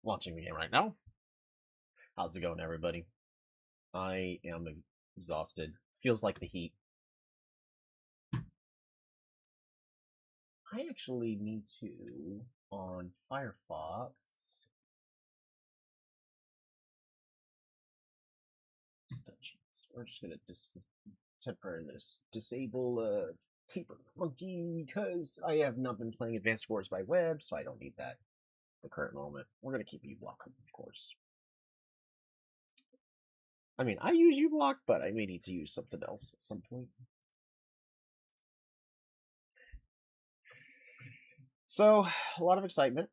Launching the game right now. How's it going, everybody? I am exhausted. Feels like the heat. I actually need to, on Firefox, we're just gonna disable taper monkey because I have not been playing Advanced Wars by web, so I don't need that at the current moment. We're gonna keep uBlock, of course. I mean, I use uBlock, but I may need to use something else at some point. So, a lot of excitement.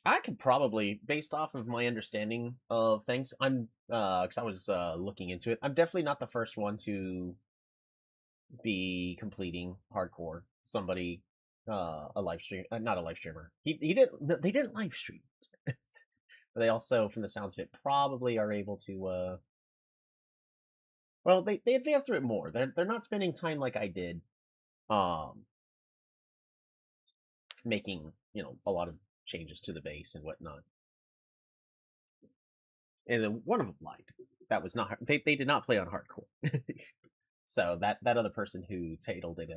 I could probably, based off of my understanding of things, because I was looking into it, I'm definitely not the first one to be completing hardcore. Somebody, a live stream, not a live streamer. They didn't live stream, but they also, from the sounds of it, probably are able to. Well, they advance through it more. They're not spending time like I did, making a lot of changes to the base and whatnot. And then one of them lied. That was not they did not play on hardcore. So that other person who titled it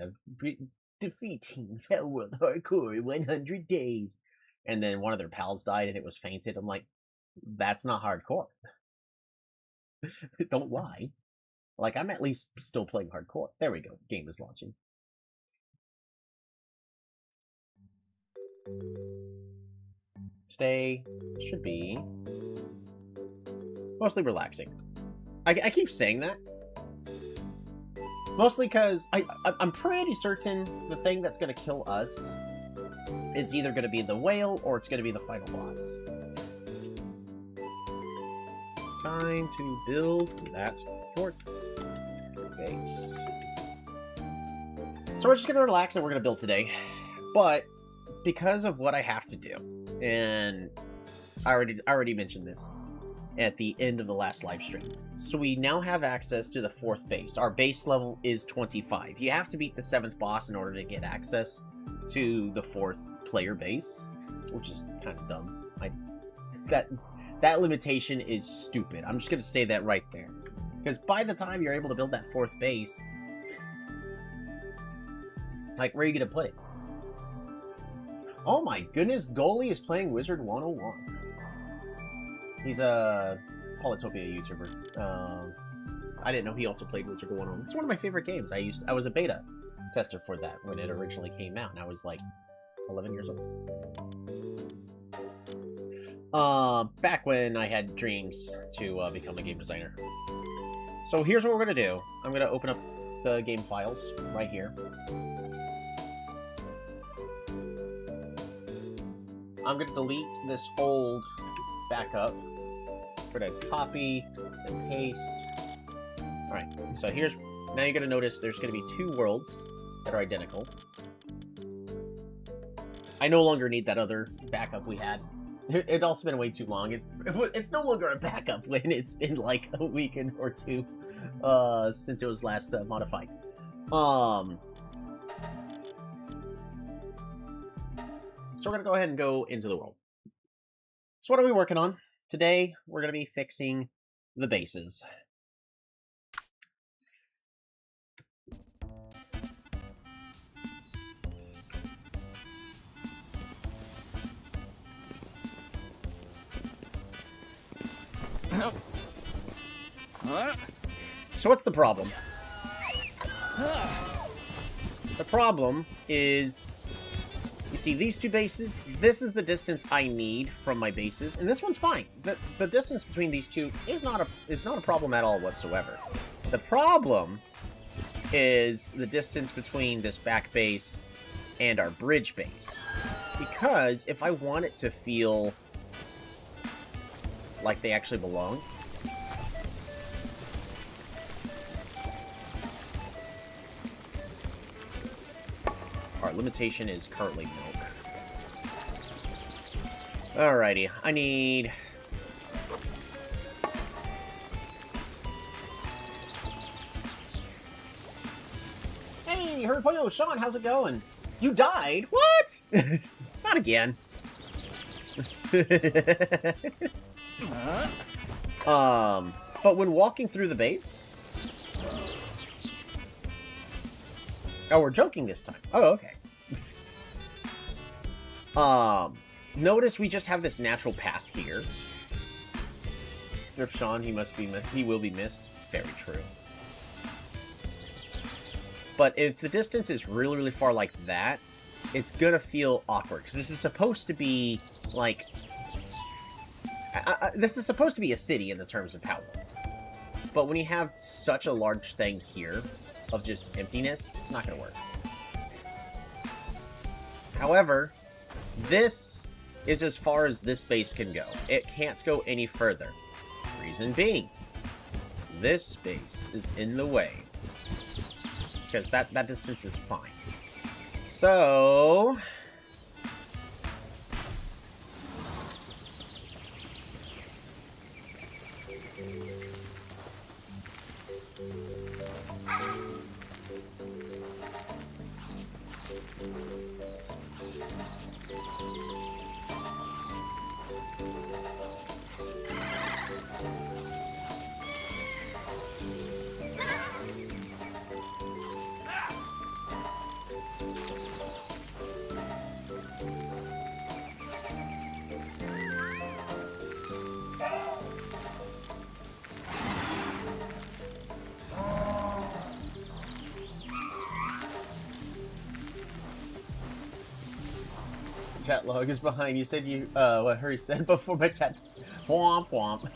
defeating Palworld hardcore in 100 days, and then one of their pals died and it was fainted. I'm like, that's not hardcore. Don't lie. Like, I'm at least still playing hardcore. There we go. Game is launching. Today should be mostly relaxing. I keep saying that. Mostly because I'm pretty certain the thing that's going to kill us, it's either going to be the whale or it's going to be the final boss. Time to build that fourth base. So we're just going to relax and we're going to build today. But because of what I have to do, and I already mentioned this at the end of the last live stream. So we now have access to the fourth base. Our base level is 25. You have to beat the 7th boss in order to get access to the 4th player base, which is kind of dumb. That limitation is stupid. I'm just going to say that right there. Because by the time you're able to build that 4th base, like, where are you going to put it? Oh my goodness, Goalie is playing Wizard 101. He's a Polytopia YouTuber. I didn't know he also played Wizard 101. It's one of my favorite games. I was a beta tester for that when it originally came out, and I was like 11 years old. Back when I had dreams to become a game designer. So here's what we're gonna do. I'm gonna open up the game files right here. I'm gonna delete this old backup. We're gonna copy and paste. Alright, so now you're gonna notice there's gonna be 2 worlds that are identical. I no longer need that other backup we had. It's also been way too long. It's no longer a backup when it's been like a week or 2 since it was last modified. So we're gonna go ahead and go into the world. So what are we working on? Today, we're going to be fixing the bases. So what's the problem? The problem is, you see these 2 bases, this is the distance I need from my bases, and this one's fine. The distance between these 2 is not a problem at all whatsoever. The problem is the distance between this back base and our bridge base. Because if I want it to feel like they actually belong, our limitation is currently milk. Alrighty, I need... Hey, Herpoyo, Sean, how's it going? You died? What? Not again. But when walking through the base... Oh, we're joking this time. Oh, okay. Notice we just have this natural path here. Rip Sean, he will be missed. Very true. But if the distance is really, really far like that, it's gonna feel awkward. Because this is supposed to be, like... this is supposed to be a city in the terms of Palworld. But when you have such a large thing here of just emptiness, it's not gonna work. However, this is as far as this base can go. It can't go any further. Reason being, this base is in the way. Because that distance is fine. So... Chat log is behind. You said you, what Hurry said before my chat. Womp womp.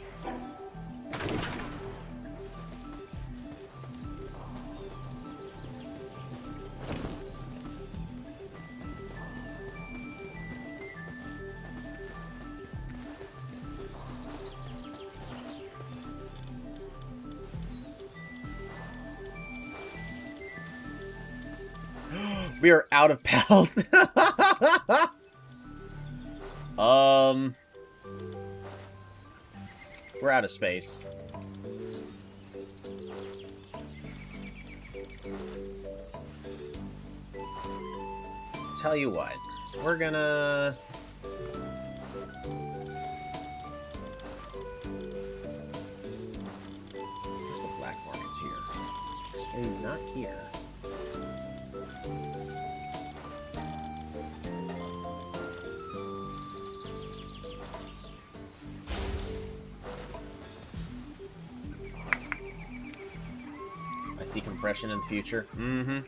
We are out of pals. We're out of space. Tell you what, we're gonna... Where's the black markets here? It is not here. See compression in the future. Mm-hmm.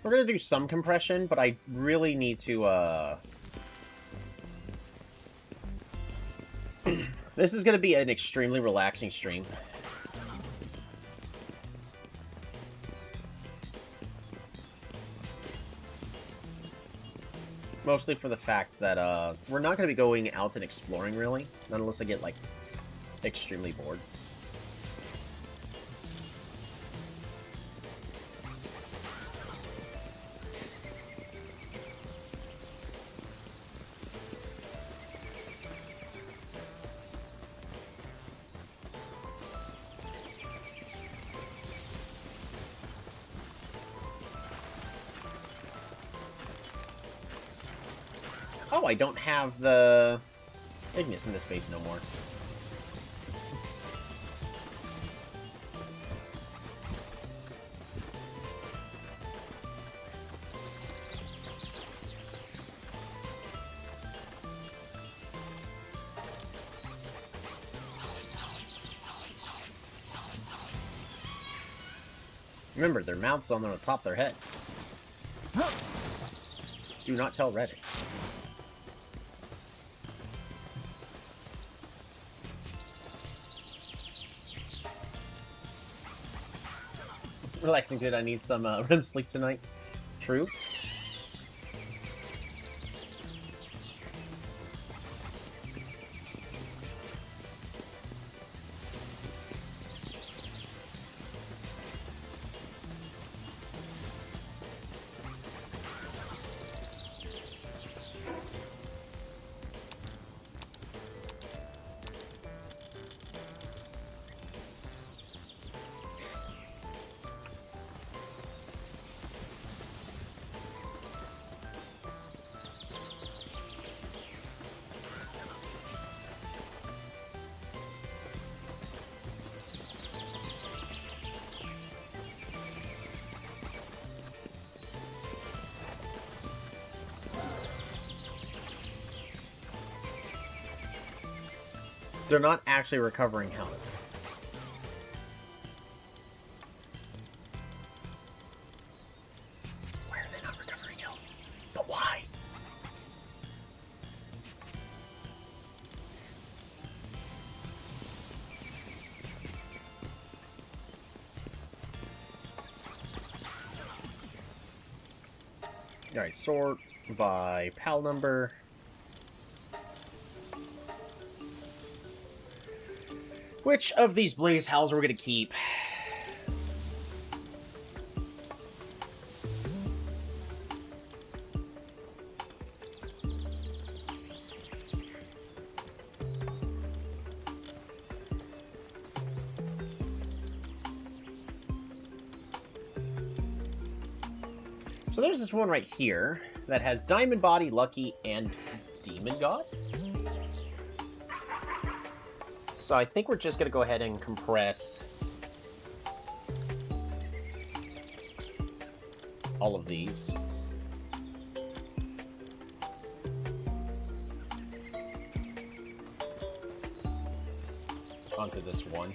We're gonna do some compression, but I really need to, This is going to be an extremely relaxing stream. Mostly for the fact that we're not going to be going out and exploring, really. Not unless I get, like, extremely bored. Oh, I don't have the Ignis in this base no more. Remember, their mouths on the top of their heads. Do not tell Reddit. Relaxing good, I need some REM sleep tonight. True. They're not actually recovering health. Why are they not recovering health? But why? Alright, sort by PAL number. Which of these Blaze Howls are we going to keep? So there's this one right here that has Diamond Body, Lucky, and Demon God. So I think we're just going to go ahead and compress all of these. Onto this one.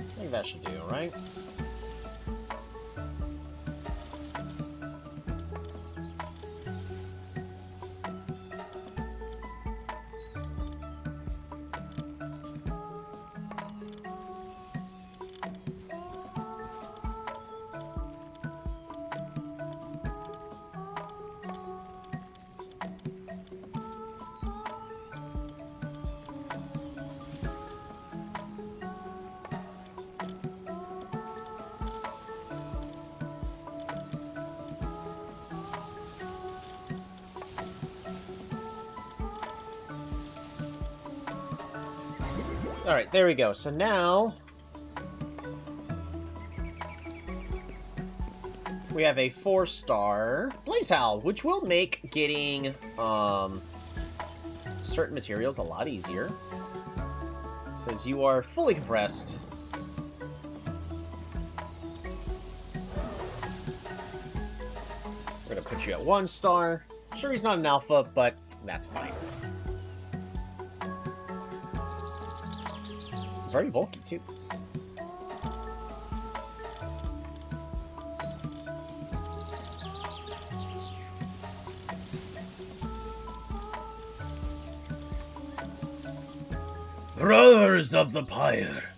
I think that should do, right? Alright, there we go. So now we have a 4-star Blaze Howl, which will make getting certain materials a lot easier. Because you are fully compressed. We're going to put you at 1 star. Sure, he's not an alpha, but that's fine. Very bulky, too. Brothers of the Pyre,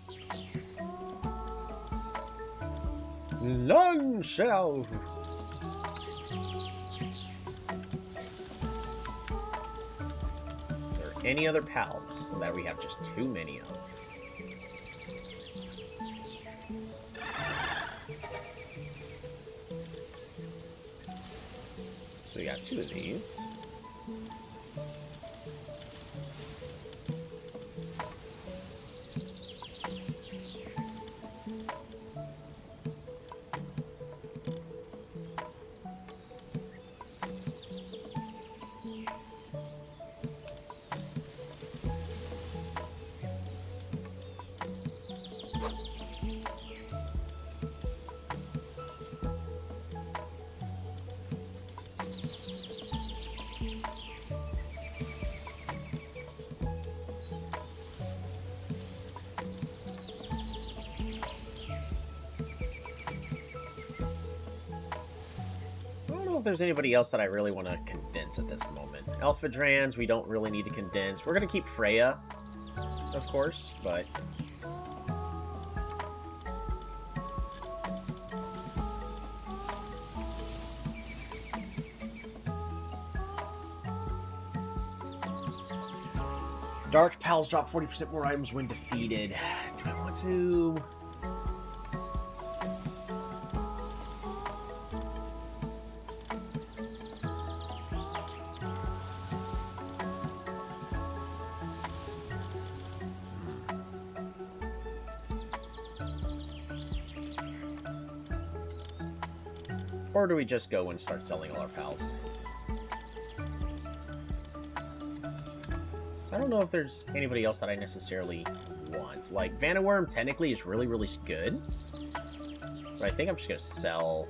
none shall... Are there any other pals that we have just too many of? So we got 2 of these. If there's anybody else that I really want to condense at this moment. Alpha Drans, we don't really need to condense. We're going to keep Freya, of course, but... Dark Pals drop 40% more items when defeated. Do I want to... Or do we just go and start selling all our pals? So I don't know if there's anybody else that I necessarily want. Like, Vanaworm technically is really, really good. But I think I'm just going to sell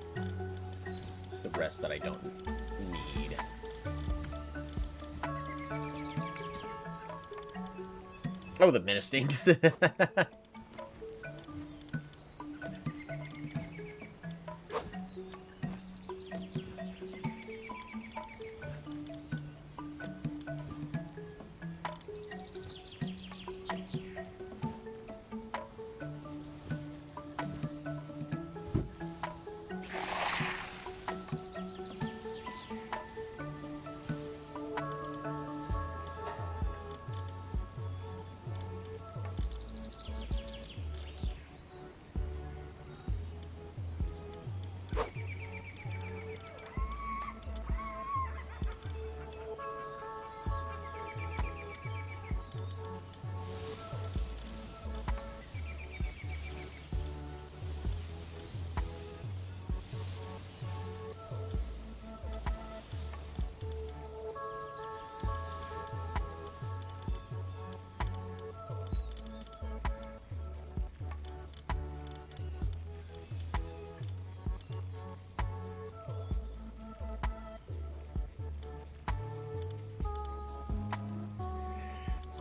the rest that I don't need. Oh, the Ministings.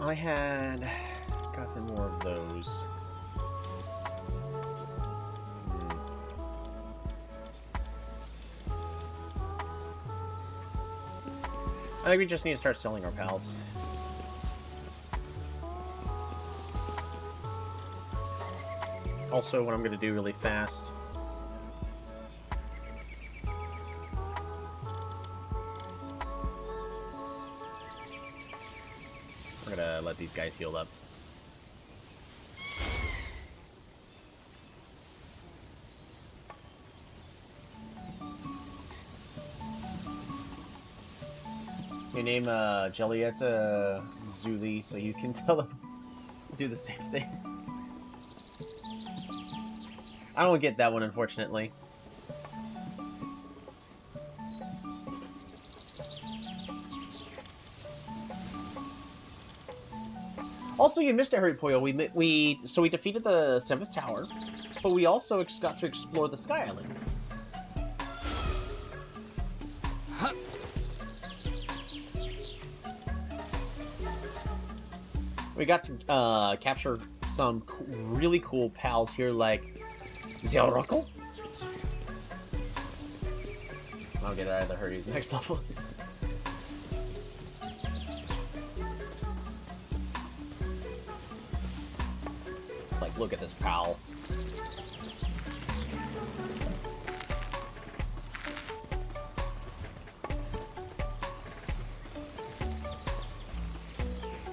I had gotten more of those. I think we just need to start selling our pals. Also, what I'm going to do really fast... I'm going to let these guys heal up. You name Jellietta Zuli so you can tell them to do the same thing. I don't get that one, unfortunately. Also, you missed it, Harry Poyo. We defeated the 7th Tower, but we also got to explore the Sky Islands. We got to capture some really cool pals here, like Zeorocle. I'll get out of the hurries next level. Like, look at this pal.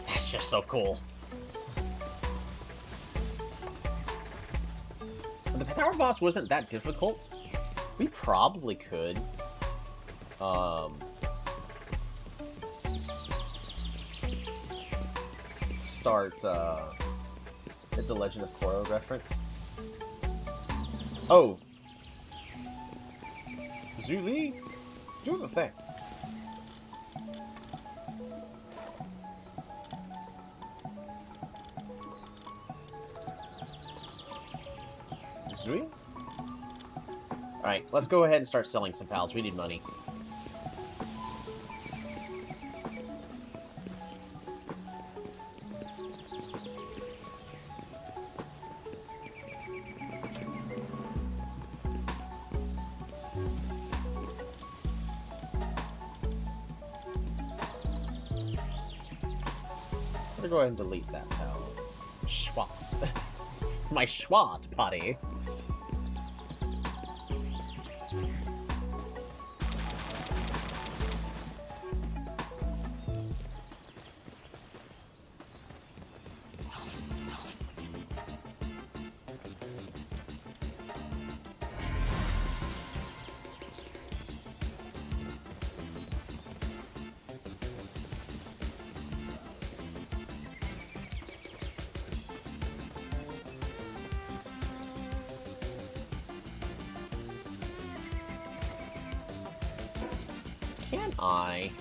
That's just so cool. The Tower boss wasn't that difficult. We probably could. Start, it's a Legend of Korra reference. Oh! Zuli, do the thing. Zuli? Alright, let's go ahead and start selling some pals. We need money. I'm gonna go ahead and delete that pal. Schwat. My Schwat potty. Can I?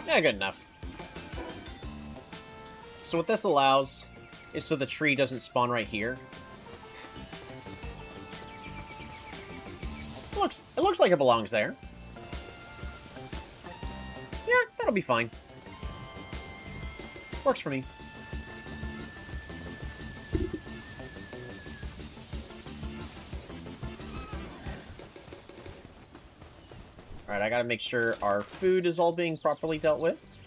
Yeah, good enough. So what this allows is so the tree doesn't spawn right here. It looks like it belongs there. Yeah, that'll be fine. Works for me. Alright, I gotta make sure our food is all being properly dealt with.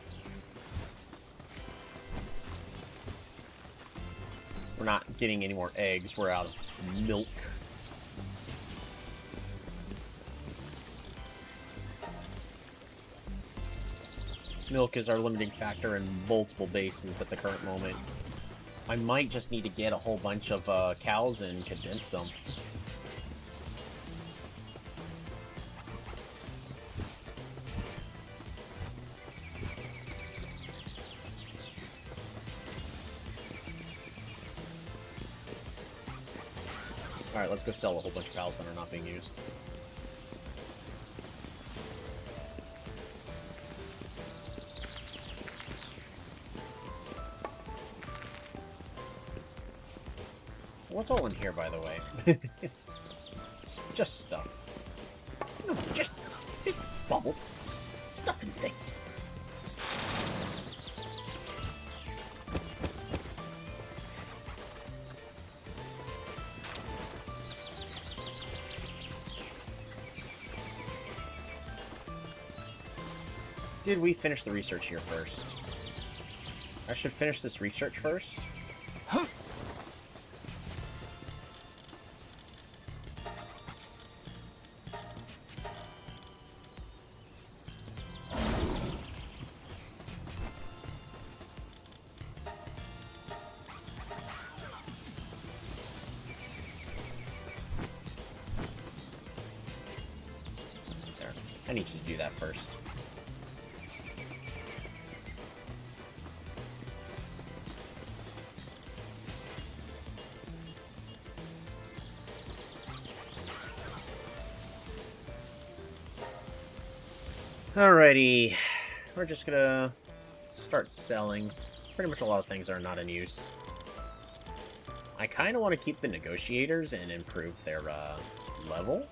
We're not getting any more eggs. We're out of milk. Milk is our limiting factor in multiple bases at the current moment. I might just need to get a whole bunch of cows and condense them. Alright, let's go sell a whole bunch of cows that are not being used. What's all in here, by the way? Just stuff. No, just... it's bubbles. Stuff and things. Did we finish the research here first? I should finish this research first. Huh. There. I need you to do that first. Alrighty, we're just gonna start selling pretty much a lot of things that are not in use. I kind of want to keep the negotiators and improve their level.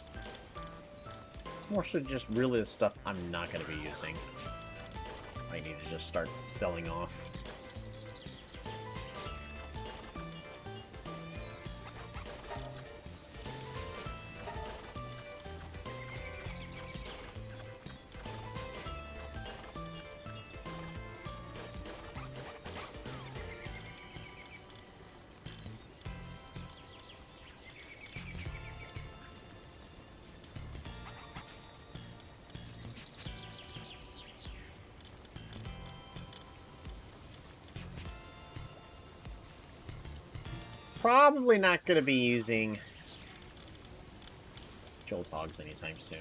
More so just really the stuff I'm not going to be using. I need to just start selling off. Probably not going to be using Joel's hogs anytime soon,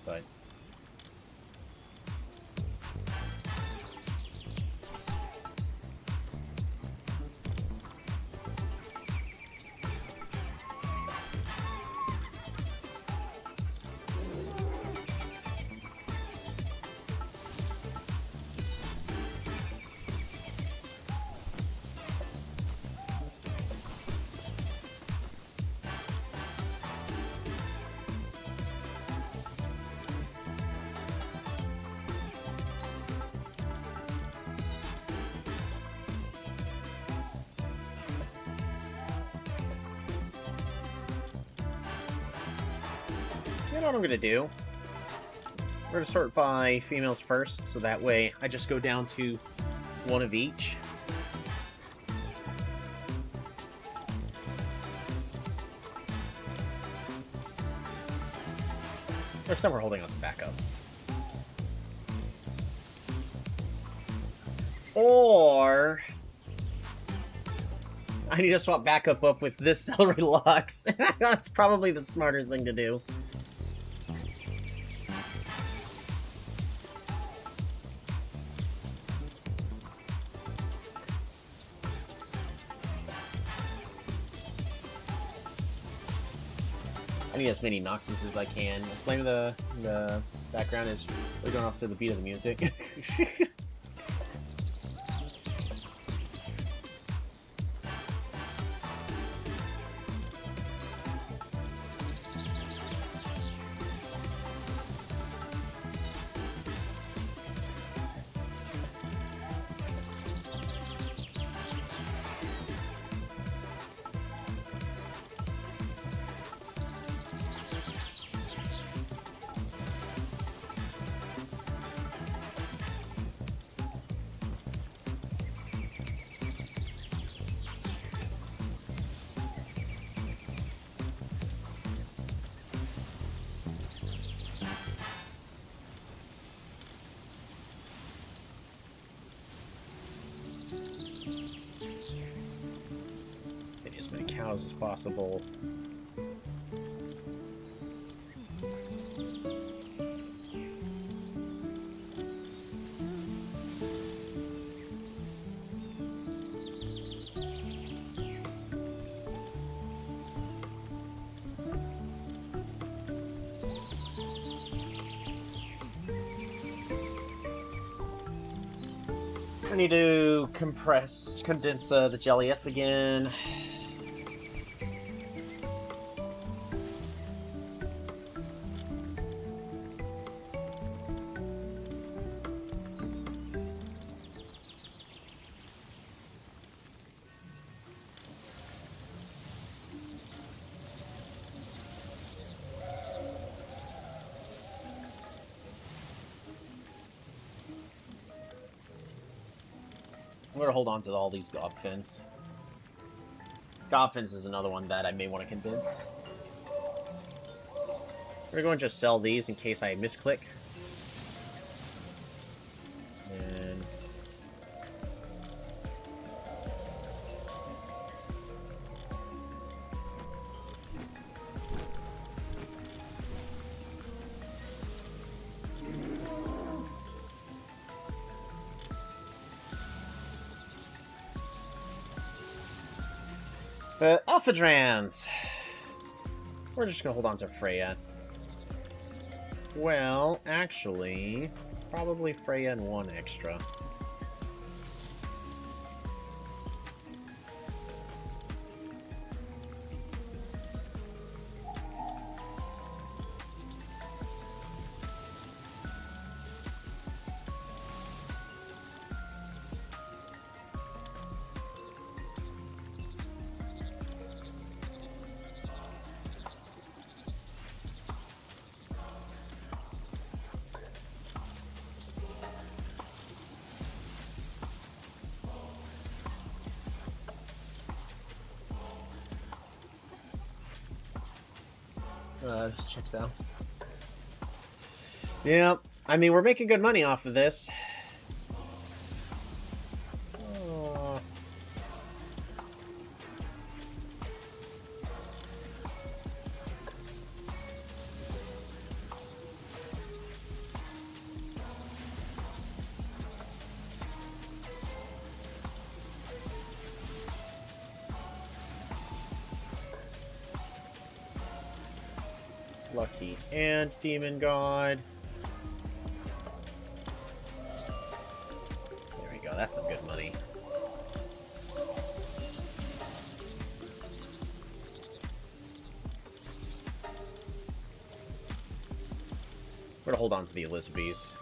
but... You know what I'm gonna do? We're gonna sort by females first, so that way I just go down to one of each. Next time we're holding on some backup. Or I need to swap backup up with this celery locks. That's probably the smarter thing to do. I need as many Noxes as I can. Playing the background is we're going off to the beat of the music. As many cows as possible. I need to condense the Jelliettes again. I'm gonna hold on to all these Gobfins. Gobfins is another one that I may want to condense. I'm gonna go and just sell these in case I misclick. And the Alpha Drans. We're just gonna hold on to Freya. Well, actually, probably Freya and one extra. Just checks out. Yeah, I mean, we're making good money off of this. Oh. Lucky and Demon God. There we go, that's some good money. We're gonna hold on to the Elizabeths.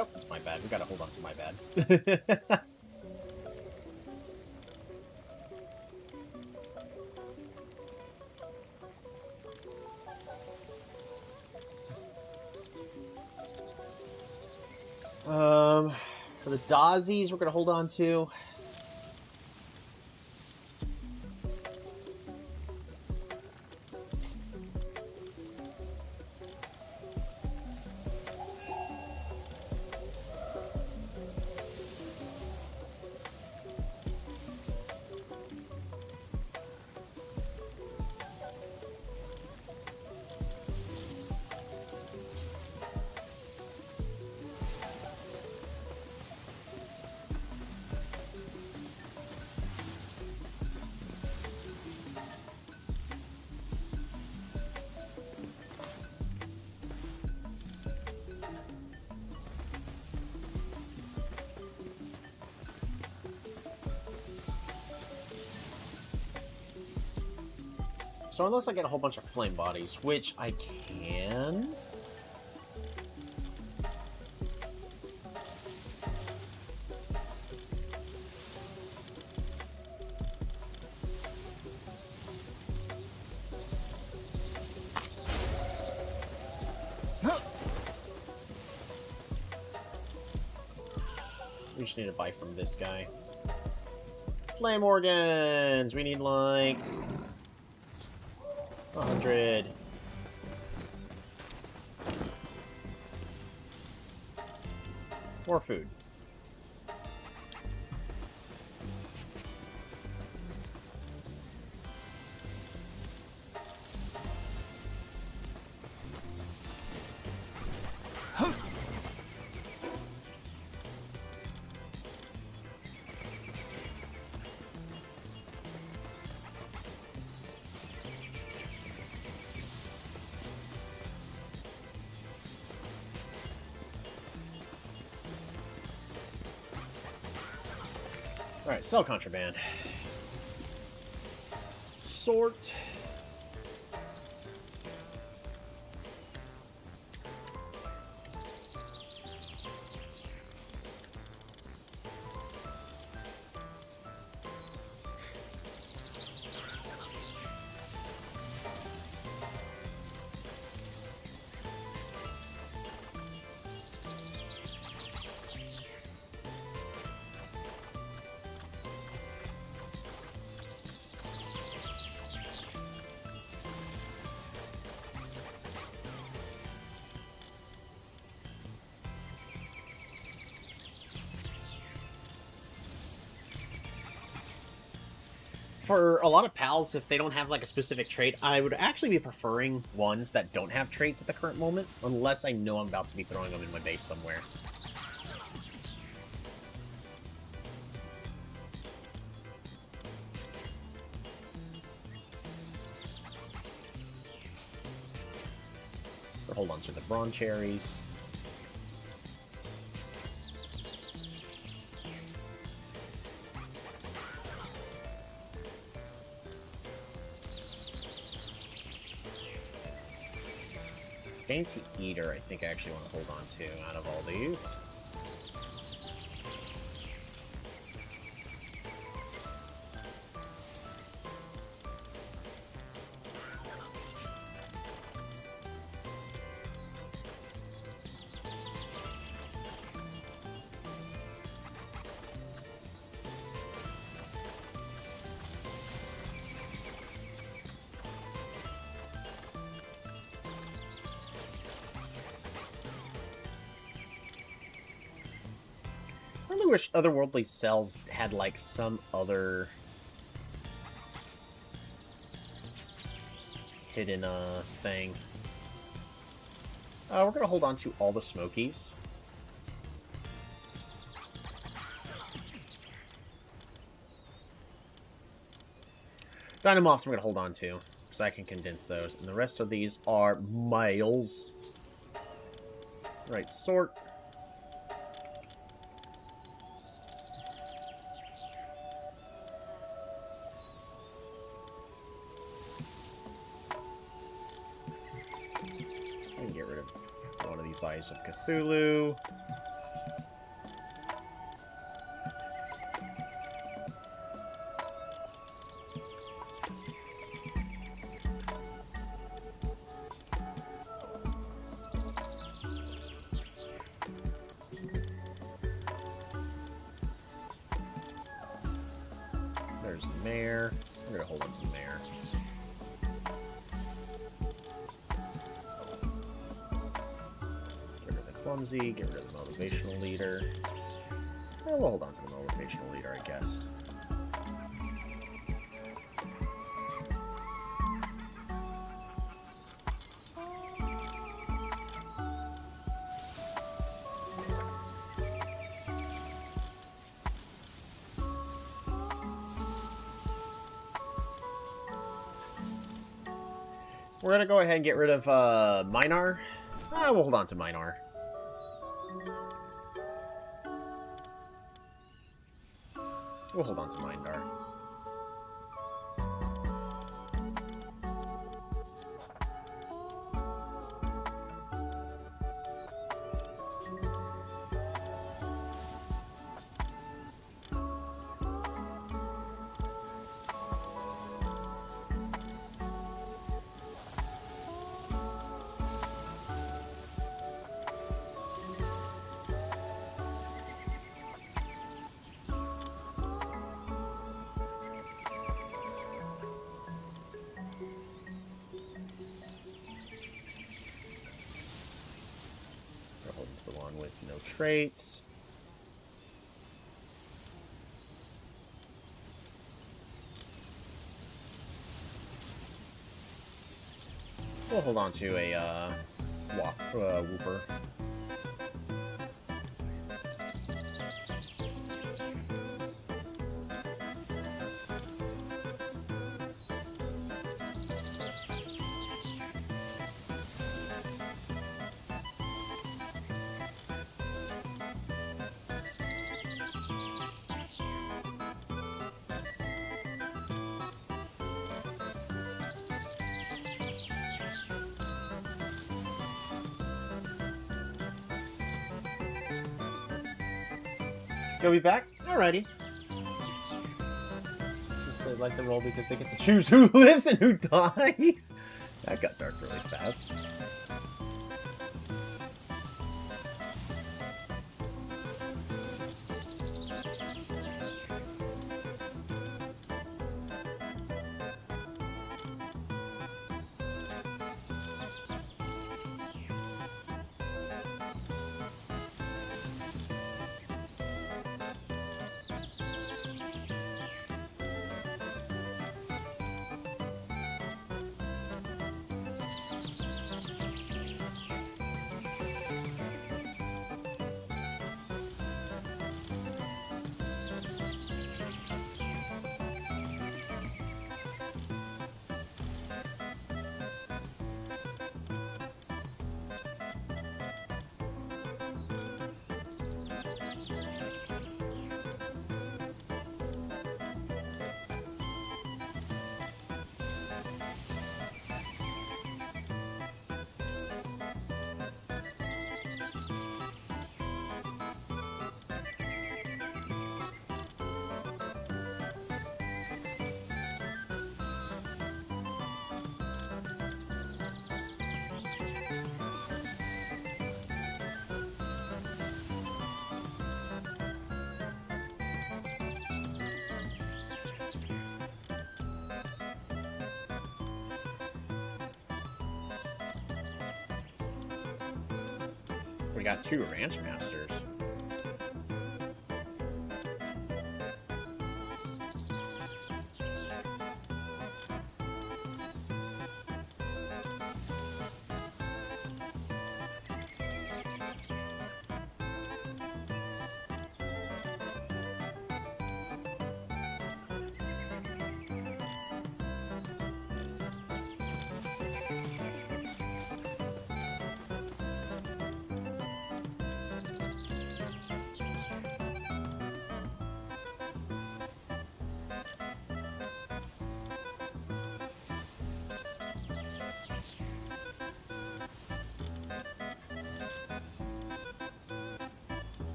Oh, it's my bad. We gotta hold on to my bad. For the Dazies, we're gonna hold on to. So unless I get a whole bunch of flame bodies, which I can... We just need to buy from this guy. Flame organs! We need like... 100. More food. Alright, sell contraband. Sort. For a lot of pals, if they don't have like a specific trait, I would actually be preferring ones that don't have traits at the current moment, unless I know I'm about to be throwing them in my base somewhere. Or hold on to the bronze cherries. Fancy Eater, I think I actually want to hold on to out of all these. I really wish Otherworldly Cells had, like, some other hidden, thing. We're gonna hold on to all the Smokies. Dynamoths I'm gonna hold on to, because I can condense those. And the rest of these are males. Right, sort. Eyes of Cthulhu. mayor. We're gonna hold on to the mayor. Get rid of the clumsy, get rid of the motivational leader. Well, we'll hold on to the motivational leader, I guess. We're gonna go ahead and get rid of Minar. We'll hold on to Minar. We'll hold on to Minar. The one with no traits. We'll hold on to a Whooper. You'll be back? Alrighty. Just they like to roll because they get to choose who lives and who dies. That got dark really fast. We got 2 ranch masters.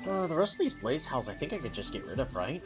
The rest of these blaze howls I think I could just get rid of, right?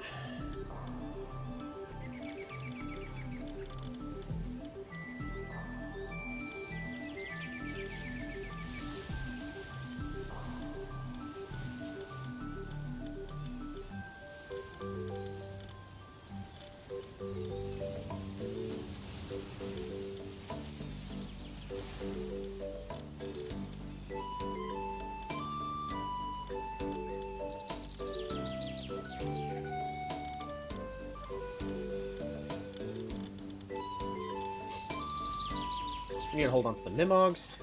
We need to hold on to the Mimogs.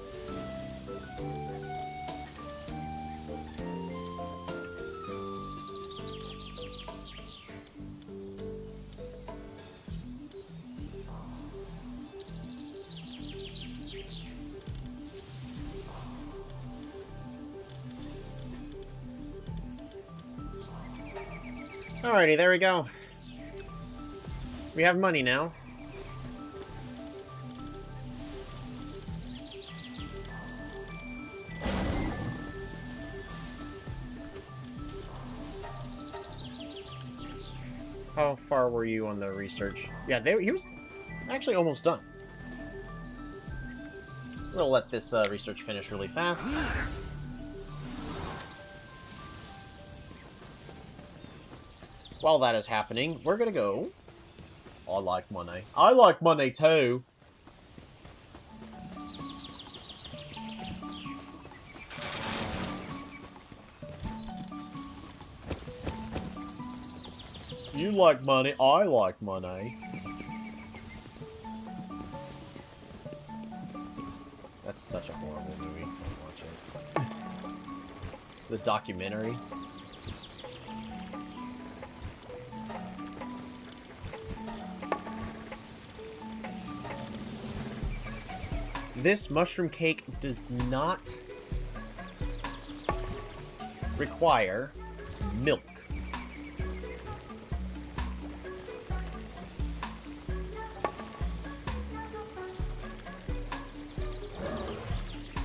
Alrighty, there we go. We have money now. How far were you on the research? Yeah, he was actually almost done. We'll let this research finish really fast. While that is happening, we're gonna go... I like money. I like money too! You like money, I like money. That's such a horrible movie. Don't watch it. The documentary. This mushroom cake does not require milk.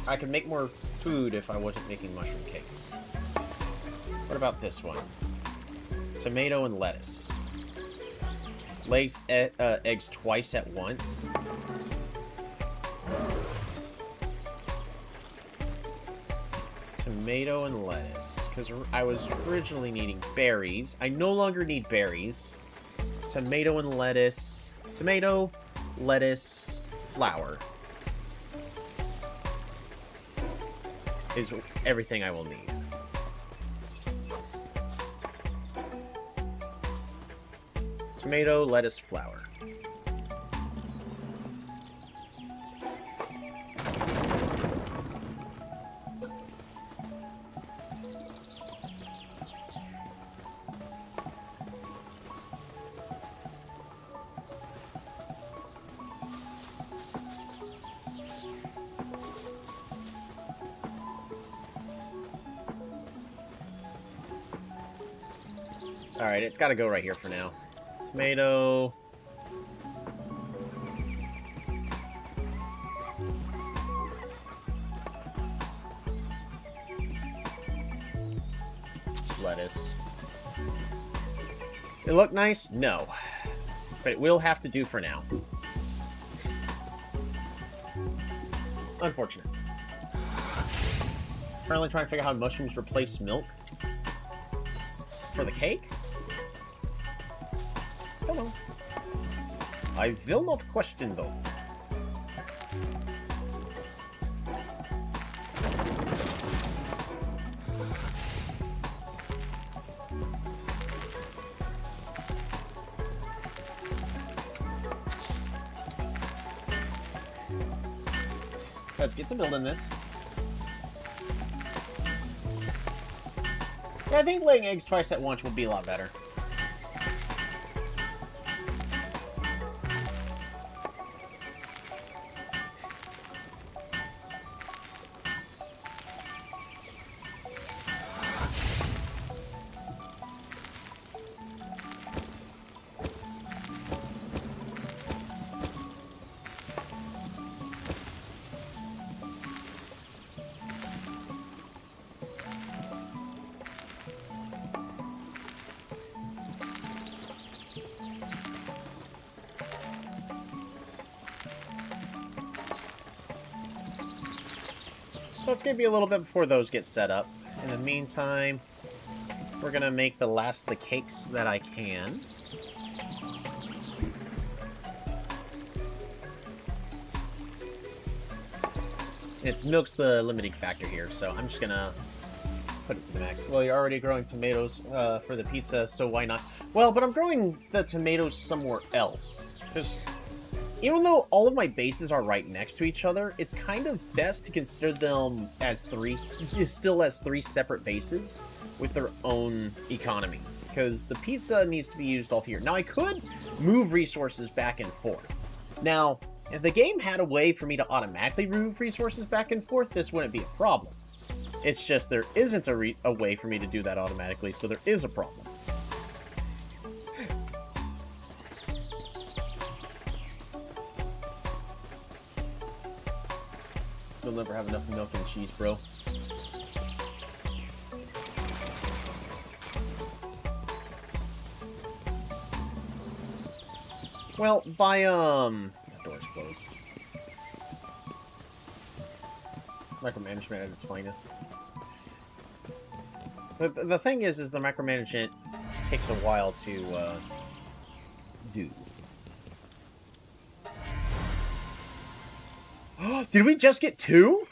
I could make more food if I wasn't making mushroom cakes. What about this one? Tomato and lettuce. Lays eggs twice at once. Tomato and lettuce. Because I was originally needing berries. I no longer need berries. Tomato and lettuce. Tomato, lettuce, flour. Is everything I will need. Tomato, lettuce, flour. Alright, it's got to go right here for now. Tomato. Lettuce. It look nice? No. But it will have to do for now. Unfortunate. Currently trying to figure out how mushrooms replace milk. For the cake? Don't know. I will not question, though. Let's get to building this. Yeah, I think laying eggs twice at once will be a lot better. So it's going to be a little bit before those get set up. In the meantime, we're going to make the last of the cakes that I can. It's milk's the limiting factor here, so I'm just going to put it to the max. Well, you're already growing tomatoes for the pizza, so why not? Well, but I'm growing the tomatoes somewhere else. Because even though all of my bases are right next to each other, it's kind of best to consider them as still as three separate bases with their own economies. Because the pizza needs to be used off here. Now, I could move resources back and forth. Now, if the game had a way for me to automatically move resources back and forth, this wouldn't be a problem. It's just there isn't a way for me to do that automatically, so there is a problem. You'll never have enough milk and cheese, bro. Well, by, the door's closed. Micromanagement at its finest. The thing is the micromanagement takes a while to, do. Did we just get 2?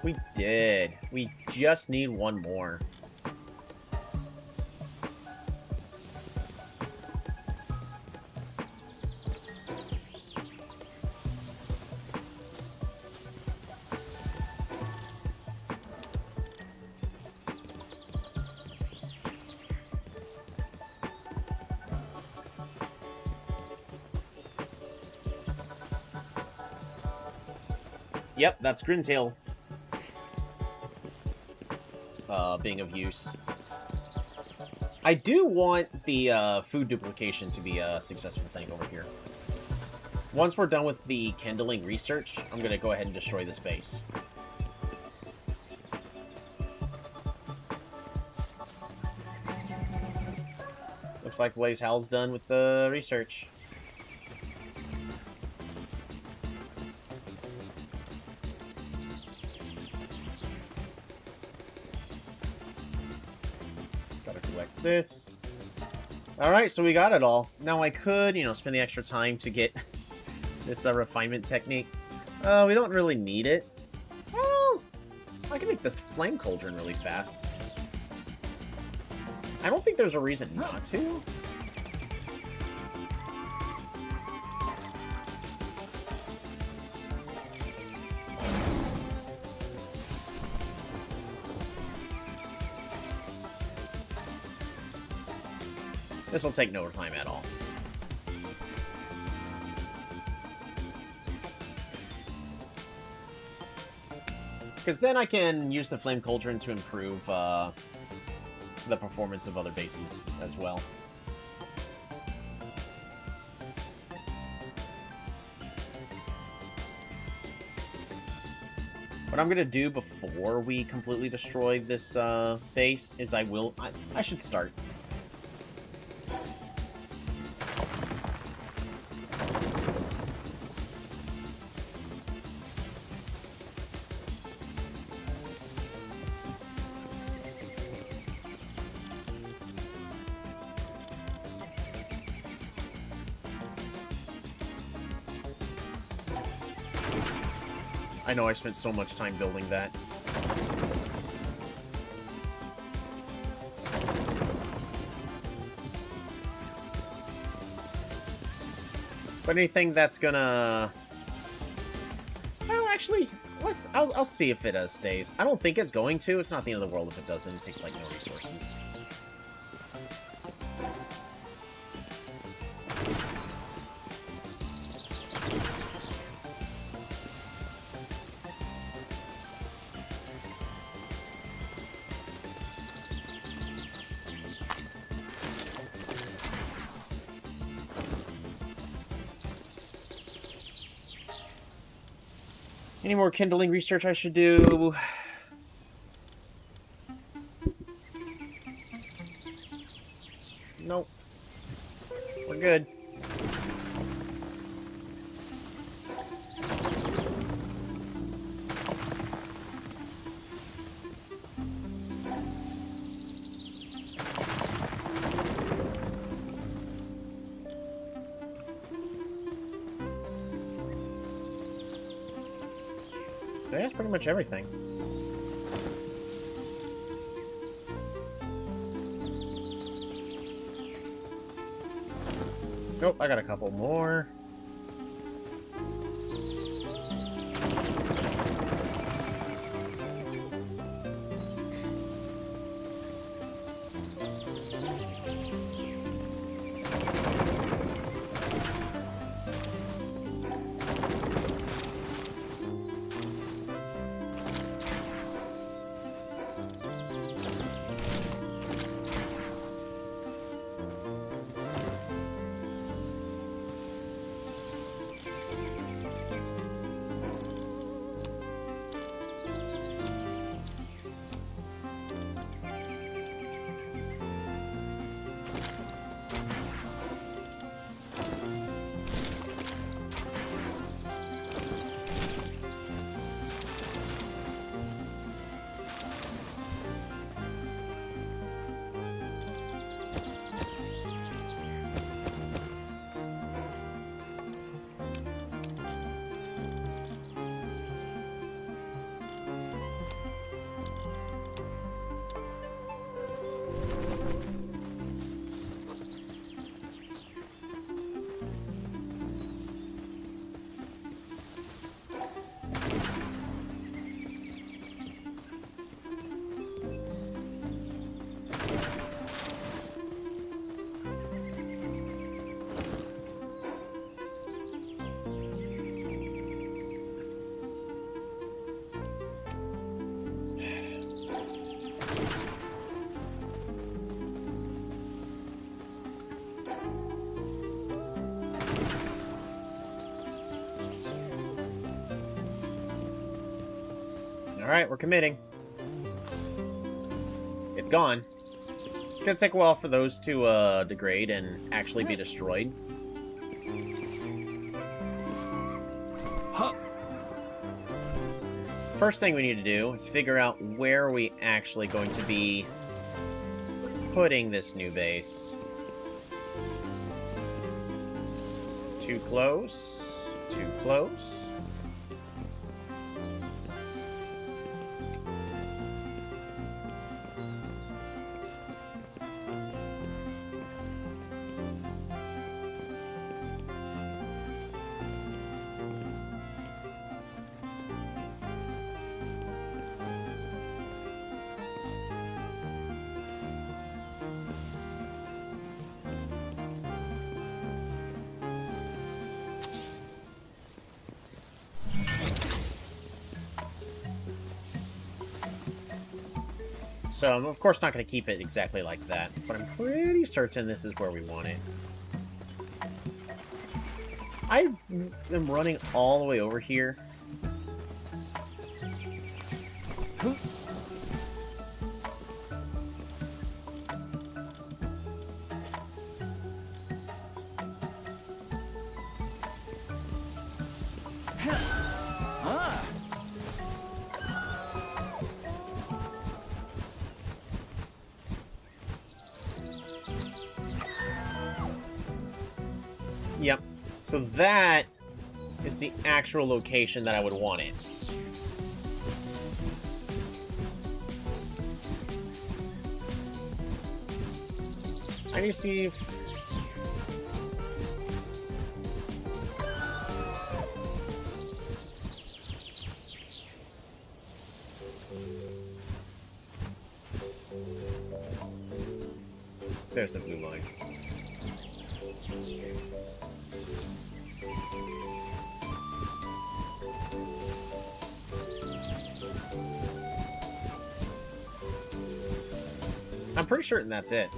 We did. We just need 1 more. Yep, that's Grintail. Being of use. I do want the food duplication to be a successful thing over here. Once we're done with the kindling research, I'm going to go ahead and destroy this base. Looks like Blaze Howl's done with the research. This. Alright, so we got it all. Now I could, you know, spend the extra time to get this refinement technique. We don't really need it. Well, I can make this flame cauldron really fast. I don't think there's a reason not to. This will take no time at all. Because then I can use the Flame Cauldron to improve the performance of other bases as well. What I'm going to do before we completely destroy this base is I should start. I know I spent so much time building that. But anything that's gonna... Well, actually, I'll see if it stays. I don't think it's going to. It's not the end of the world if it doesn't. It takes, like, no resources. Any more kindling research I should do? Nope. We're good. that's pretty much everything. Nope, I got a couple more. Alright, we're committing. It's gone. It's gonna take a while for those to degrade and actually be destroyed. Huh. First thing we need to do is figure out where are we actually going to be putting this new base. Too close. Too close. So I'm of course not going to keep it exactly like that, but I'm pretty certain this is where we want it. I am running all the way over here. Yep. So that is the actual location that I would want it. I need to see if... There's the blue line. I'm pretty certain that's it.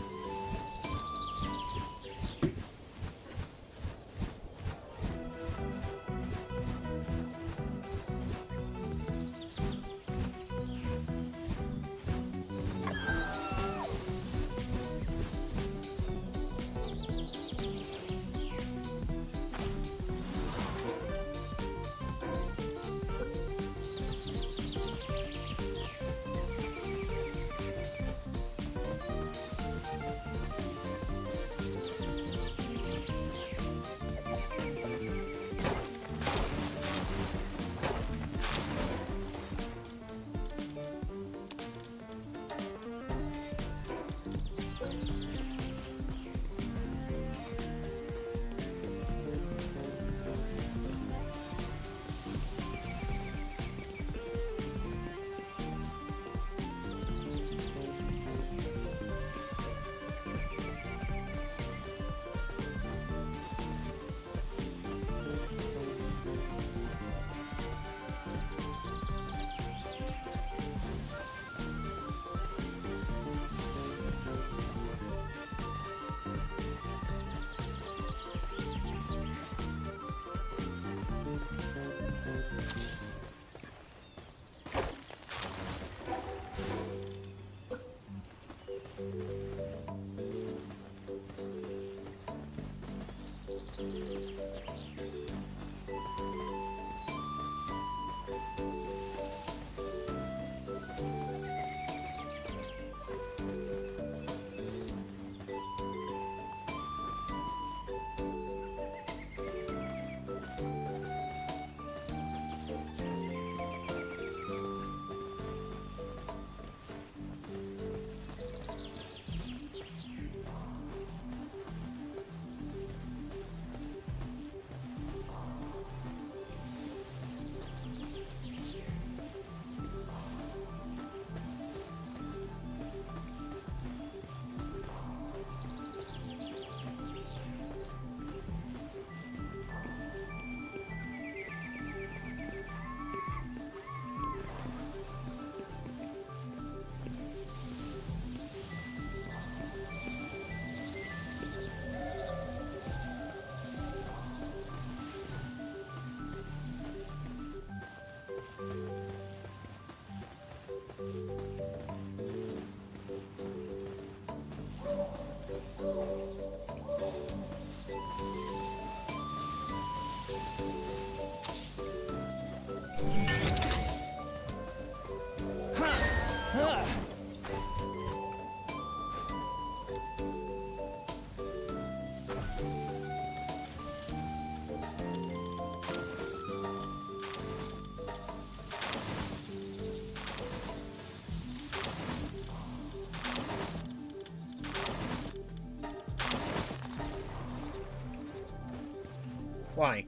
Why?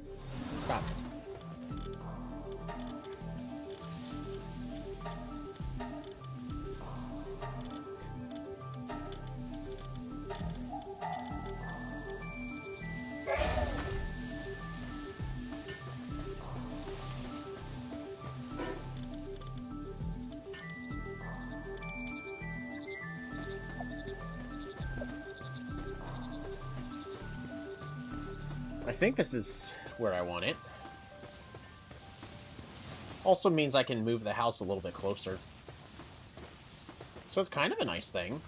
Stop. I think this is where I want it. Also means I can move the house a little bit closer. So it's kind of a nice thing.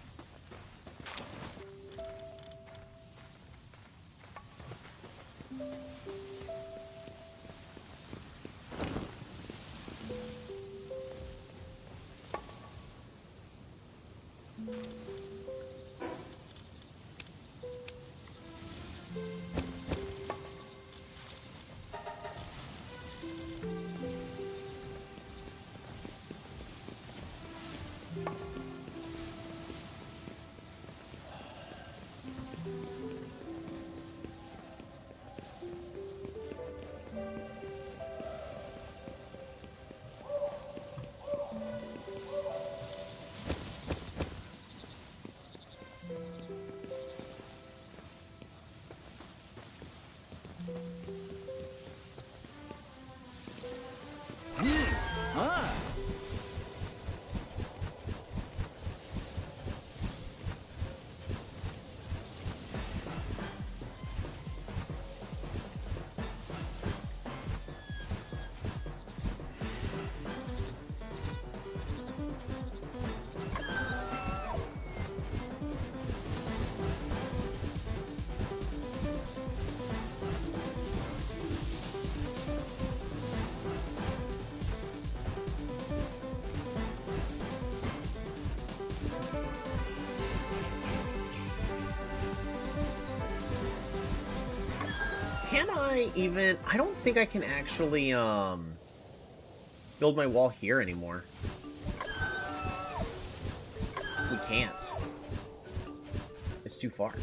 Can I even... I don't think I can actually, build my wall here anymore. We can't. It's too far.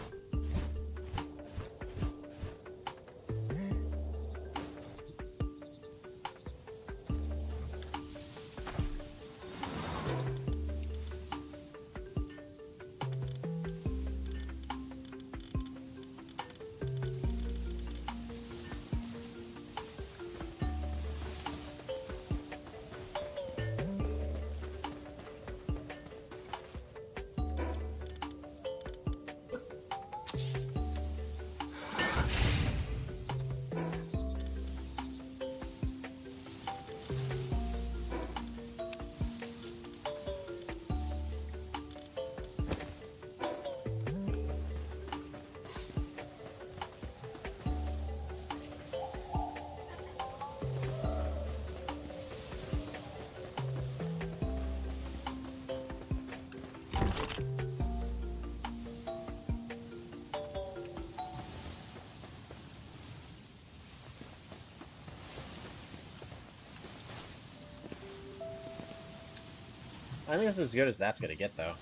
I think this is as good as that's gonna get, though.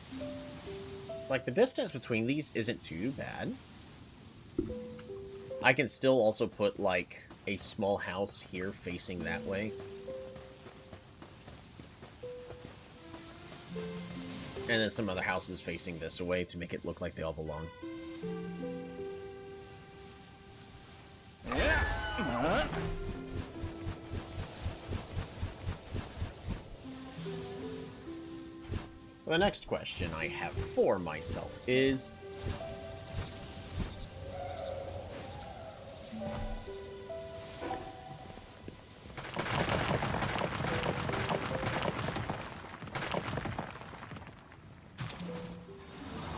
It's like the distance between these isn't too bad. I can still also put, like, a small house here facing that way. And then some other houses facing this way to make it look like they all belong. The next question I have for myself is...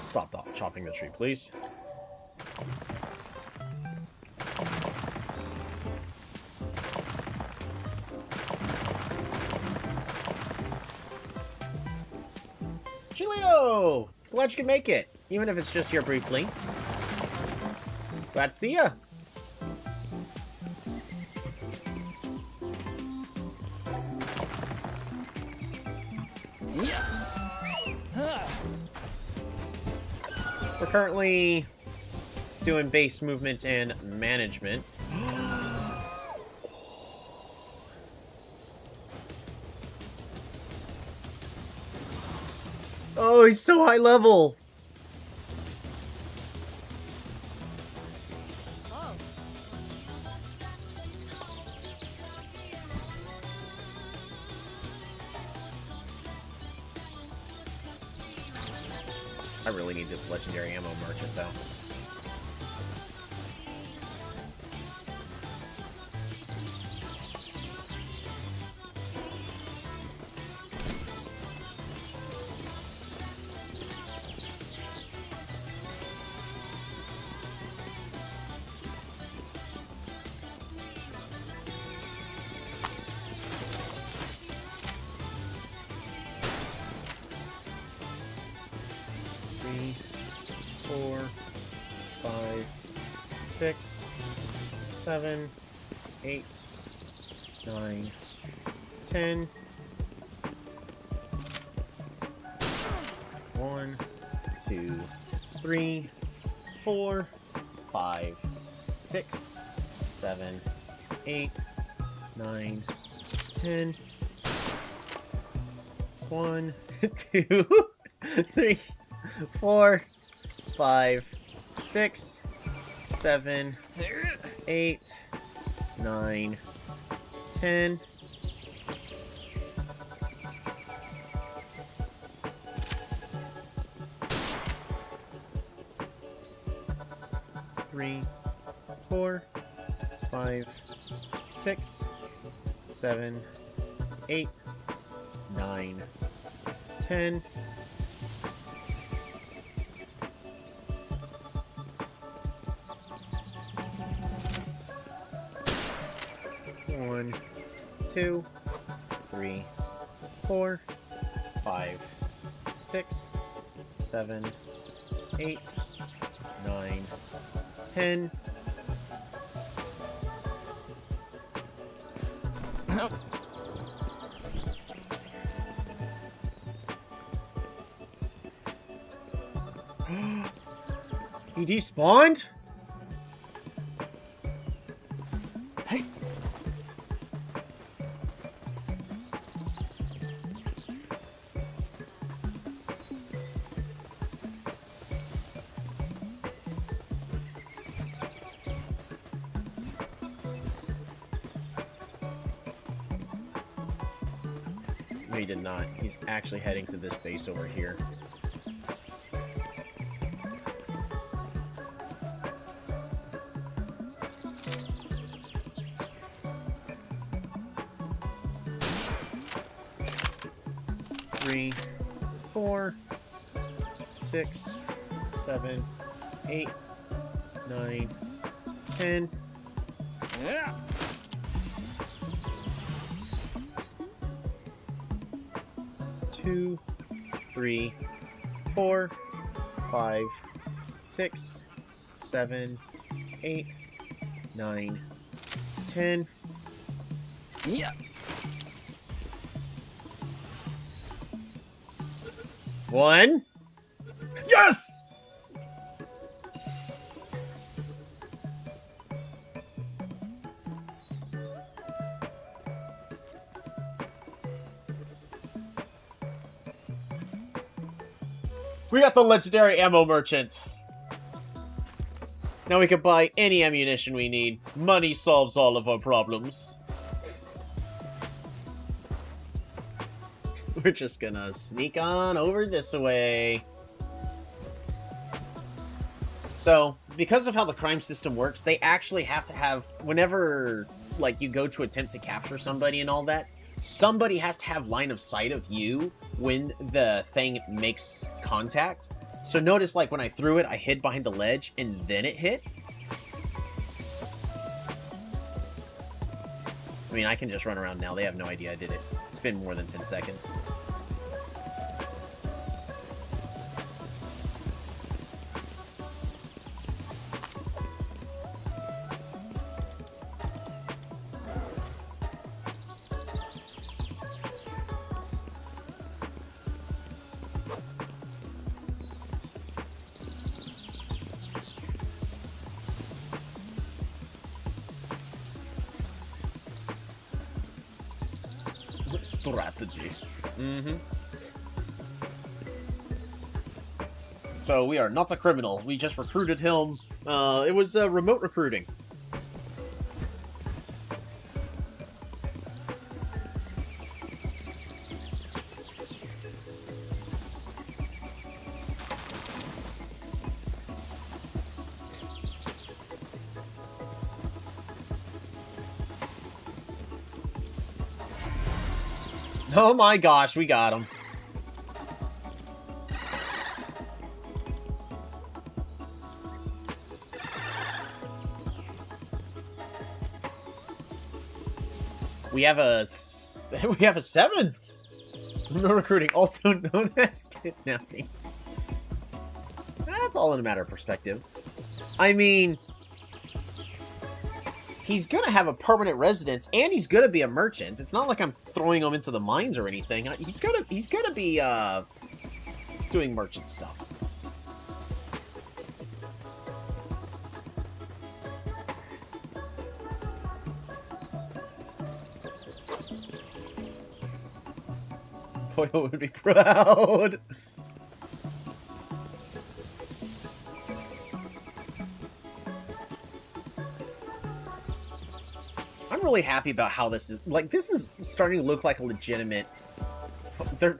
Stop chopping the tree, please. Julio! Glad you can make it, even if it's just here briefly. Glad to see ya! We're currently doing base movement and management. Oh, he's so high level! Oh. I really need this legendary ammo merchant, though. Three, 4, 5, 6, 7, 8, 9, 10. 1, 2, 3, 4, 5, 6, 7, 8, 9, 10. 1, 2, 3, 4, 5, 6, 7, 8, 9, 10. Three, 4, 5, 6, 7, 8, 9, 10. One, 2, 3, 4, 5, 6, 7, 8, 9, 10. He despawned? Hey. No, he did not. He's actually heading to this base over here. Three, 4, 6, 7, 8, 9, 10. Yeah. 2, 3, 4, 5, 6, 7, 8, 9, 10. Yeah. 1. Yes! We got the legendary ammo merchant. Now we can buy any ammunition we need. Money solves all of our problems. We're just gonna sneak on over this way. So, because of how the crime system works, they actually have to have, whenever, like, you go to attempt to capture somebody and all that, somebody has to have line of sight of you when the thing makes contact. So notice, like, when I threw it, I hid behind the ledge, and then it hit. I mean, I can just run around now. They have no idea I did it. It's been more than 10 seconds. Strategy. So we are not a criminal. We just recruited him. It was remote recruiting. Oh my gosh, we got him. We have a 7th. No recruiting, also known as kidnapping. That's all in a matter of perspective. I mean, he's gonna have a permanent residence, and he's gonna be a merchant. It's not like I'm throwing him into the mines or anything. He's gonna be doing merchant stuff. Boyle would be proud. I'm really happy about how this is. Like, this is starting to look like a legitimate... They're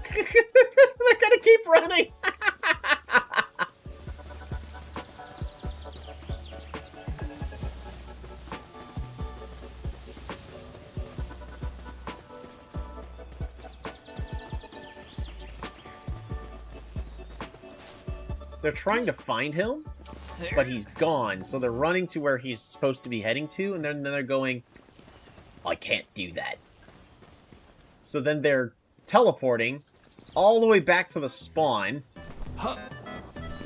gonna keep running! They're trying to find him, but he's gone, so they're running to where he's supposed to be heading to, and then they're going, I can't do that. So then they're teleporting all the way back to the spawn,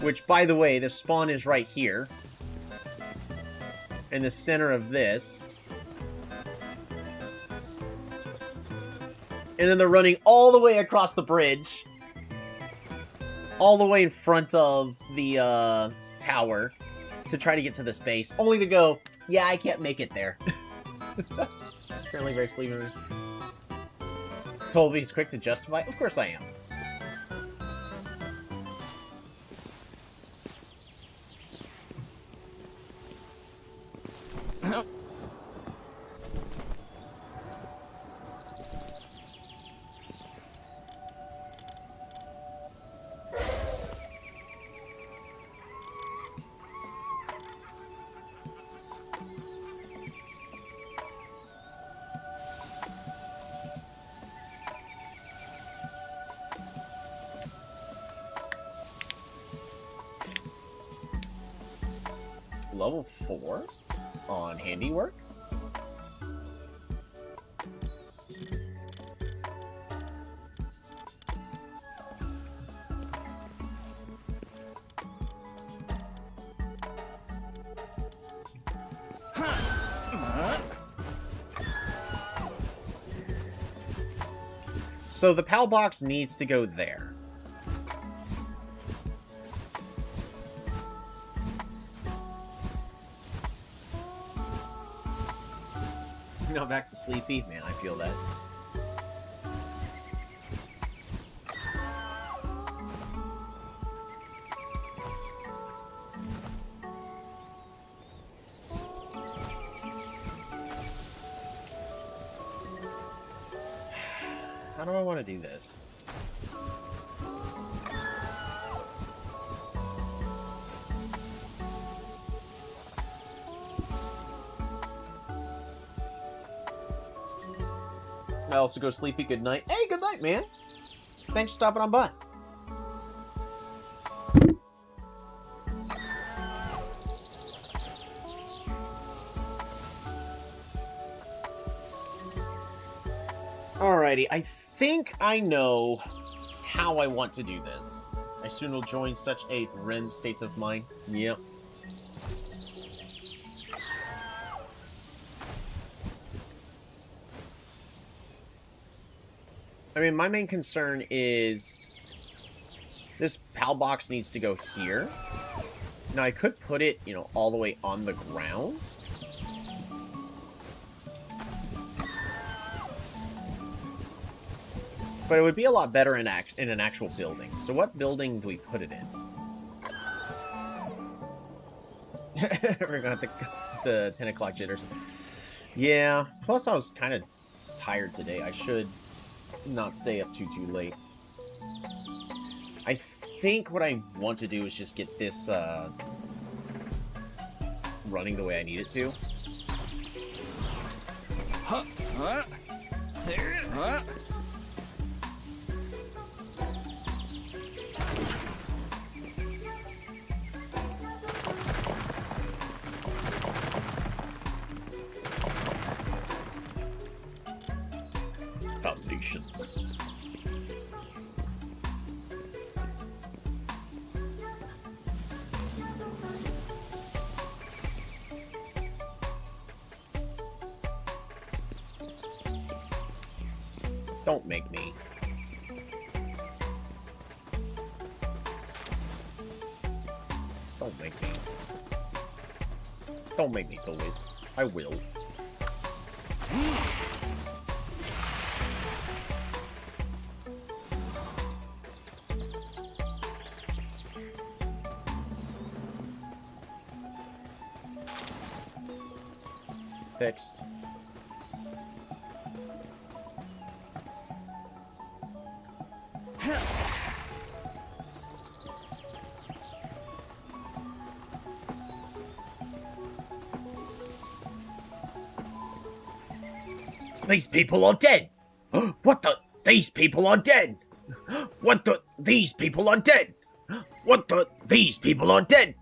which, by the way, the spawn is right here, in the center of this. And then they're running all the way across the bridge, all the way in front of the tower to try to get to this base, only to go, yeah, I can't make it there. Apparently very sleepy. Told me he's quick to justify. Of course I am. Level 4 on handiwork. So the PAL box needs to go there. Now back to sleepy. Man, I feel that. How do I want to do this? I also go sleepy. Good night. Hey, good night, man. Thanks for stopping on by. Alrighty, I think I know how I want to do this. I soon will join such a REM state of mind. Yep. I mean, my main concern is this PAL box needs to go here. Now, I could put it, you know, all the way on the ground. But it would be a lot better in an actual building. So what building do we put it in? We're going to have the 10 o'clock jitters. Yeah, plus I was kind of tired today. I should not stay up too late. I think what I want to do is just get this running the way I need it to. Foundations. Don't make me. Don't make me. Don't make me do it. I will. Fixed. These people are dead! What the? These people are dead! What the? These people are dead! What the? These people are dead!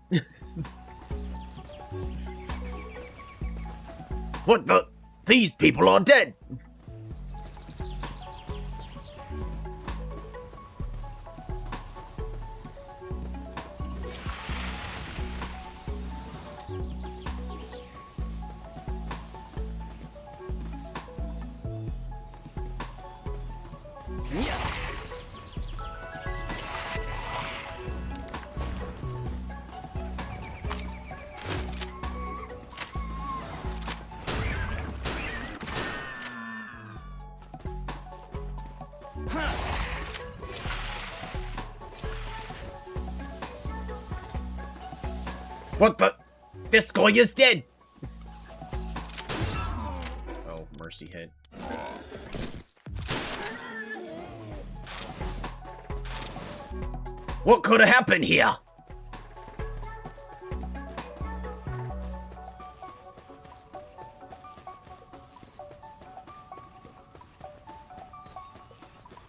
What the? These people are dead! What the? This guy is dead! Oh, mercy hit. What could have happened here?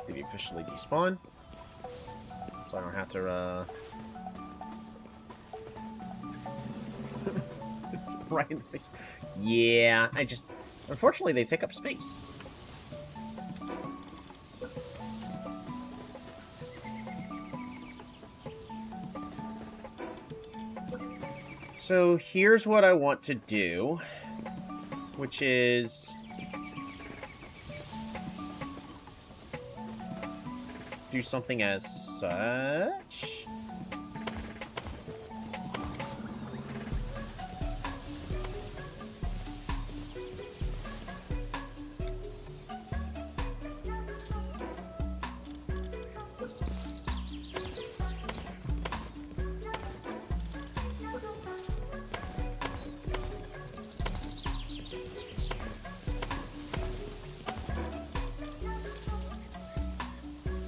Did he officially despawn? So I don't have to, right in the face. Yeah, I just... Unfortunately, they take up space. So here's what I want to do, which is... do something as such.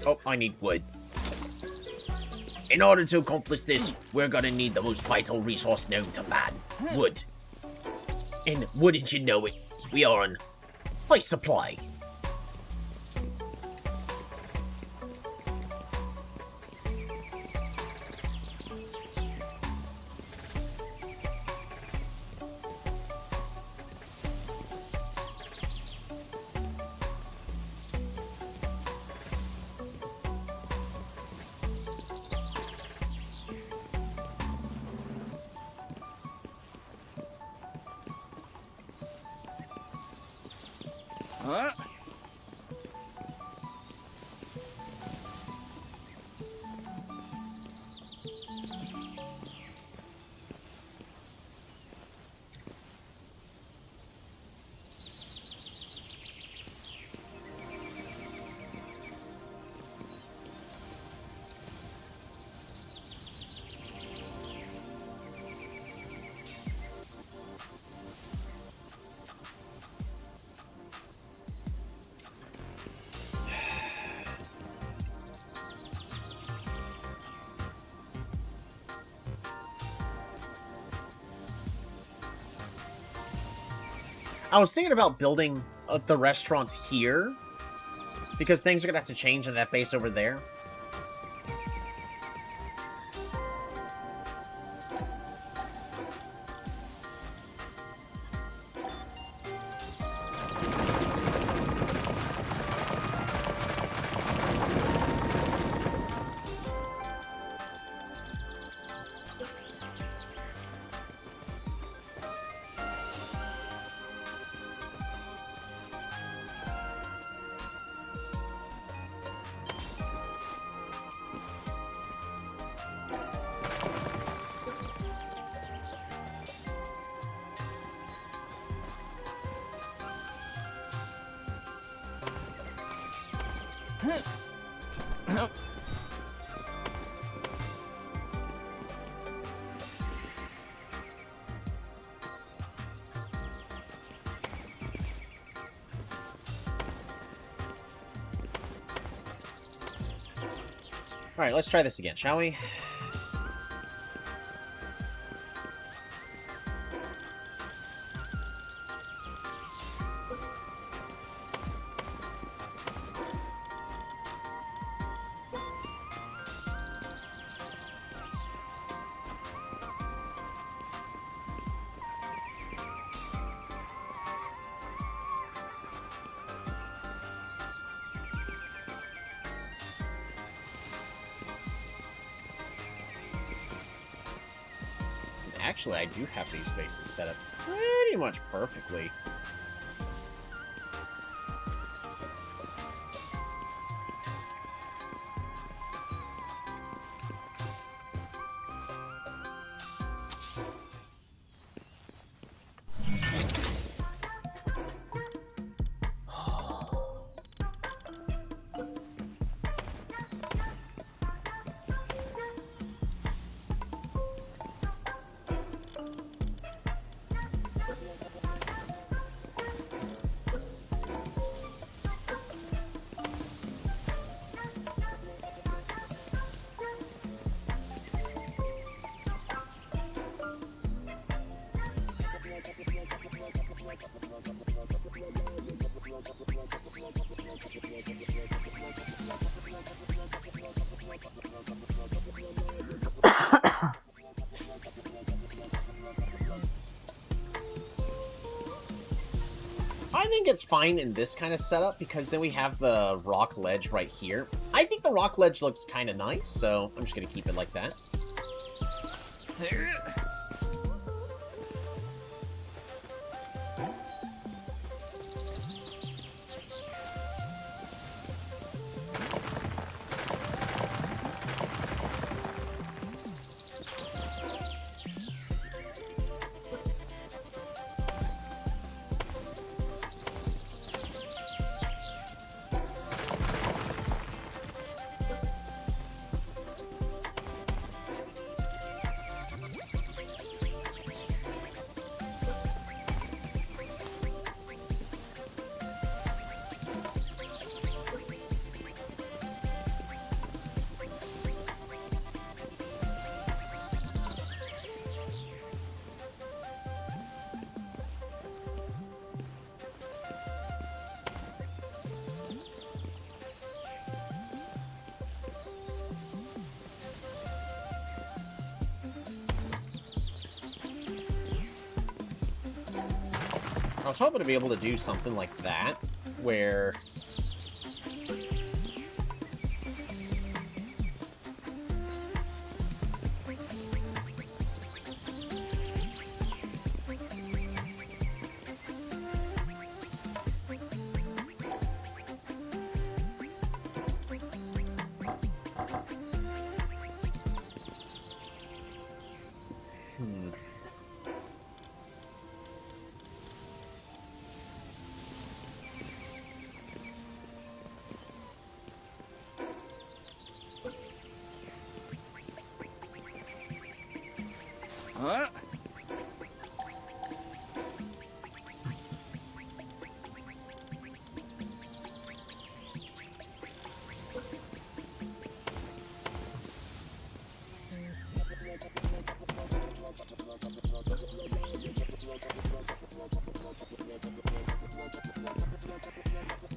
Oh, I need wood. In order to accomplish this, we're gonna need the most vital resource known to man. Wood. And wouldn't you know it, we are on high supply. Huh? I was thinking about building the restaurants here, because things are gonna have to change in that base over there. Alright, let's try this again, shall we? Actually, I do have these bases set up pretty much perfectly. I think it's fine in this kind of setup, because then we have the rock ledge right here. I think the rock ledge looks kind of nice, so I'm just going to keep it like that. was hoping to be able to do something like that, where... Huh?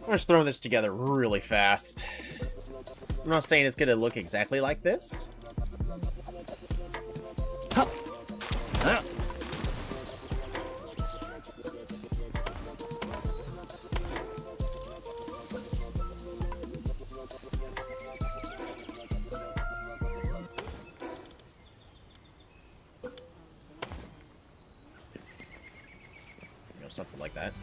I'm just throwing this together really fast. I'm not saying it's going to look exactly like this. Huh? You know, something like that.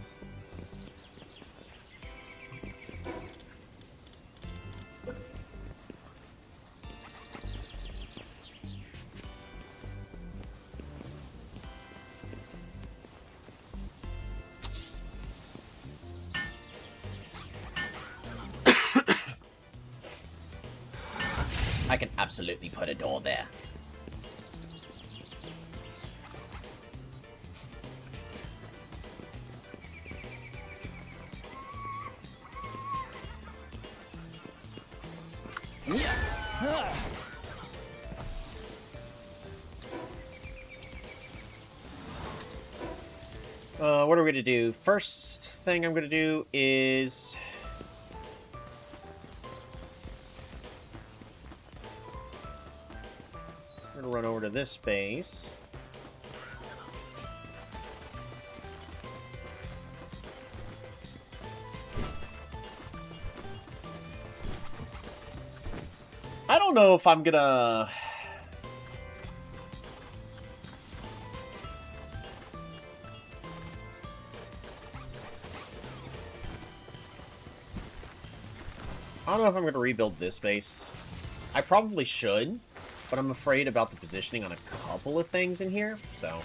I can absolutely put a door there. Yeah. Huh. What are we going to do? First thing I'm going to do is... I'm going to run over to this base. I don't know if I'm going to... I don't know if I'm going to rebuild this base. I probably should, but I'm afraid about the positioning on a couple of things in here, so...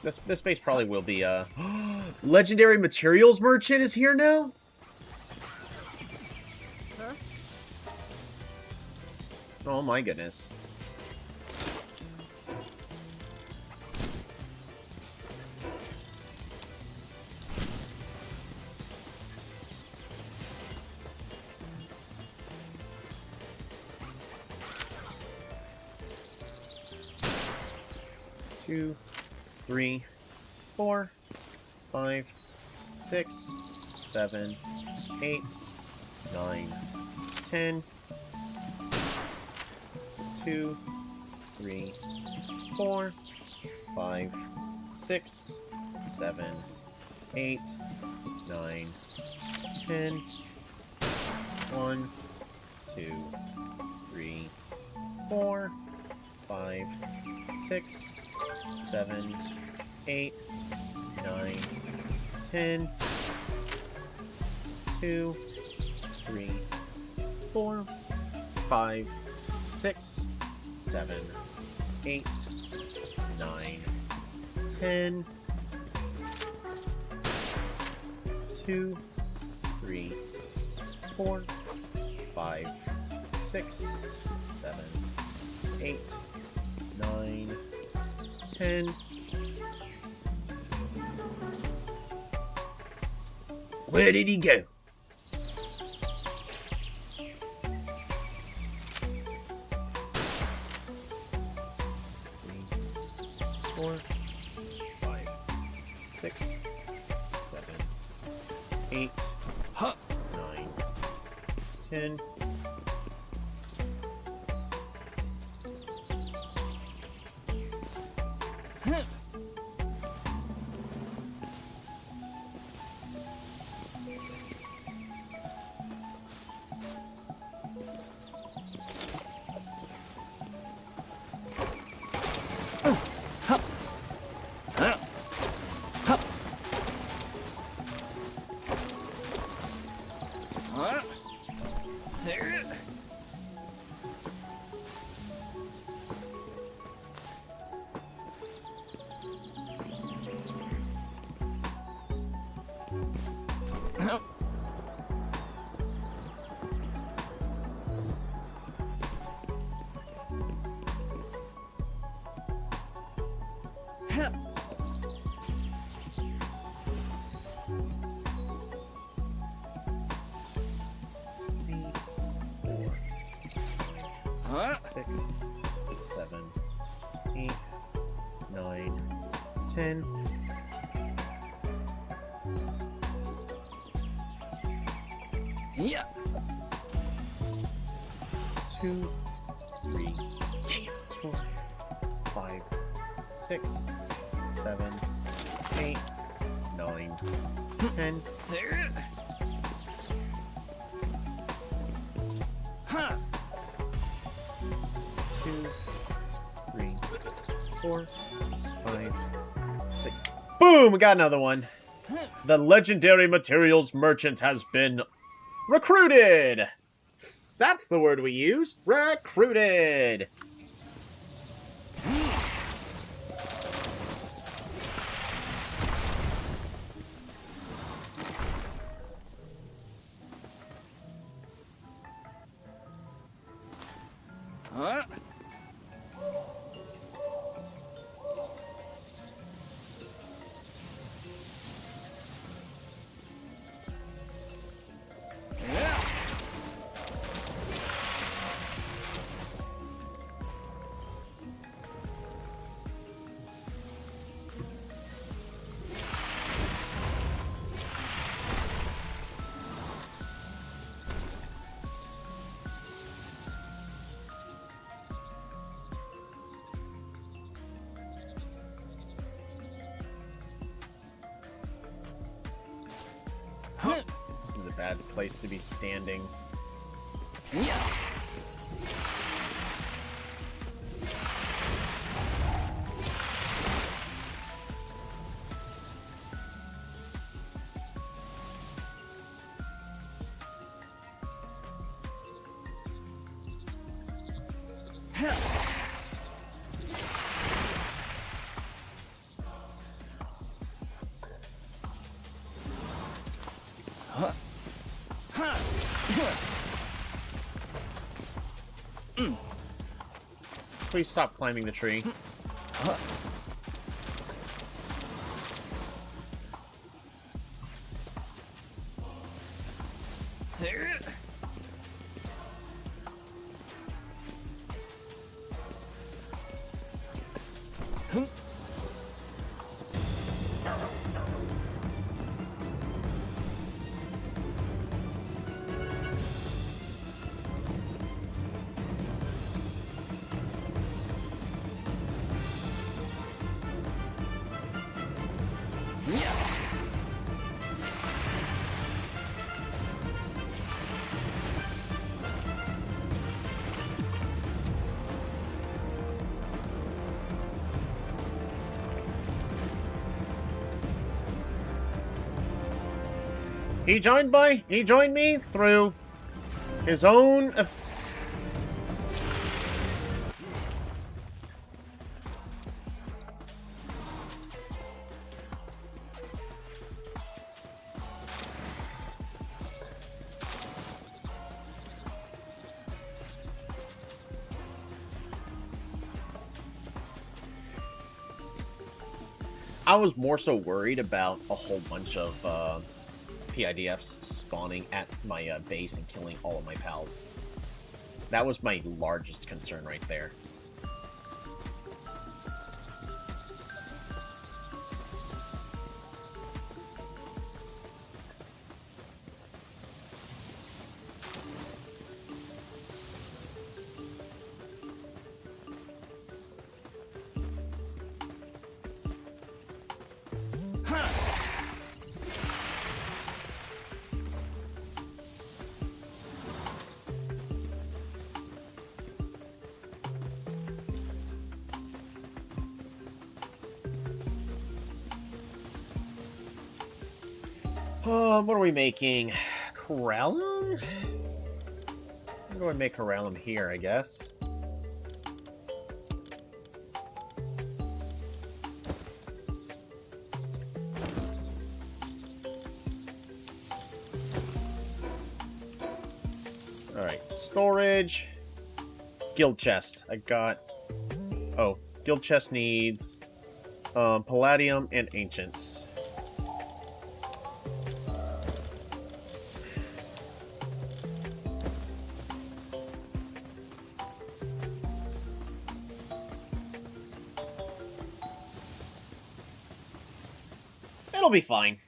This base probably will be, Legendary Materials Merchant is here now? Huh? Oh my goodness. Two, 3, 4, 5, 6, 7, 8, 9, 10. 2, 3, 4, 5, 6, 7, 8, 9, 10. 1, 2, 3, 4, 5, 6, 7, 8, 9, 10. 2, 3, 4, 5, 6, 7, 8, 9, 10. 2, 3, 4, 5, 6, 7, 8, 9, 10. Where did he go? Four, 5, 6, 7, 8, Huh. 9, 10. 6, 7, 8, 9, 10. Yeah. 2, 3, 4, 5, 6, 7, 8, 9, 10. Huh. 2, 3, 4, 5, 6. Boom! We got another one. The legendary materials merchant has been recruited! That's the word we use. Recruited! Huh? Yeah. Huh. This is a bad place to be standing. Yeah. Huh. Huh. Please stop climbing the tree. Huh. Yeah. He joined me through his own... I was more so worried about a whole bunch of PIDFs spawning at my base and killing all of my pals. That was my largest concern right there. What are we making? Corellum? I'm going to make Corellum here, I guess. Alright, storage. Guild chest. I got... Oh, guild chest needs... Palladium and Ancients. It'll be fine.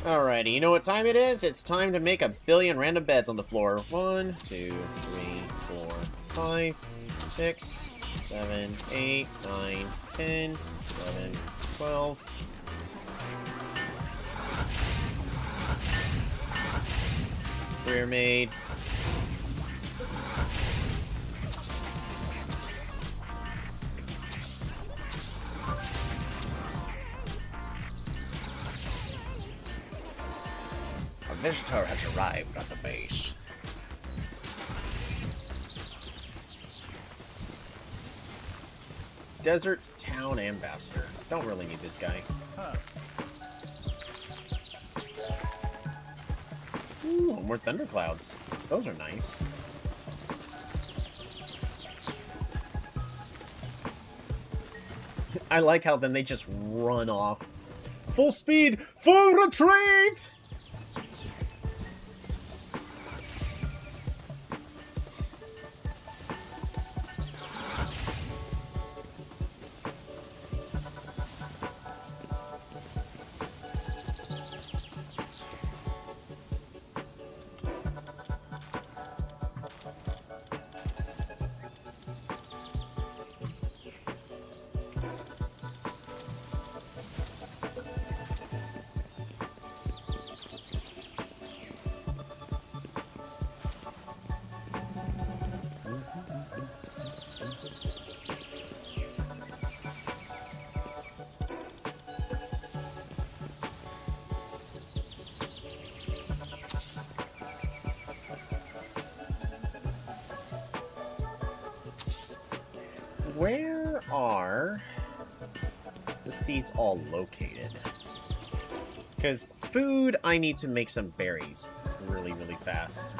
Alrighty, you know what time it is? It's time to make a billion random beds on the floor. 1, 2, 3, 4, 5, 6, 7, 8, 9, 10, 11, 12. Three are made. A visitor has arrived at the base. Desert Town Ambassador. Don't really need this guy. Huh. Ooh, more thunderclouds. Those are nice. I like how then they just run off. Full speed! Full retreat! Where are the seeds all located? Because food, I need to make some berries really, really fast.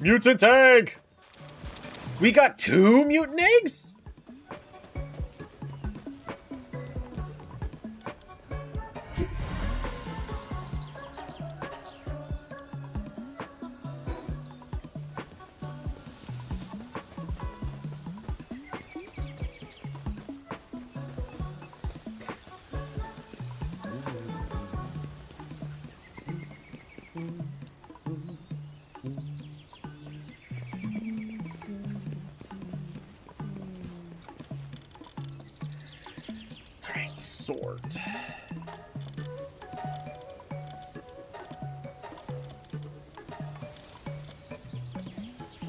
Mutant egg! We got 2 mutant eggs? Alright, sword.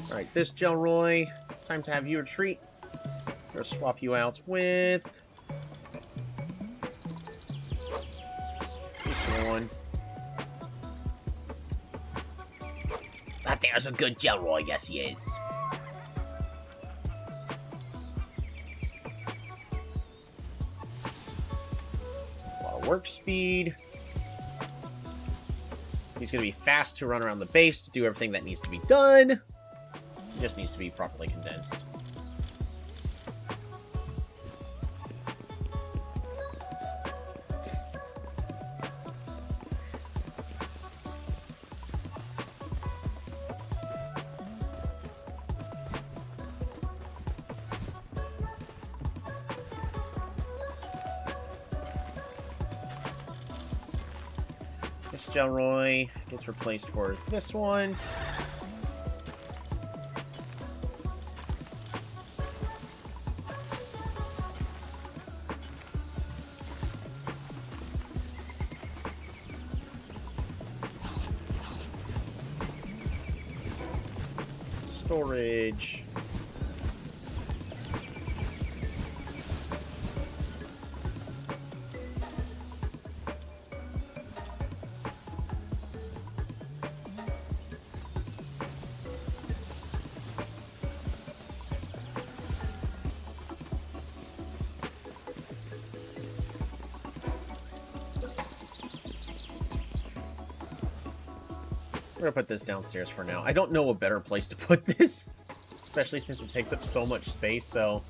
Alright, this Gelroy. Time to have you retreat. We're gonna swap you out with this one. That there's a good Gelroy, yes he is. work speed. He's going to be fast to run around the base to do everything that needs to be done. He just needs to be properly condensed. This Gelroy gets replaced for this one. Storage. We're gonna put this downstairs for now. I don't know a better place to put this, especially since it takes up so much space, so...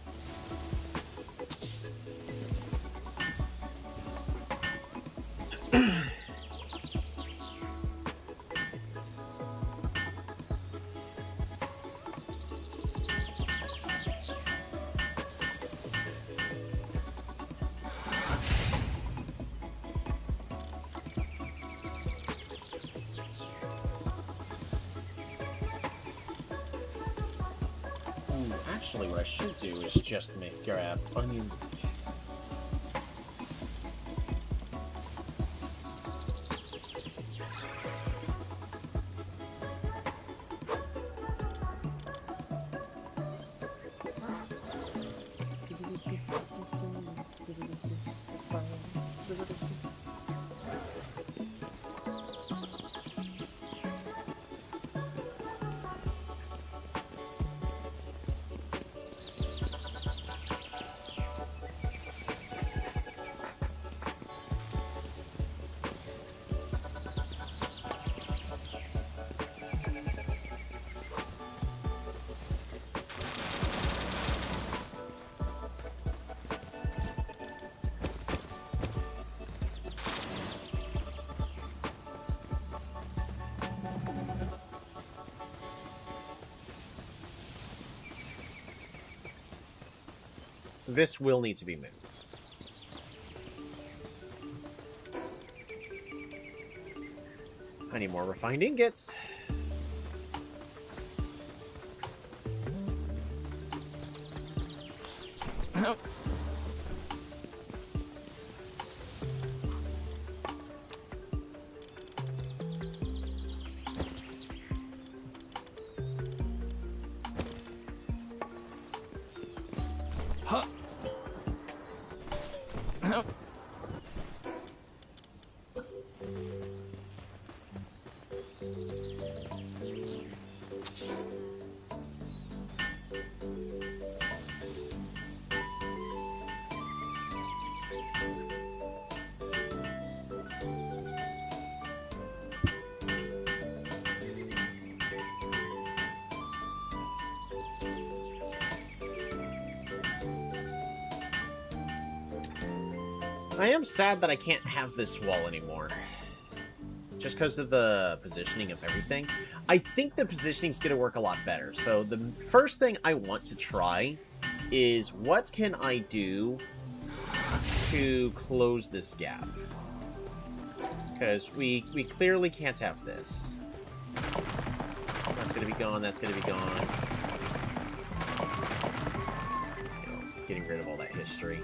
Actually, what I should do is just grab onions and carrots. This will need to be moved. I need more refined ingots. Huh. I am sad that I can't have this wall anymore. Just because of the positioning of everything. I think the positioning is going to work a lot better. So the first thing I want to try is what can I do to close this gap? Because we clearly can't have this. That's going to be gone, that's going to be gone. You know, getting rid of all that history.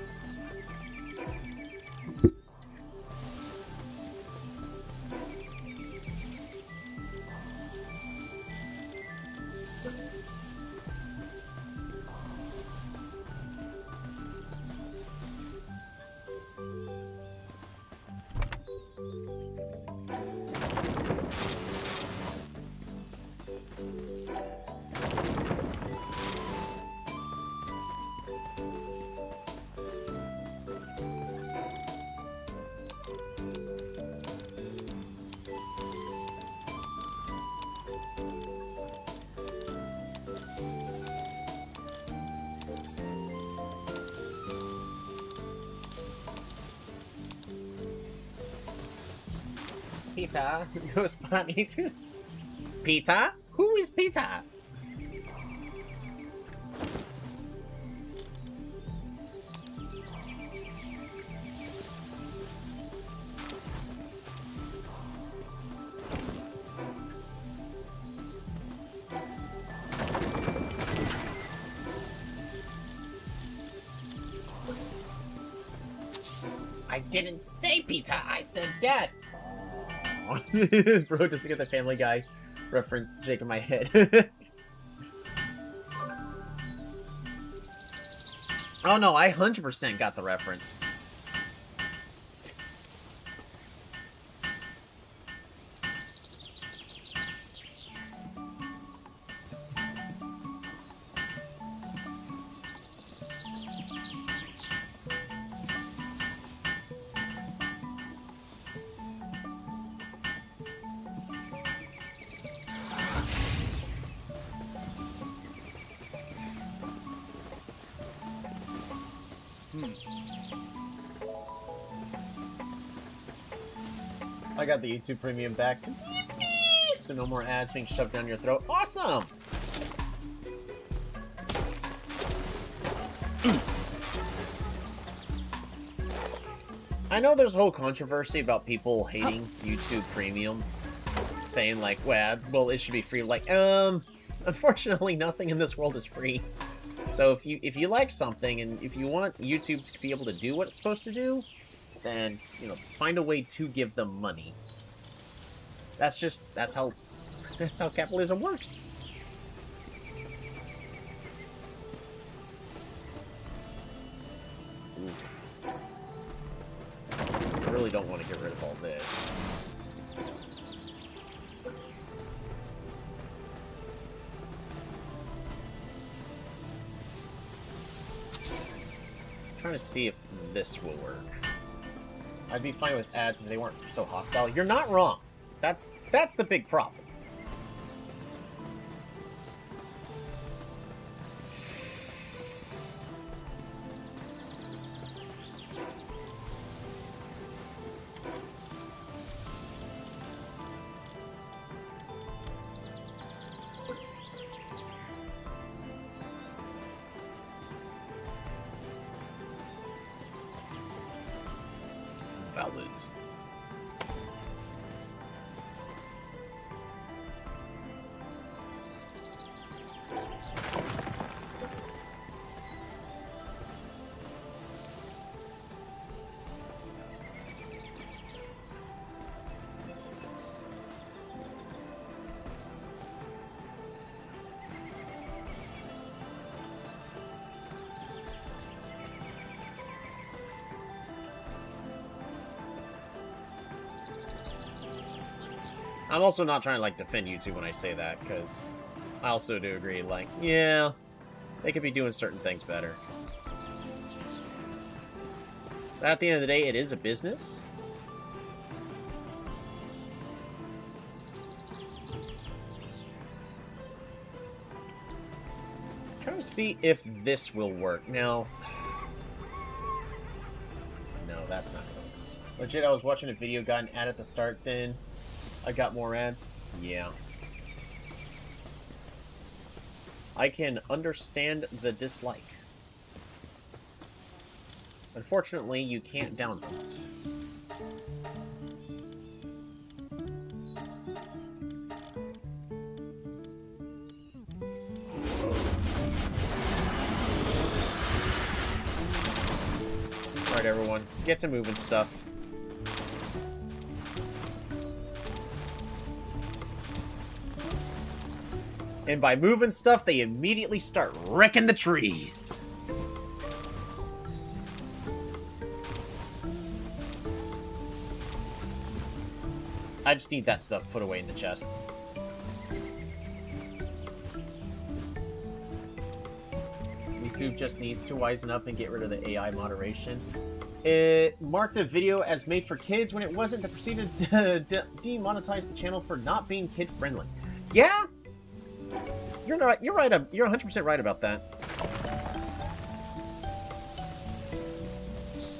Peter. Ghost Bunny too. Peter? Who is Peter? I didn't say Peter, I said Dad. Bro, doesn't get the Family Guy reference, shaking my head. Oh no, I 100% got the reference. I got the YouTube Premium back, so yippee! So no more ads being shoved down your throat. Awesome! I know there's a whole controversy about people hating YouTube Premium, saying like, well, it should be free. Like, unfortunately, nothing in this world is free. So if you like something and if you want YouTube to be able to do what it's supposed to do, then, you know, find a way to give them money. That's how capitalism works. Oof. I really don't want to get rid of all this. I'm trying to see if this will work. I'd be fine with ads if they weren't so hostile. You're not wrong. That's the big problem. Valid. I'm also not trying to, like, defend YouTube when I say that, because I also do agree, like, yeah, they could be doing certain things better. But at the end of the day, it is a business. I'm trying to see if this will work. Now, no, that's not good. Legit, I was watching a video, got an ad at the start, then I got more ads. Yeah. I can understand the dislike. Unfortunately, you can't downvote. Alright, everyone. Get to moving stuff. And by moving stuff, they immediately start wrecking the trees. I just need that stuff put away in the chests. YouTube just needs to wisen up and get rid of the AI moderation. It marked the video as made for kids when it wasn't, to proceed to demonetize the channel for not being kid-friendly. Yeah? You're right. You're right. You're 100% right about that.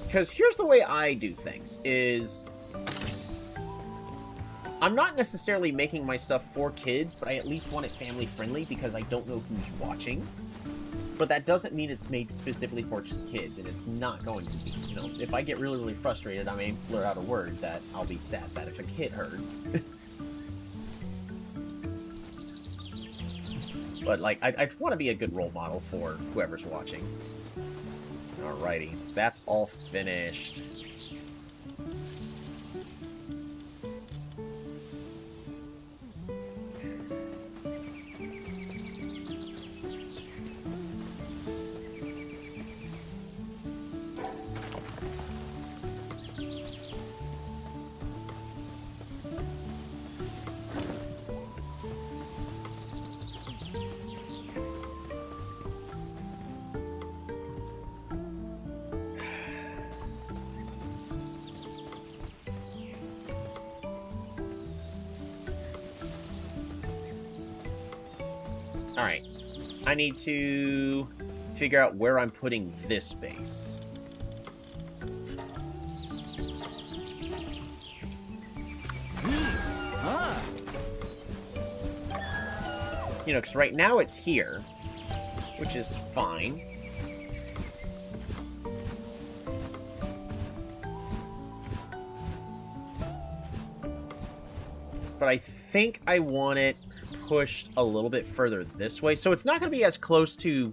Because here's the way I do things: is I'm not necessarily making my stuff for kids, but I at least want it family friendly because I don't know who's watching. But that doesn't mean it's made specifically for kids, and it's not going to be. You know, if I get really, really frustrated, I may blur out a word that I'll be sad that if a kid heard. But, like, I want to be a good role model for whoever's watching. Alrighty, that's all finished. Alright, I need to figure out where I'm putting this base. You know, because right now it's here, which is fine. But I think I want it pushed a little bit further this way, so it's not going to be as close to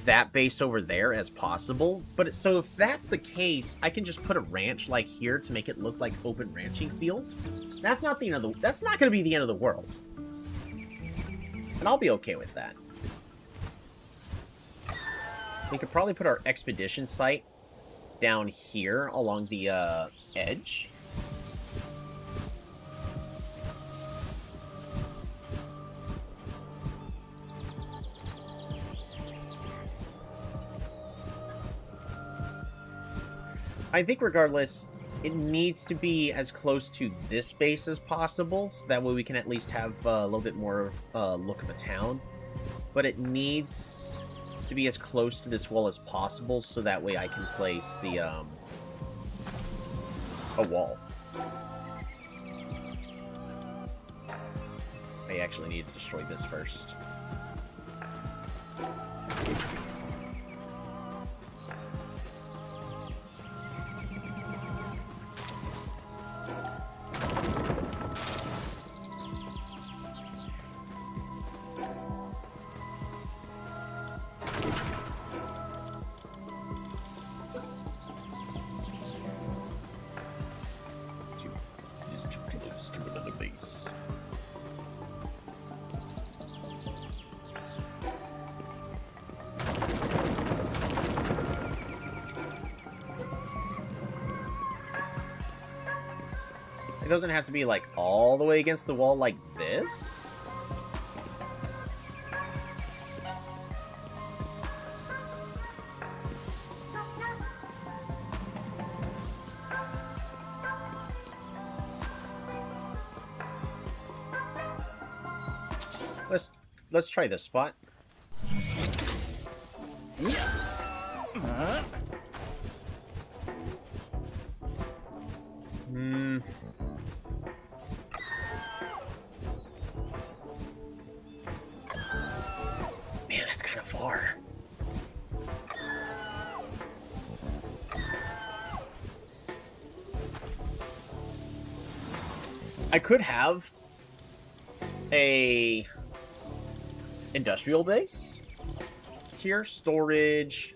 that base over there as possible. But so if that's the case, I can just put a ranch like here to make it look like open ranching fields. That's not the end of the. That's not going to be the end of the world, and I'll be okay with that. We could probably put our expedition site down here along the edge. I think regardless, it needs to be as close to this base as possible, so that way we can at least have a little bit more look of a town. But it needs to be as close to this wall as possible, so that way I can place the a wall. I actually need to destroy this first. Too close to another base. It doesn't have to be like all the way against the wall like this. Let's try this spot. Man, that's kind of far. I could have a industrial base here, storage.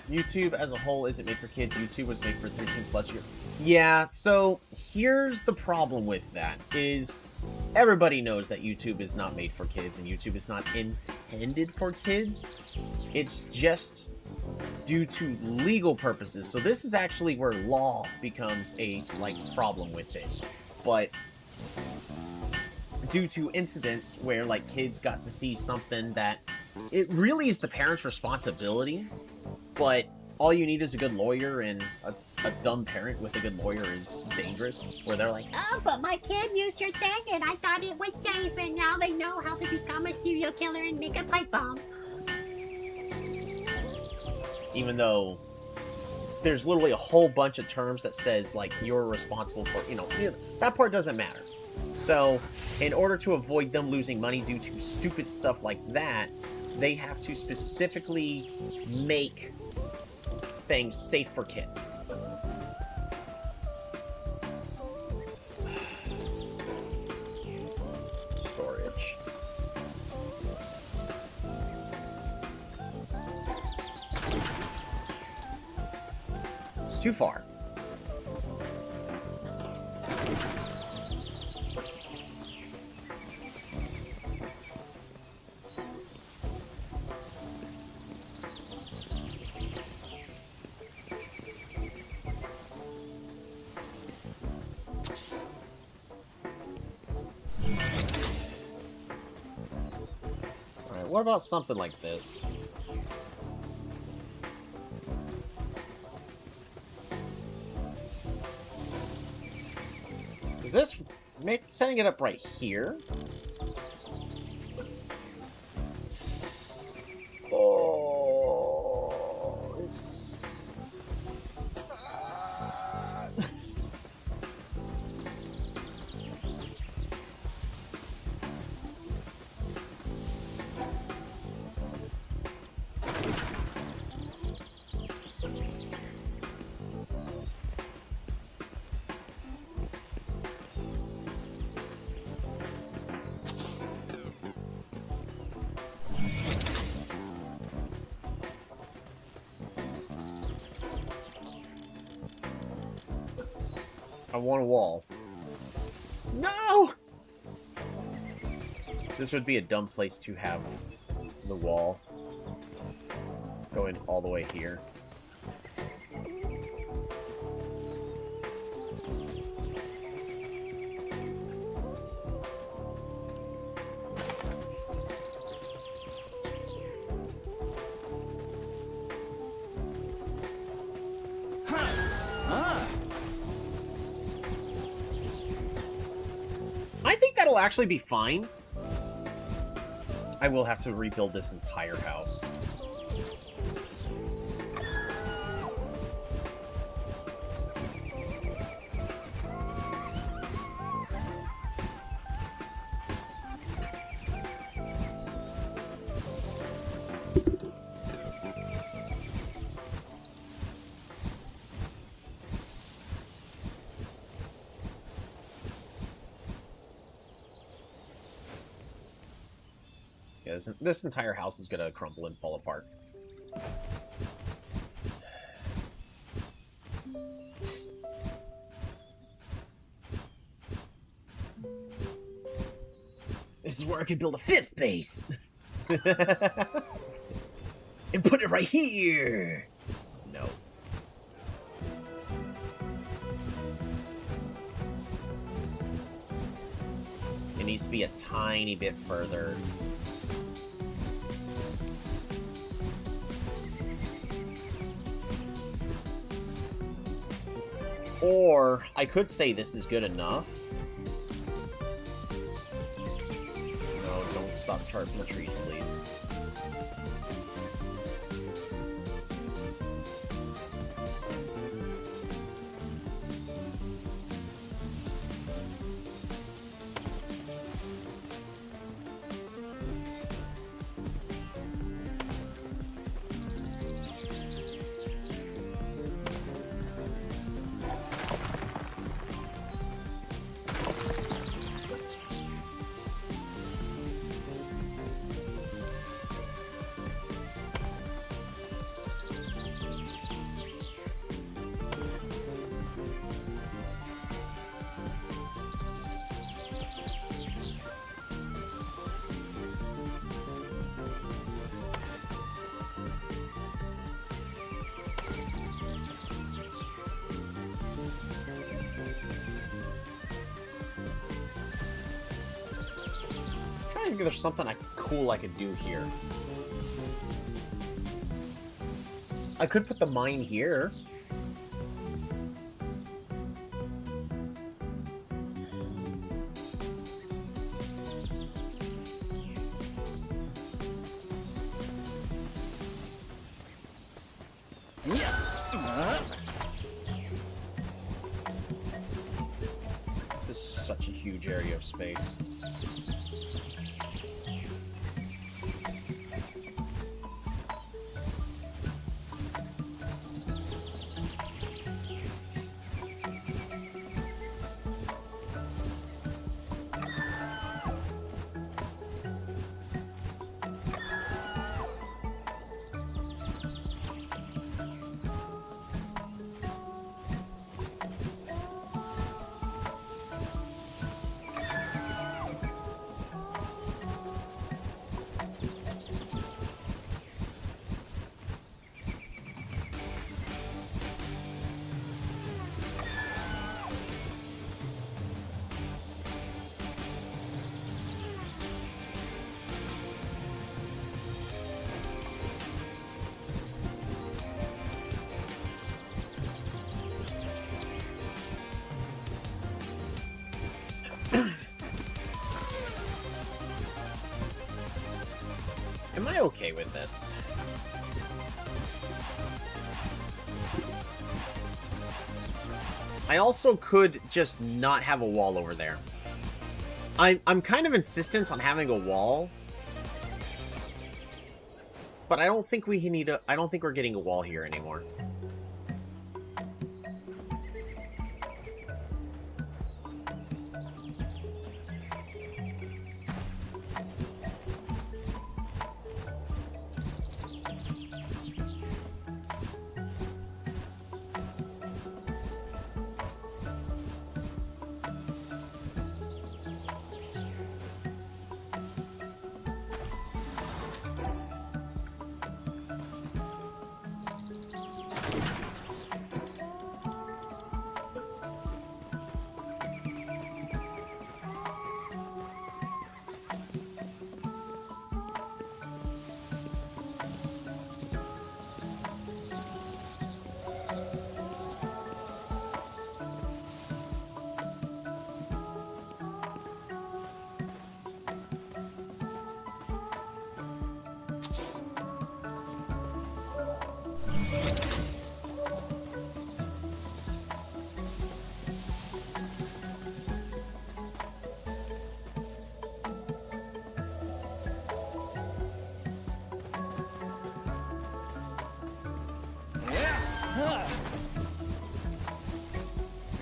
YouTube as a whole isn't made for kids. YouTube was made for 13 plus years. Yeah, so here's the problem with that is everybody knows that YouTube is not made for kids and YouTube is not intended for kids. It's just due to legal purposes. So this is actually where law becomes a slight problem with it. But due to incidents where like kids got to see something that it really is the parents' responsibility, but all you need is a good lawyer and a a dumb parent with a good lawyer is dangerous, where they're like, Oh, but my kid used your thing and I thought it was safe, and now they know how to become a serial killer and make a pipe bomb. even though there's literally a whole bunch of terms that says, like, you're responsible for, that part doesn't matter. So, in order to avoid them losing money due to stupid stuff like that, they have to specifically make things safe for kids. Storage. It's too far. What about something like this? Is this setting it up right here? Oh, it's... I want a wall. No! This would be a dumb place to have the wall going all the way here. I think that'll actually be fine. I will have to rebuild this entire house. Yeah, this entire house is gonna crumble and fall apart. This is where I can build a fifth base! And put it right here! No. It needs to be a tiny bit further. Or, I could say this is good enough. No, don't stop charging trees, please. I think there's something cool I could do here. I could put the mine here. This is such a huge area of space. Am I okay with this? I also could just not have a wall over there. I'm kind of insistent on having a wall, but I don't think we need a. I don't think we're getting a wall here anymore.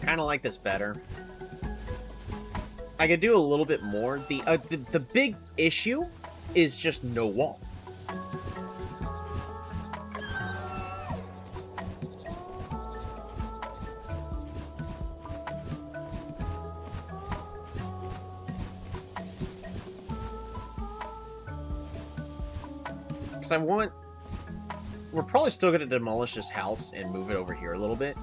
Kind of like this better. I could do a little bit more. The big issue is just no wall. Because I want... We're probably still going to demolish this house and move it over here a little bit.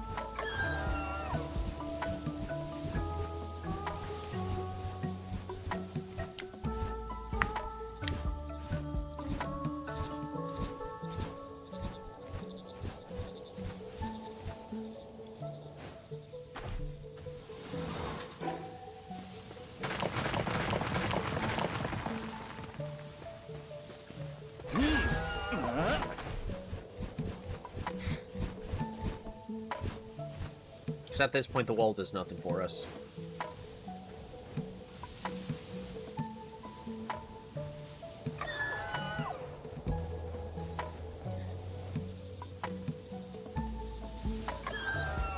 Because at this point, the wall does nothing for us.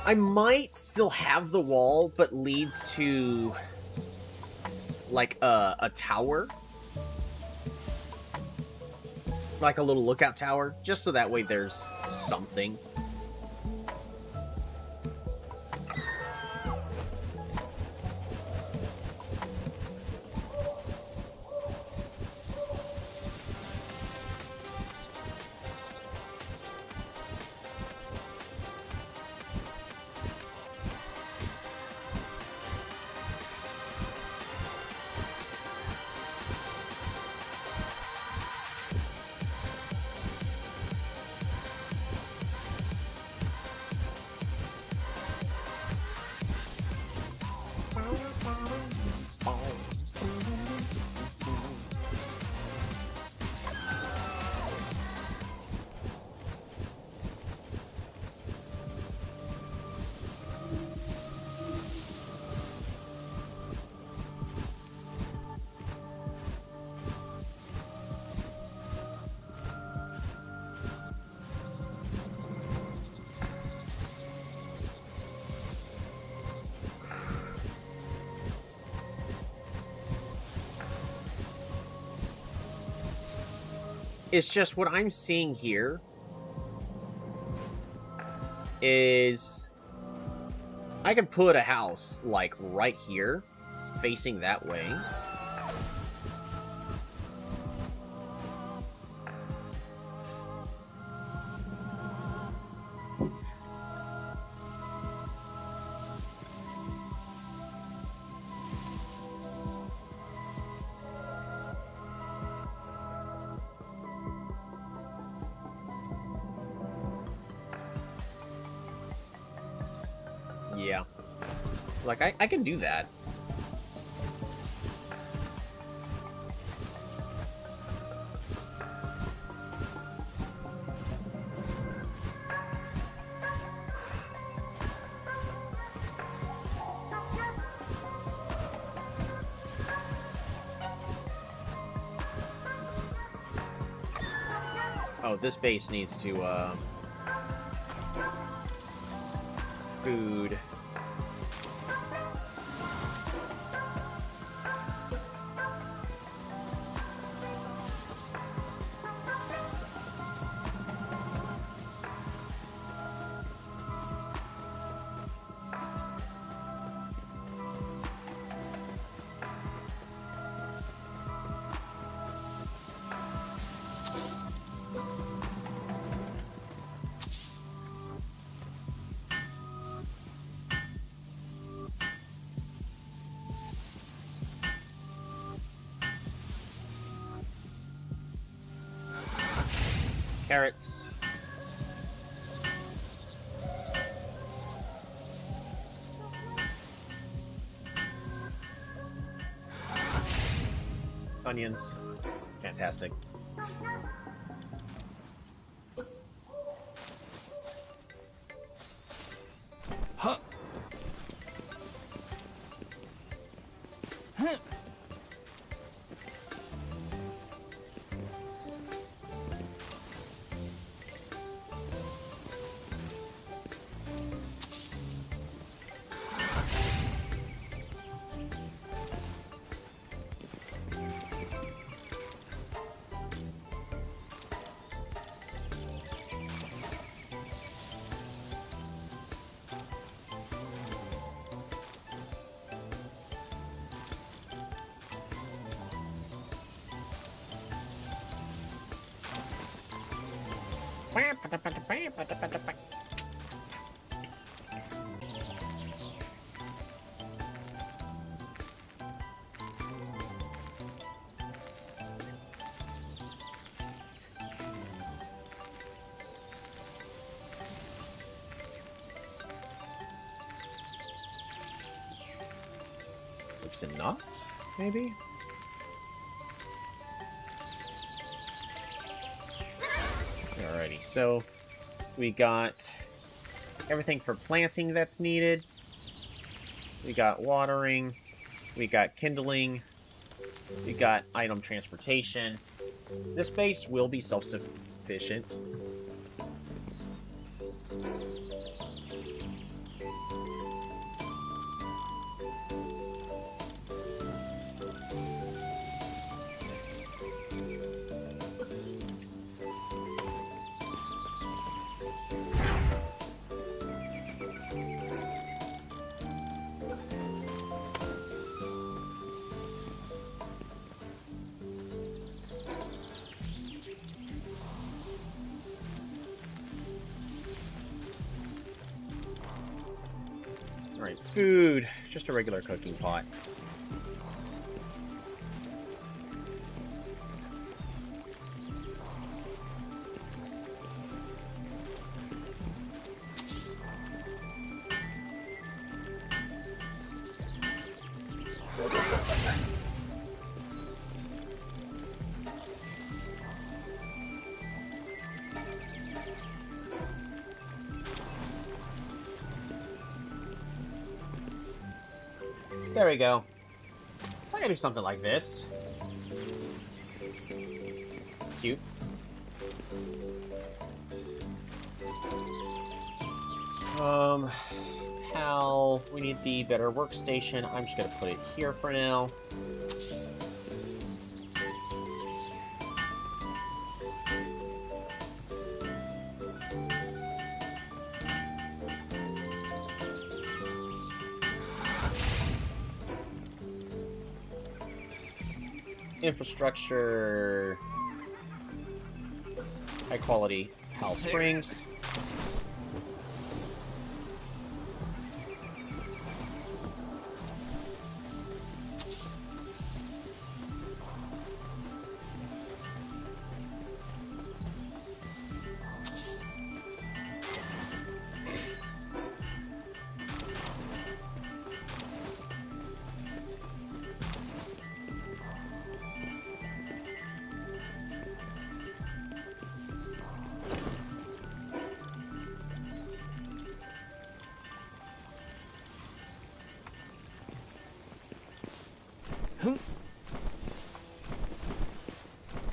I might still have the wall, but leads to, like, a tower. Like a little lookout tower, just so that way there's something. It's just what I'm seeing here is I could put a house, like, right here, facing that way. Yeah. Like, I can do that. Oh, this base needs to, food. Carrots. Onions. Fantastic. Huh. Huh. Looks and not, maybe? Alrighty, so we got everything for planting that's needed. We got watering. We got kindling. We got item transportation. This base will be self-sufficient. Alright, food. Just a regular cooking pot. There we go. So I can do something like this. Cute. Pal, we need the better workstation. I'm just gonna put it here for now. infrastructure, high quality Hal Springs.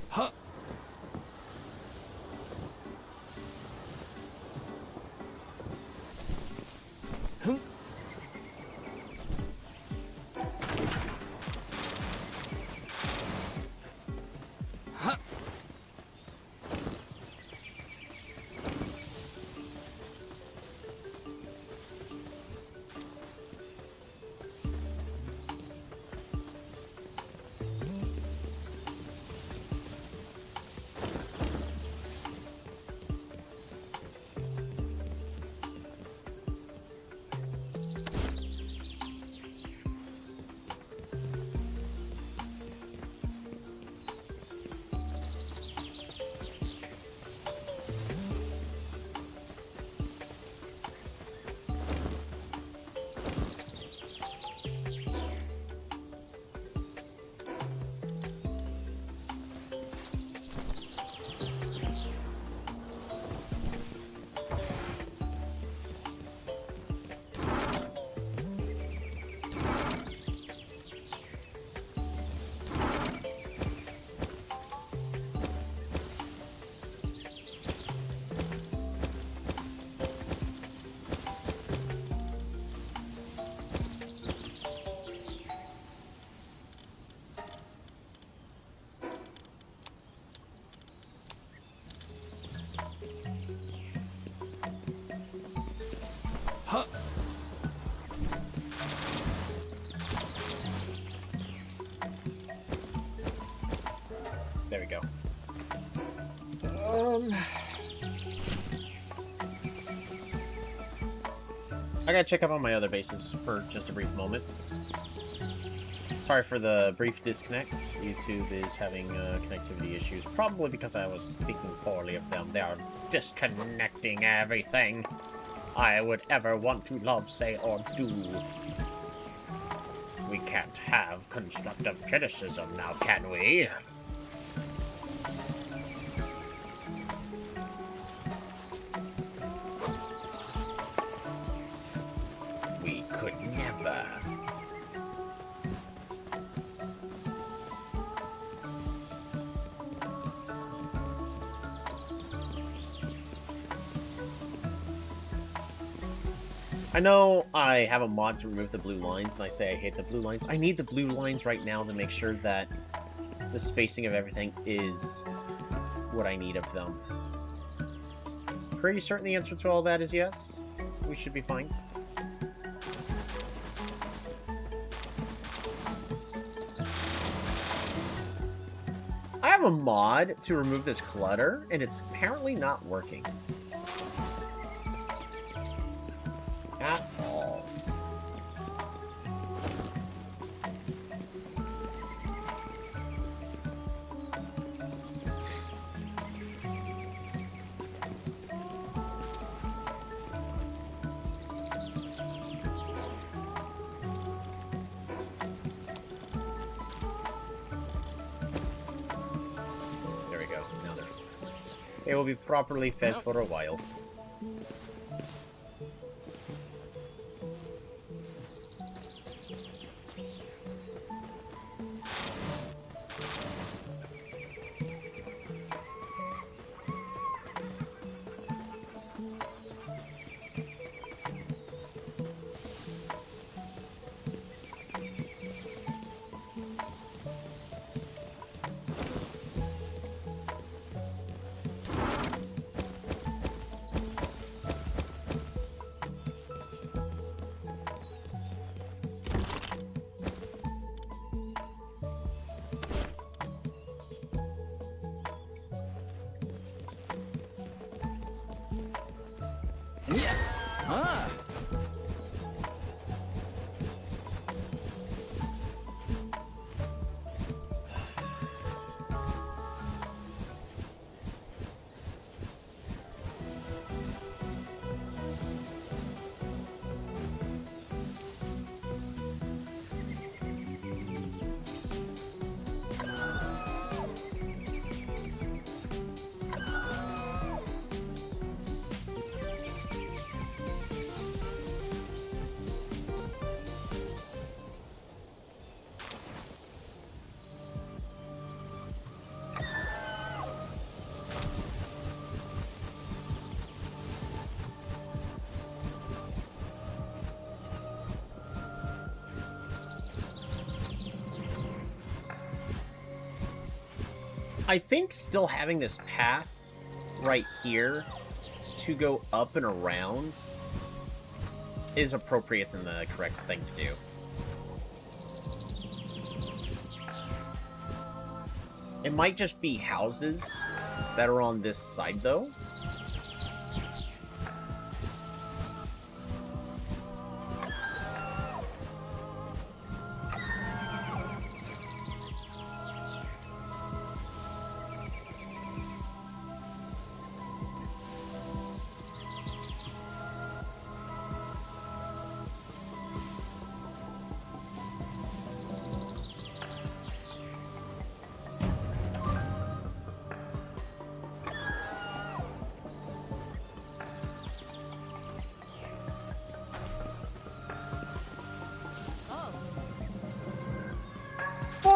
Huh. Huh. There we go. I gotta check up on my other bases for just a brief moment. Sorry for the brief disconnect. YouTube is having connectivity issues, probably because I was speaking poorly of them. They are disconnecting everything I would ever want to love, say, or do. We can't have constructive criticism now, can we? We could never. I know I have a mod to remove the blue lines, and I say I hate the blue lines. I need the blue lines right now to make sure that the spacing of everything is what I need of them. Pretty certain the answer to all that is yes. We should be fine. I have a mod to remove this clutter, and it's apparently not working. At all. There we go. Now they will be properly fed for a while. I think still having this path right here to go up and around is appropriate and the correct thing to do. It might just be houses that are on this side, though.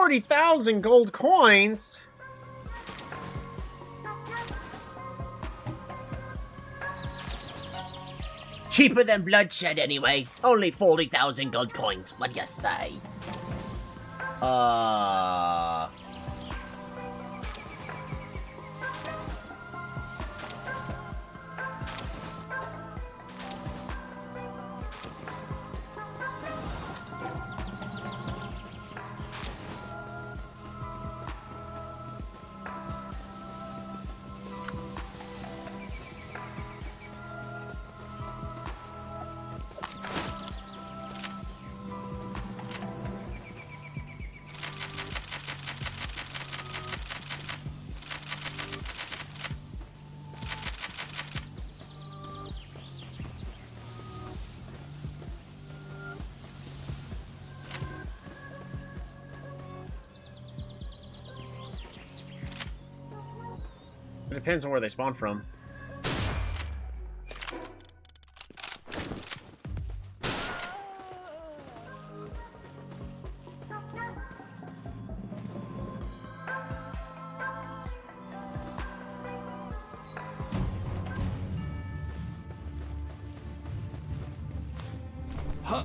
$40,000 gold coins? Cheaper than bloodshed anyway. Only 40,000 gold coins. What do you say? It depends on where they spawn from. Huh.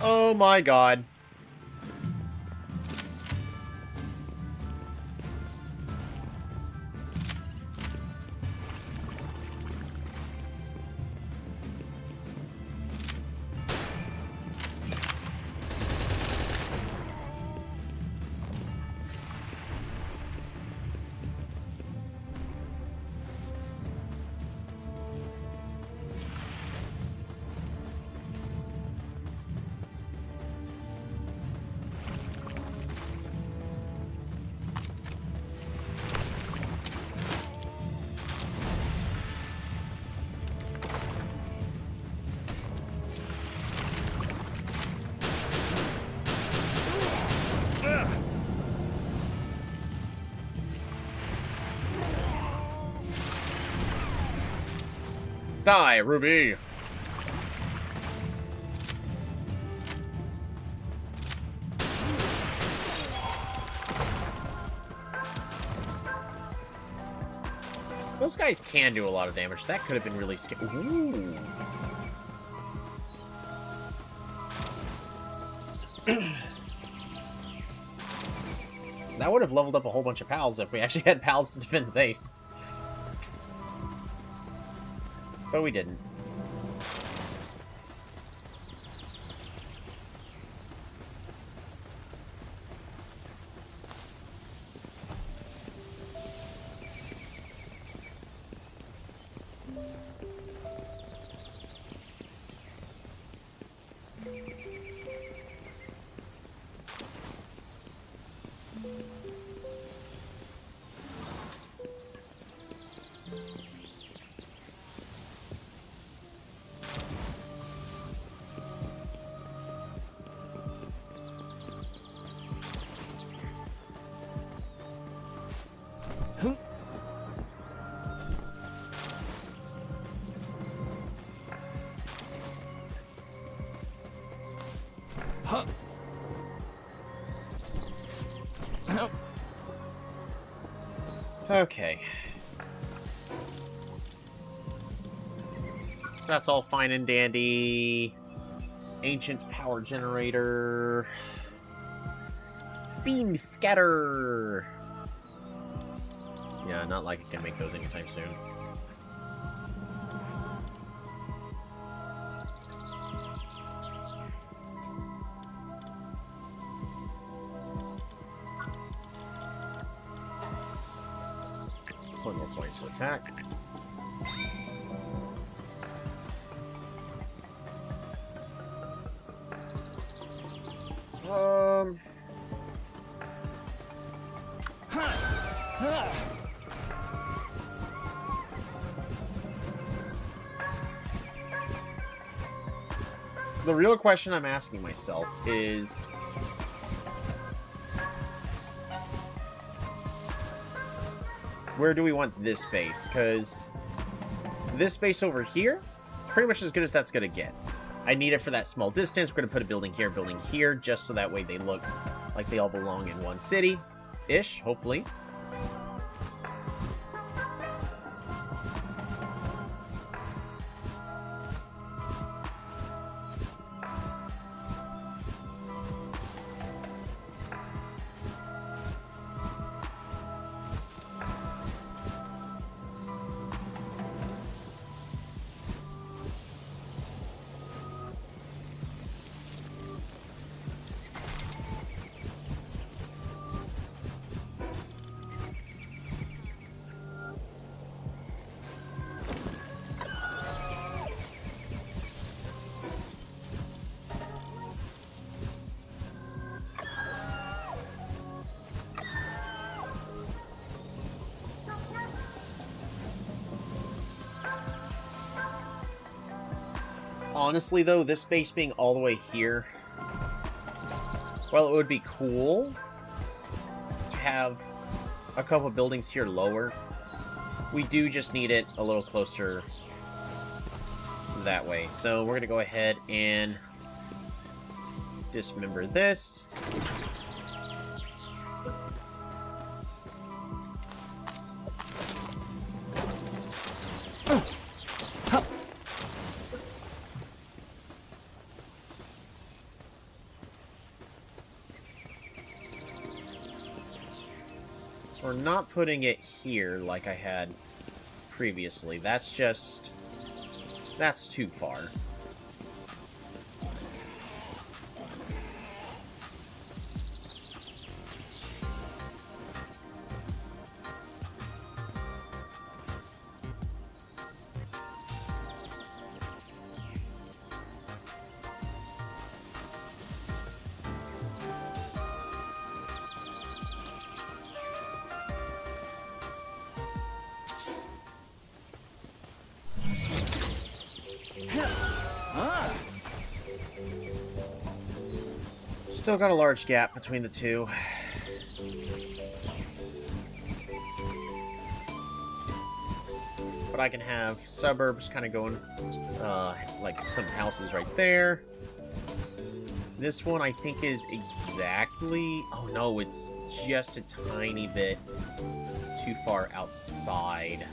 Oh my god. Die, Ruby! Those guys can do a lot of damage. That could have been really scary. Ooh. That would have leveled up a whole bunch of pals if we actually had pals to defend the base. But we didn't. Huh. Okay. That's all fine and dandy. Ancient's power generator. Beam scatter. Yeah, not like I can make those anytime soon. One more point to attack. The real question I'm asking myself is, where do we want this base? Because this base over here, it's pretty much as good as that's going to get. I need it for that small distance. We're going to put a building here, just so that way they look like they all belong in one city-ish, hopefully. Honestly, though, this base being all the way here, well, it would be cool to have a couple of buildings here lower. We do just need it a little closer that way. So we're going to go ahead and dismember this. We're not putting it here like I had previously. That's too far. Still got a large gap between the two. But I can have suburbs kind of going, like some houses right there. This one I think is exactly... Oh no, it's just a tiny bit too far outside.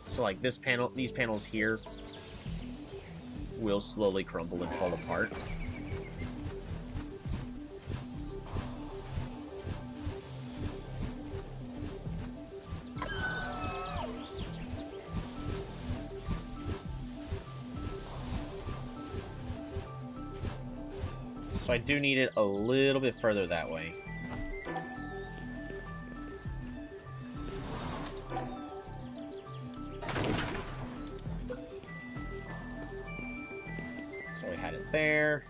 So like this panel, these panels here will slowly crumble and fall apart. So I do need it a little bit further that way. So we had it there.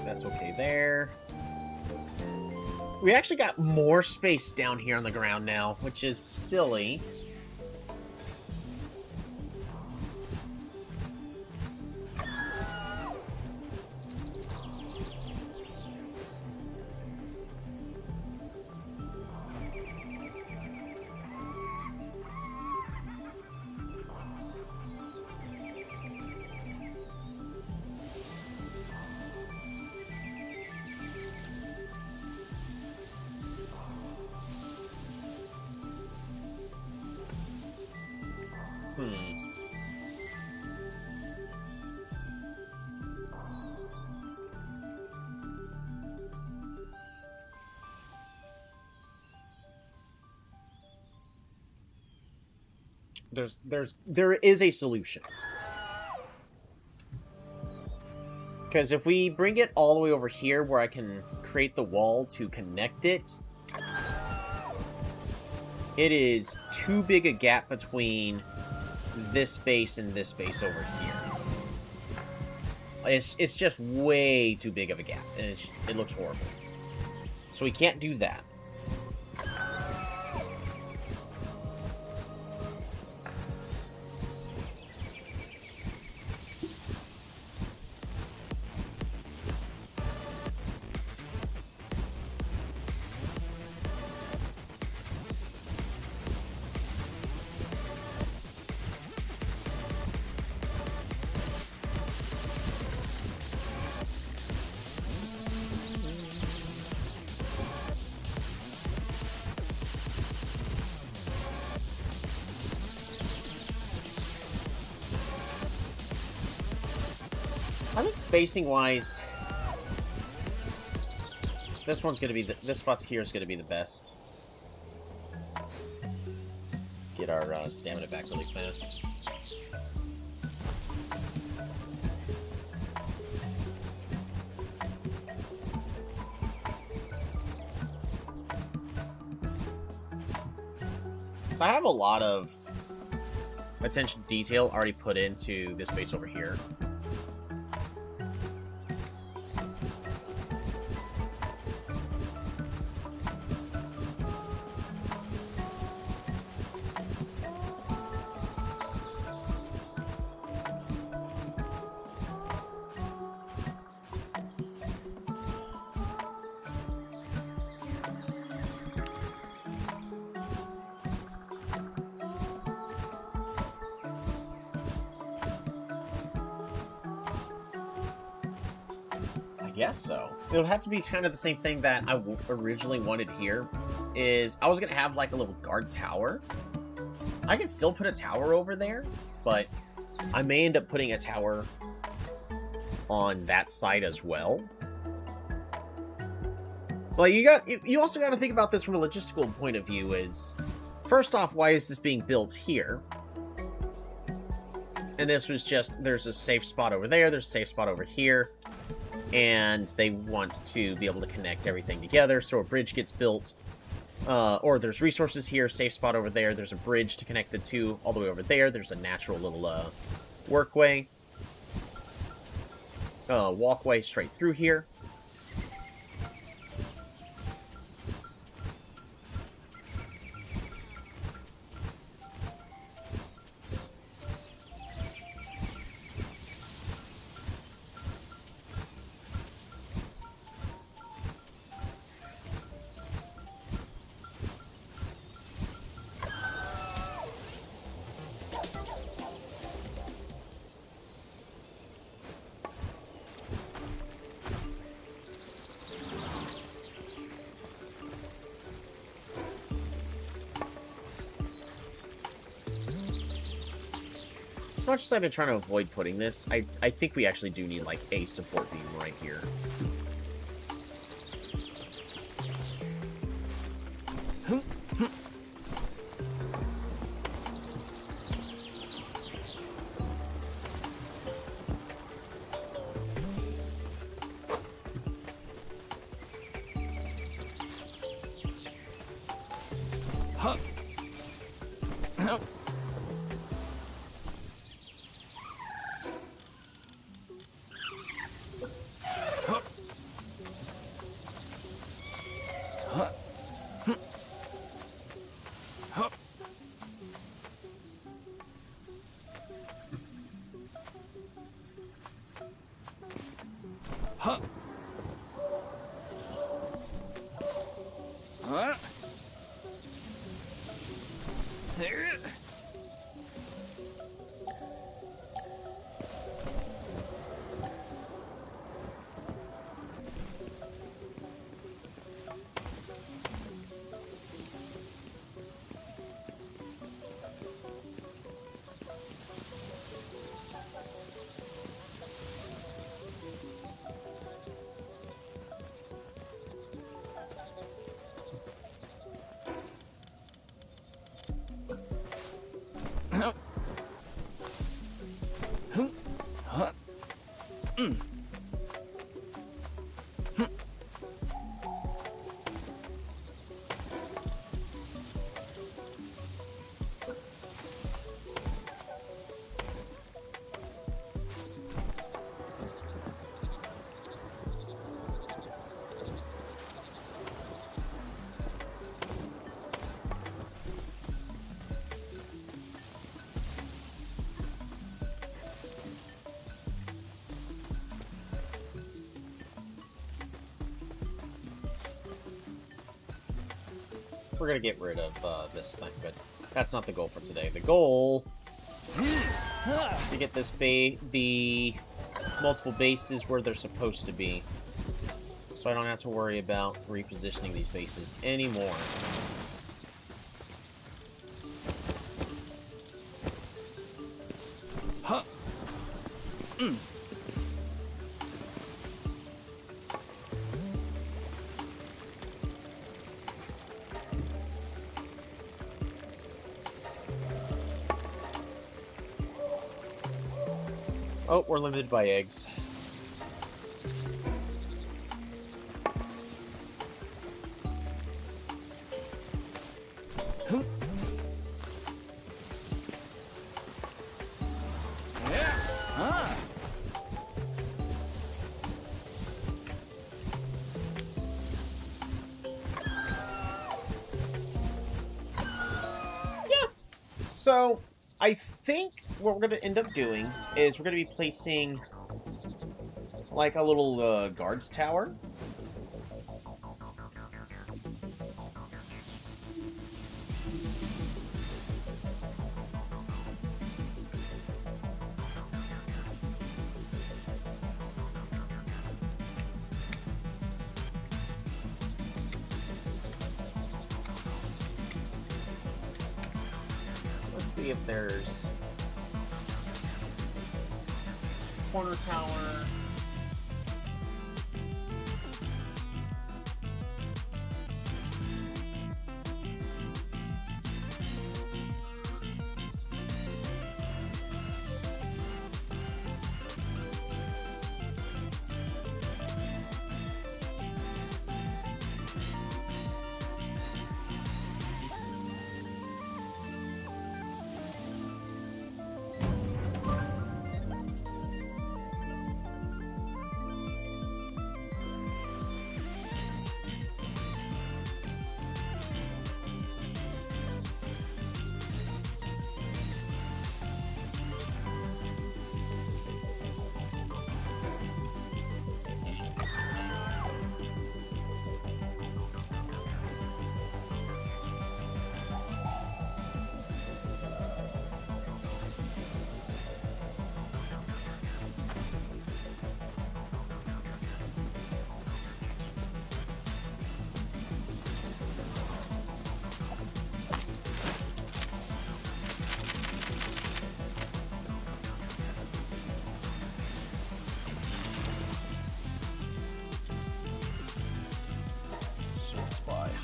That's okay there. We actually got more space down here on the ground now, which is silly. There is a solution. Because if we bring it all the way over here where I can create the wall to connect it, it is too big a gap between this space and this space over here. It's just way too big of a gap, and it looks horrible. So we can't do that. I think spacing-wise, this spot's here is gonna be the best. Let's get our stamina back really fast. So I have a lot of attention to detail already put into this base over here. Guess so. It would have to be kind of the same thing that I originally wanted here. Is I was gonna have like a little guard tower. I can still put a tower over there, but I may end up putting a tower on that side as well. Like you also got to think about this from a logistical point of view. Is first off, why is this being built here? And this was just there's a safe spot over there. There's a safe spot over here. And they want to be able to connect everything together, so a bridge gets built. Or there's resources here, safe spot over there. There's a bridge to connect the two all the way over there. There's a natural little workway. Walkway straight through here. As much as I've been trying to avoid putting this, I think we actually do need, like, a support beam right here. Huh. Huh. We're gonna get rid of this thing, but that's not the goal for today. The goal is to get this the multiple bases where they're supposed to be, so I don't have to worry about repositioning these bases anymore. Huh. Oh, we're limited by eggs. So, I think what we're going to end up doing is we're going to be placing, like, a little guards tower. Let's see if there's corner tower.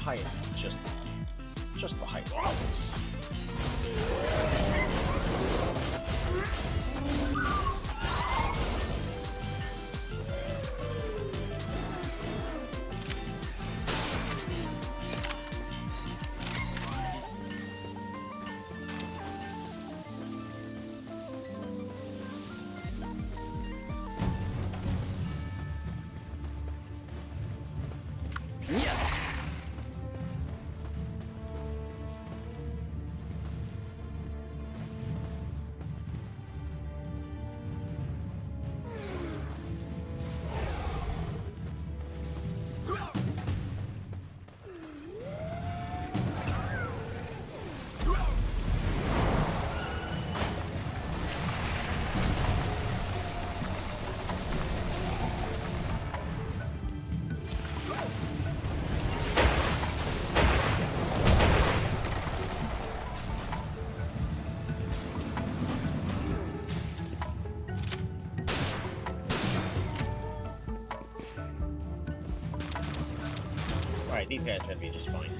highest, just the highest levels. Alright, these guys are gonna be just fine.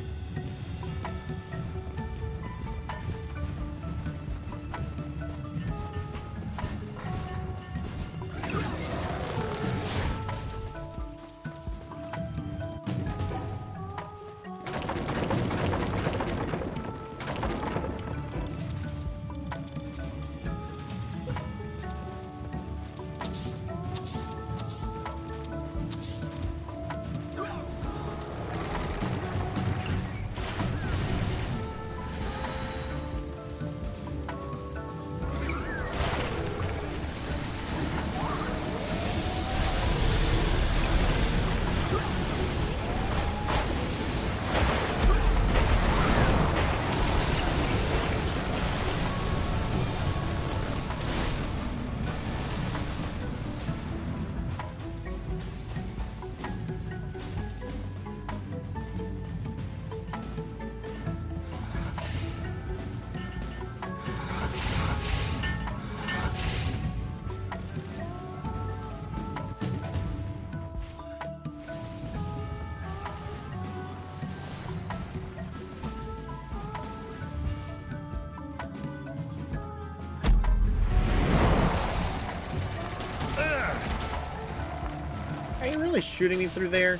Are you really shooting me through there?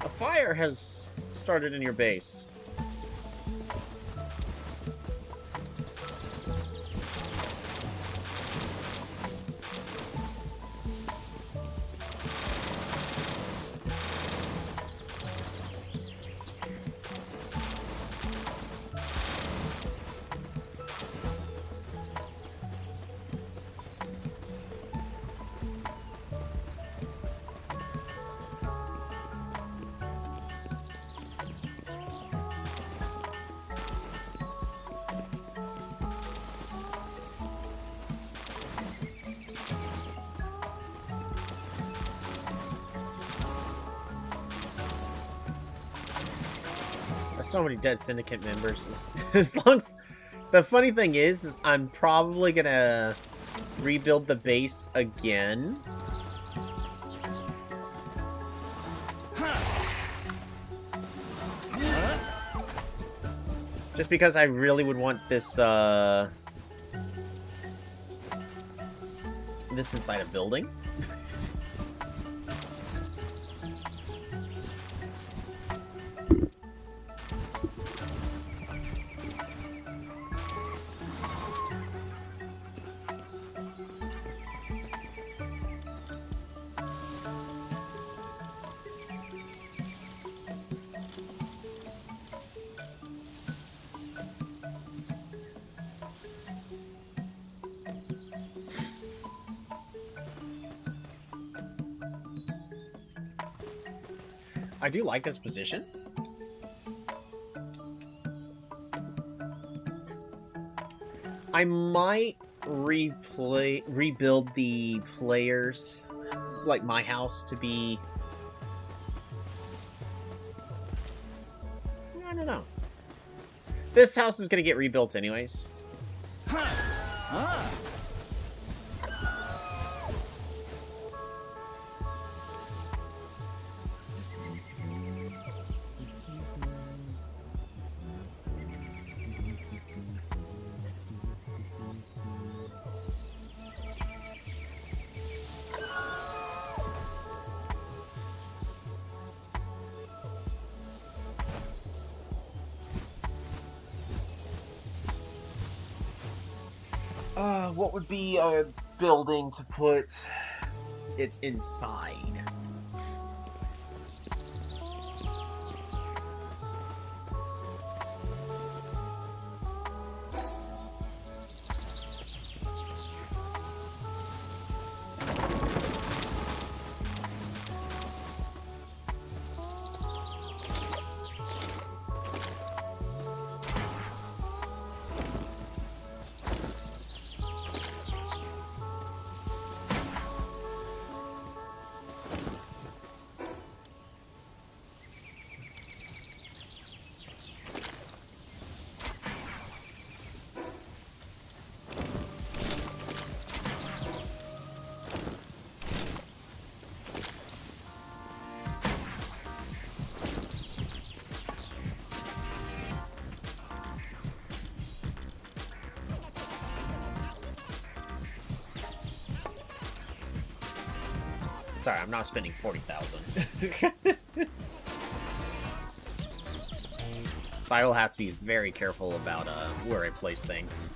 A fire has started in your base. So many dead syndicate members. As long as the funny thing is I'm probably gonna rebuild the base again. Just because I really would want this this inside a building. I do like this position. I might rebuild the players, like my house, to be... I don't know. This house is going to get rebuilt anyways. Ah. What would be a building to put it inside? Sorry, I'm not spending 40,000. So I will have to be very careful about where I place things.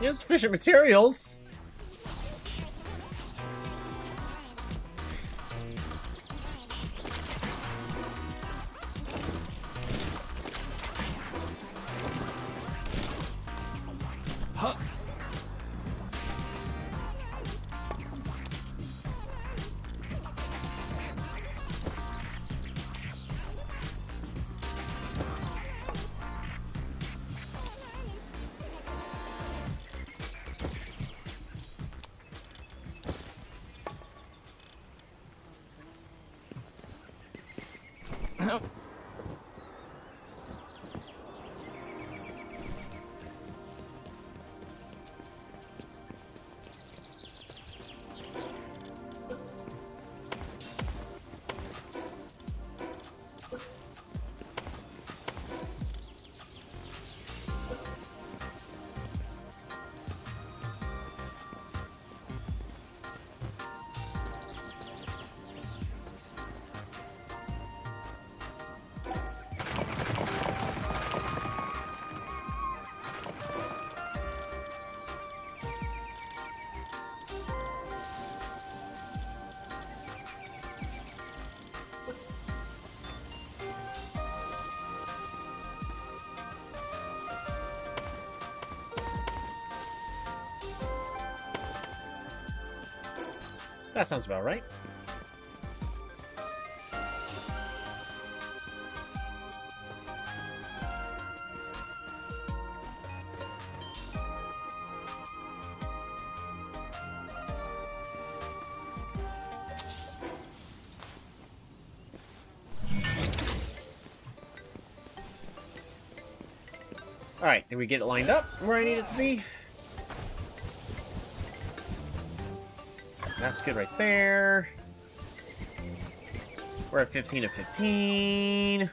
Insufficient materials. Huh. That sounds about right. Alright, did we get it lined up where I need it to be? That's good right there. We're at 15 of 15.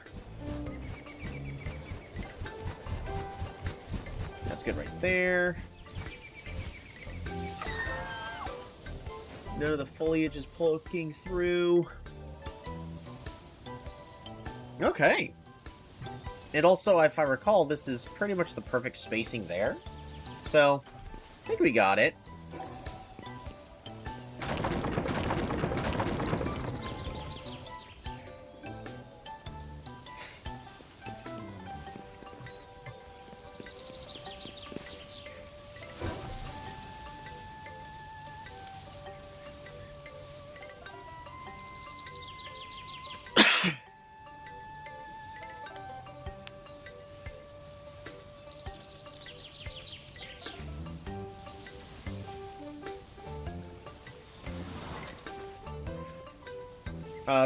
That's good right there. None of the foliage is poking through. Okay. And also, if I recall, this is pretty much the perfect spacing there. So, I think we got it.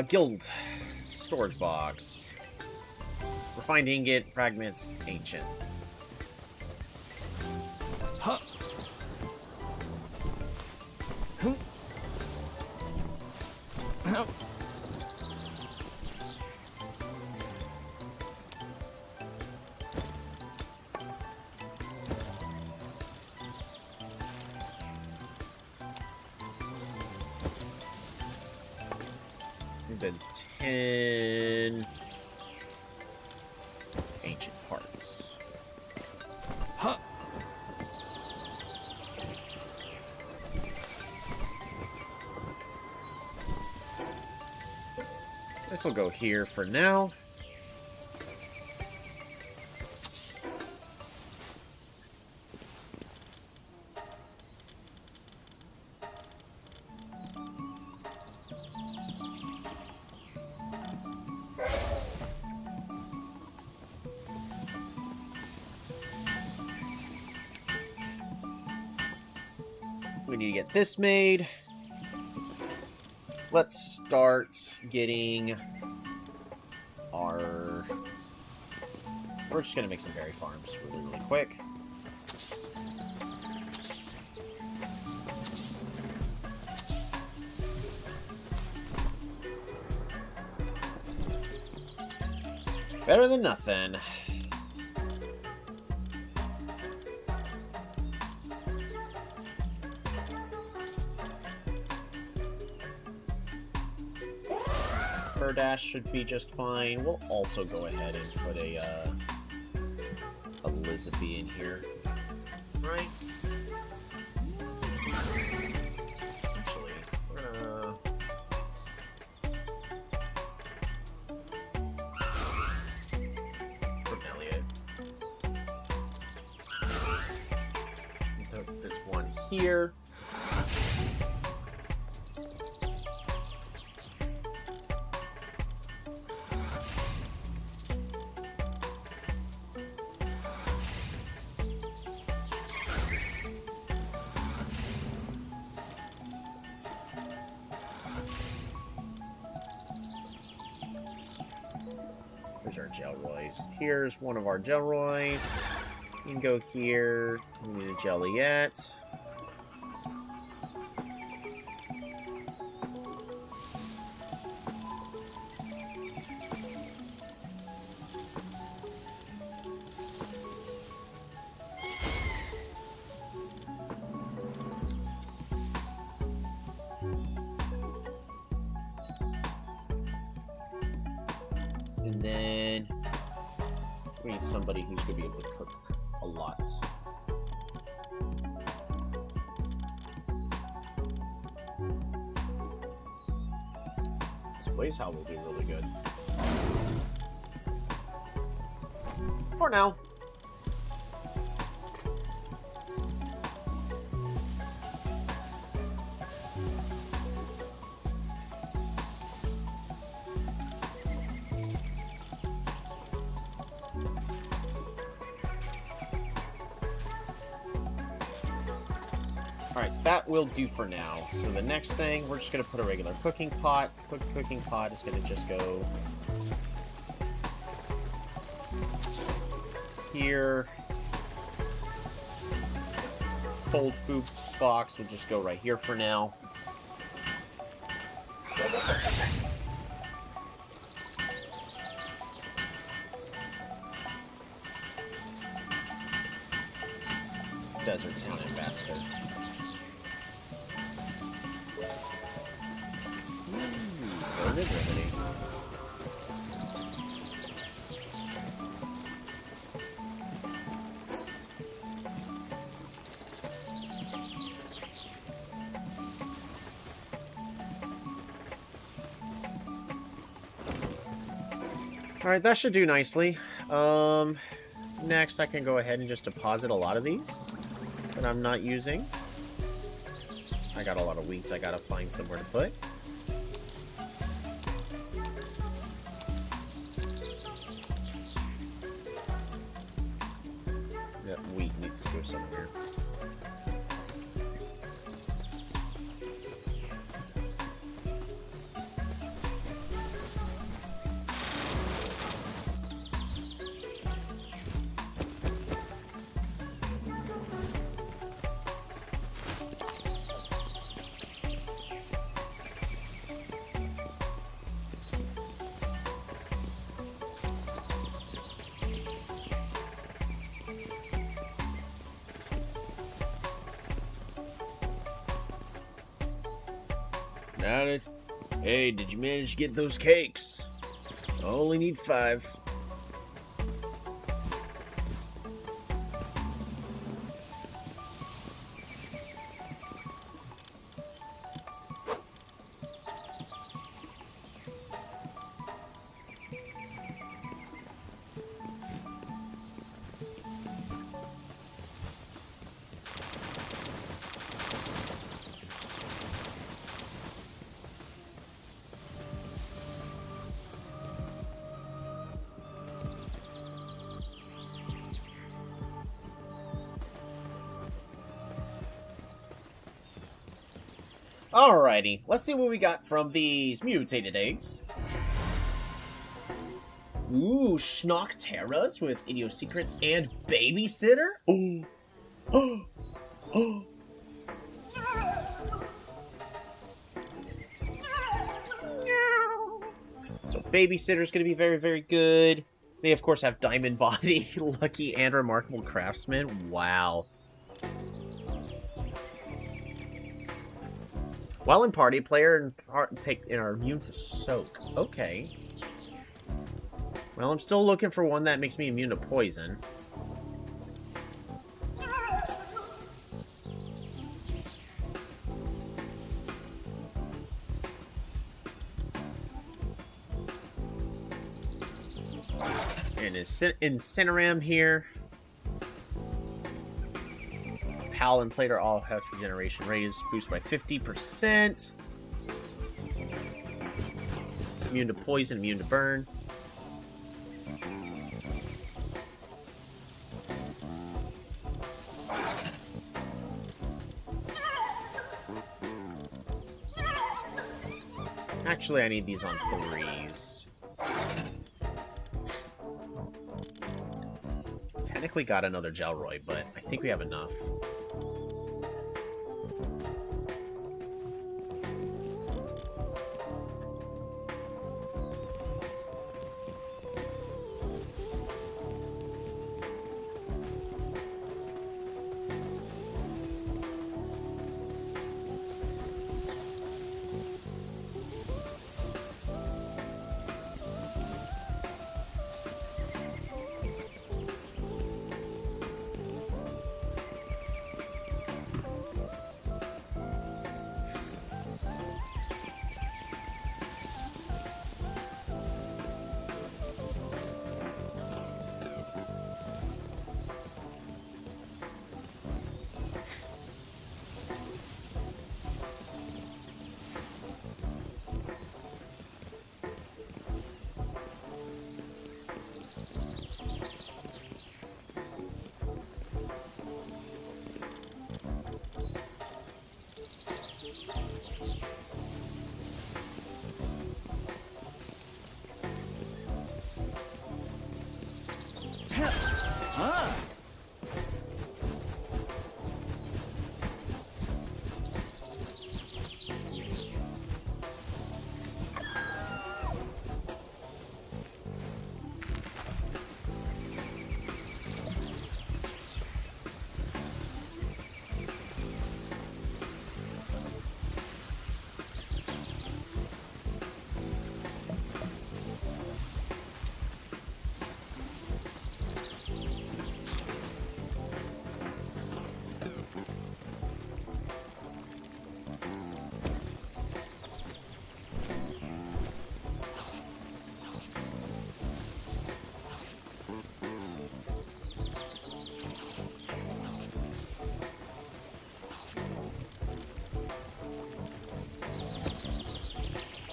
Guild. Storage box. Refined ingot, fragments, ancient. Huh. Huh. Huh. Then 10 ancient parts. Huh. This will go here for now. We need to get this made. Let's start getting our... We're just going to make some berry farms really, really quick. Better than nothing. Dash should be just fine. We'll also go ahead and put a Elizabeth in here. Right? Actually, we're gonna... put Elliot. Put this one here. Here's our Gelroys. Here's one of our Gelroys. You can go here. We need a Jelliette. And then we need somebody who's going to be able to cook a lot. This Blaze Howl will do really good. For now. Alright, that will do for now. So the next thing, we're just going to put a regular cooking pot. Cooking pot is going to just go here. Cold food box will just go right here for now. Desert Town Ambassador. Burden Remedy. Alright, that should do nicely. Next I can go ahead and just deposit a lot of these that I'm not using. I got a lot of wheat I gotta find somewhere to put. That wheat needs to go somewhere. Got it. Hey, did you manage to get those cakes? I only need 5. Alrighty, let's see what we got from these mutated eggs. Ooh, Schnockterras with Idiosecrets and Babysitter? Oh. Oh. Oh. So Babysitter's going to be very, very good. They, of course, have Diamond Body, Lucky, and Remarkable Craftsman. Wow. While in party, player and are immune to soak. Okay. Well, I'm still looking for one that makes me immune to poison. And Incineram here. Pal and Plater all have regeneration raise, boost by 50%. Immune to poison, immune to burn. Actually, I need these on 3s. Technically got another Gelroy, but I think we have enough.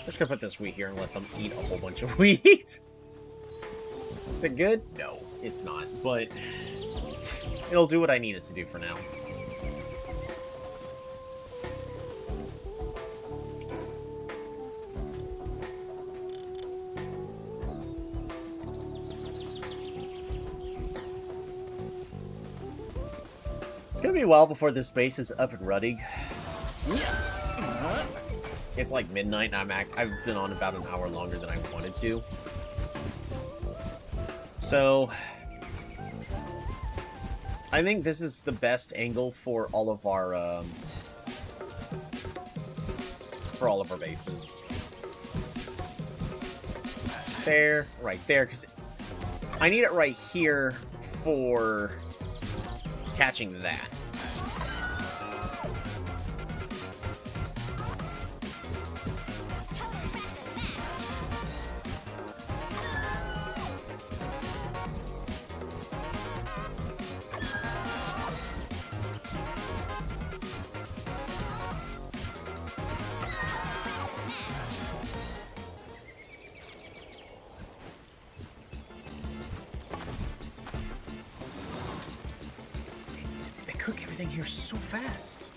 Just gonna put this wheat here and let them eat a whole bunch of wheat. Is it good? No, it's not. But it'll do what I need it to do for now. It's gonna be a while before this base is up and running. It's like midnight, and I've been on about an hour longer than I wanted to. So I think this is the best angle for all of our bases. There, right there, because I need it right here for catching that. Cook everything here so fast.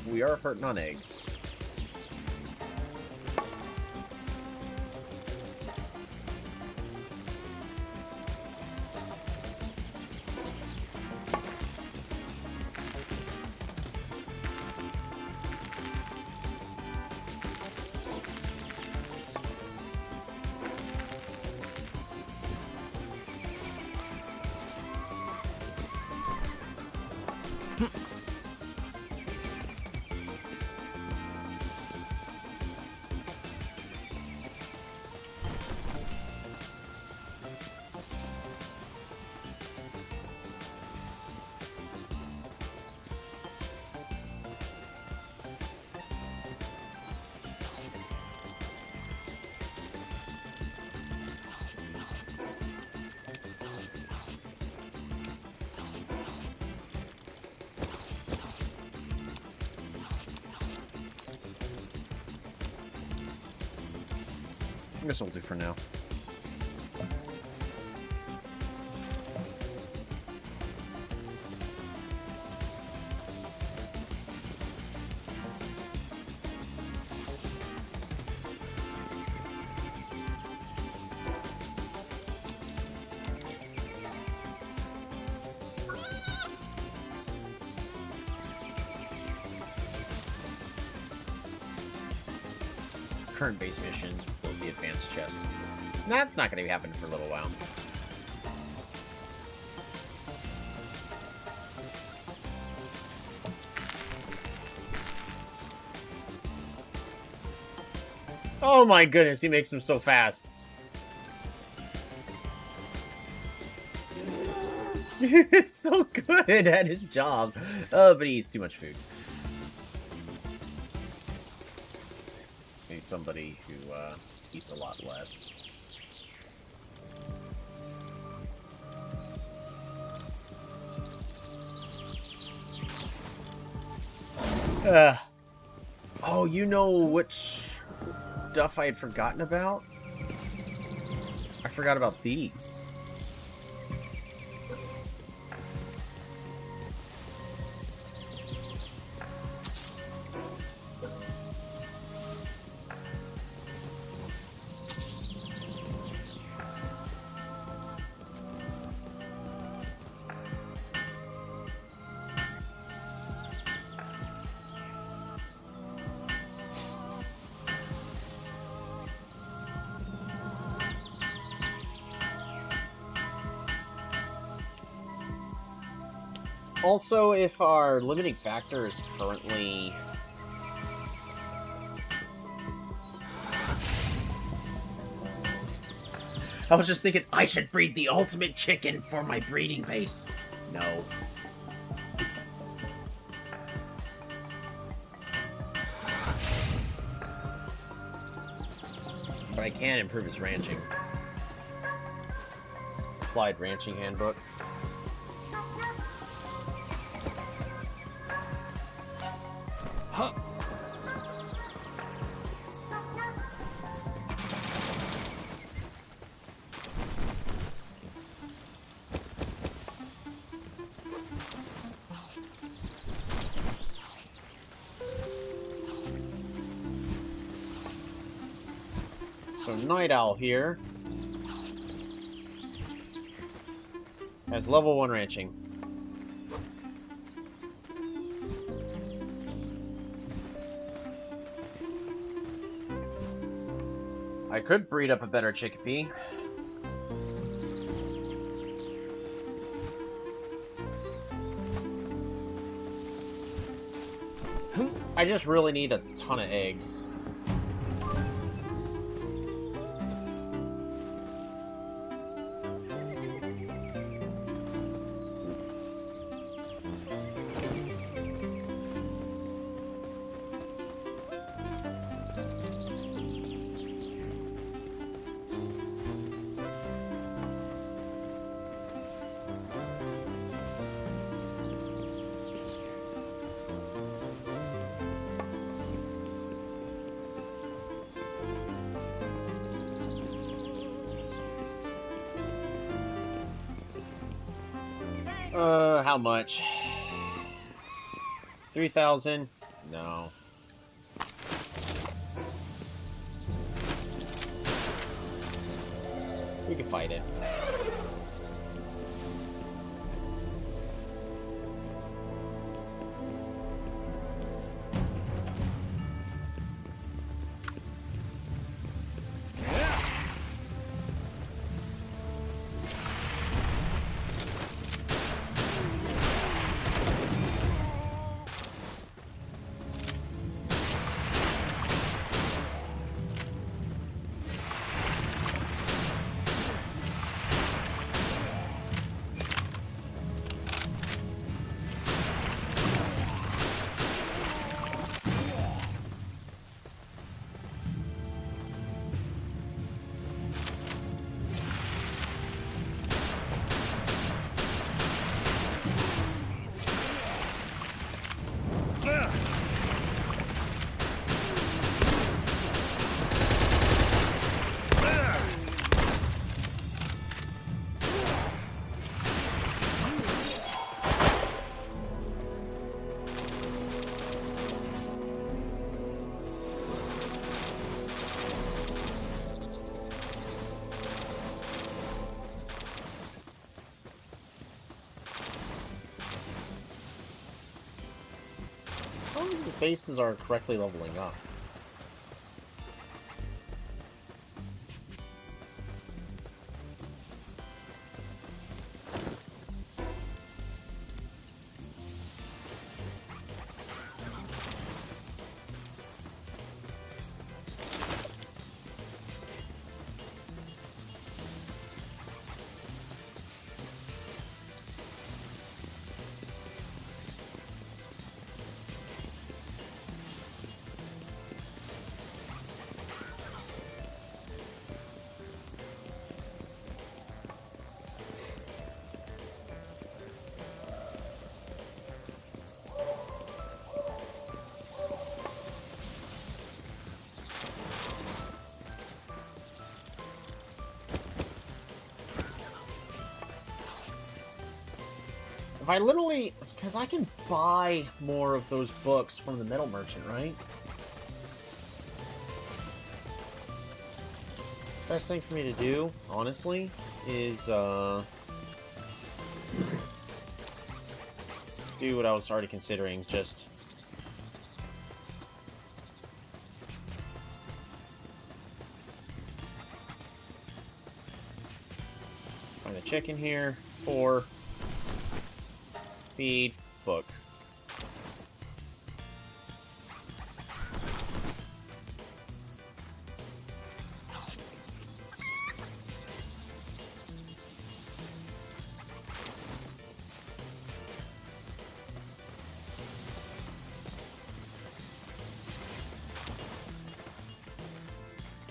We are hurting on eggs. This will do for now. Current base missions will be advanced chest. That's not going to be happening for a little while. Oh my goodness, he makes them so fast. He's so good at his job. But he eats too much food. Maybe somebody who eats a lot less. Oh, you know which stuff I had forgotten about? I forgot about these. Also, if our limiting factor is currently... I was just thinking, I should breed the ultimate chicken for my breeding base. No. But I can improve his ranching. Applied ranching handbook. Huh. So Night Owl here has level 1 ranching. I could breed up a better chickpea. I just really need a ton of eggs. How much? 3,000? No. We can fight it. All of these bases are correctly leveling up. If I literally... Because I can buy more of those books from the metal merchant, right? Best thing for me to do, honestly, is, do what I was already considering, just... Find a chicken here, 4... Feed, book.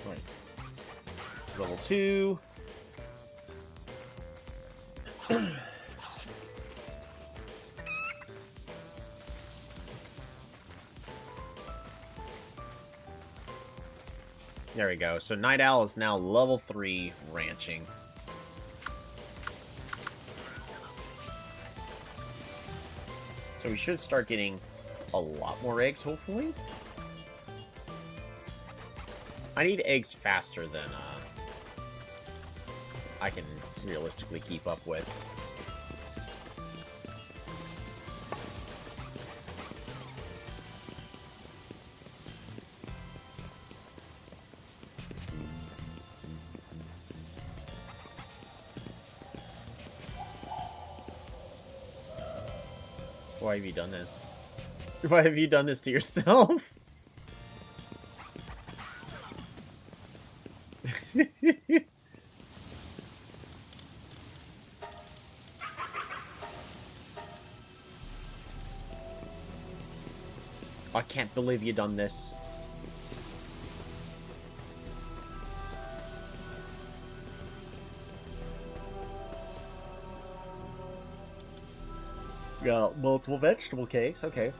Right. Level 2. There we go. So Night Owl is now level 3 ranching. So we should start getting a lot more eggs, hopefully. I need eggs faster than I can realistically keep up with. Why have you done this? Why have you done this to yourself? I can't believe you done this. Got multiple vegetable cakes, okay.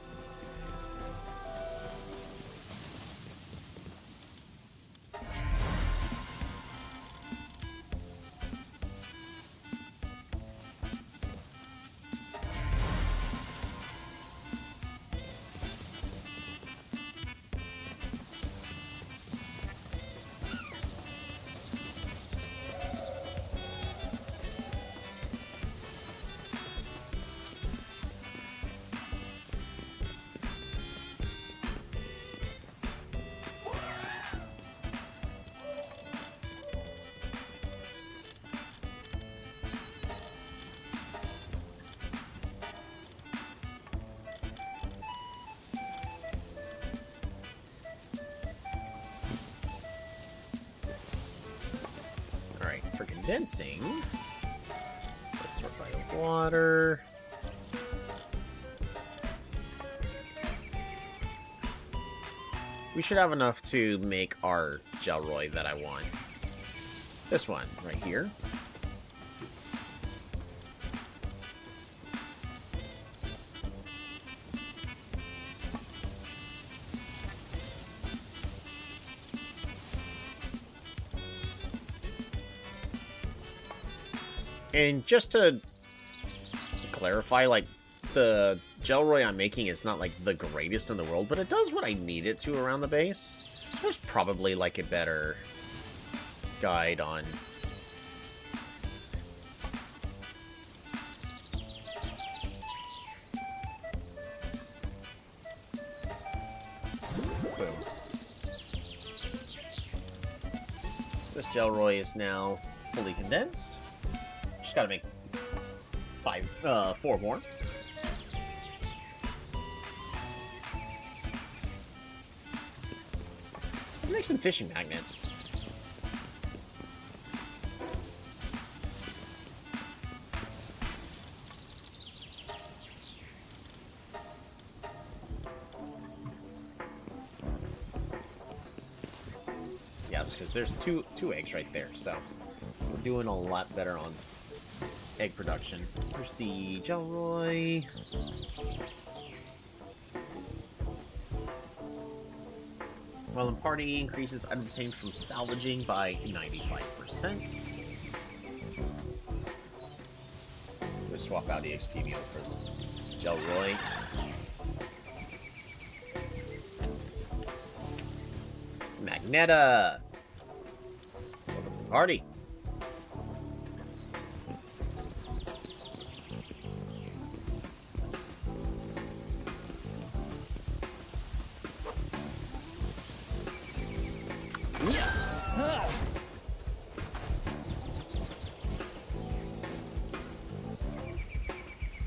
For condensing, let's sort by water. We should have enough to make our Gelroy that I want. This one right here. And just to clarify, like, the Gelroy I'm making is not, like, the greatest in the world, but it does what I need it to around the base. There's probably, like, a better guide on... Boom. So this Gelroy is now fully condensed. Just gotta make 4 more. Let's make some fishing magnets. Yes, because there's two eggs right there, so we're doing a lot better on egg production. Here's the Gelroy. While in party increases item obtained from salvaging by 95%. We'll swap out the XP meal for Gelroy. Magneta! Welcome to the party.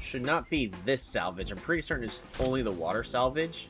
Should not be this salvage. I'm pretty certain it's only the water salvage.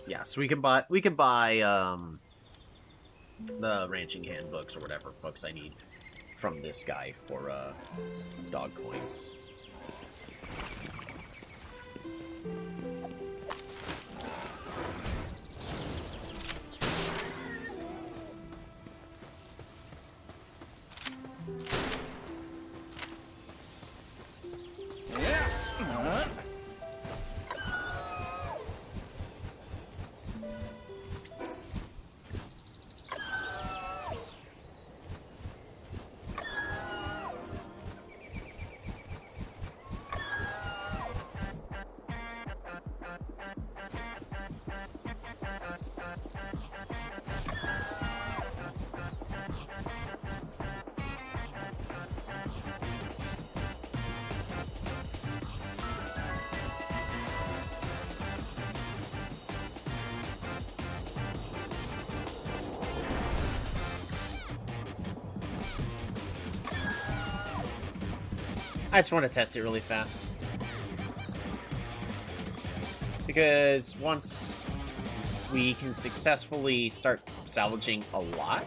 Yeah, so we can buy the ranching handbooks or whatever books I need from this guy for dog coins. I just want to test it really fast. Because once we can successfully start salvaging a lot...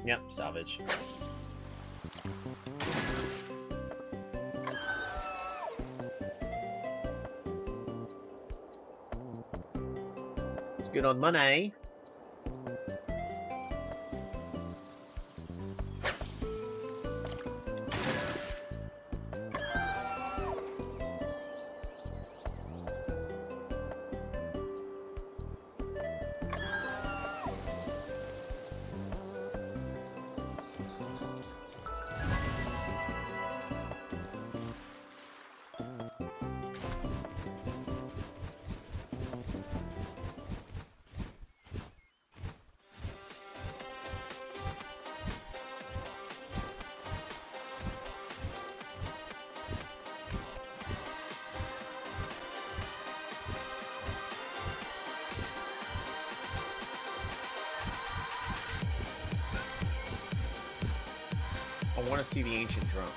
Yep, salvage. It's good on money. I want to see the ancient drum.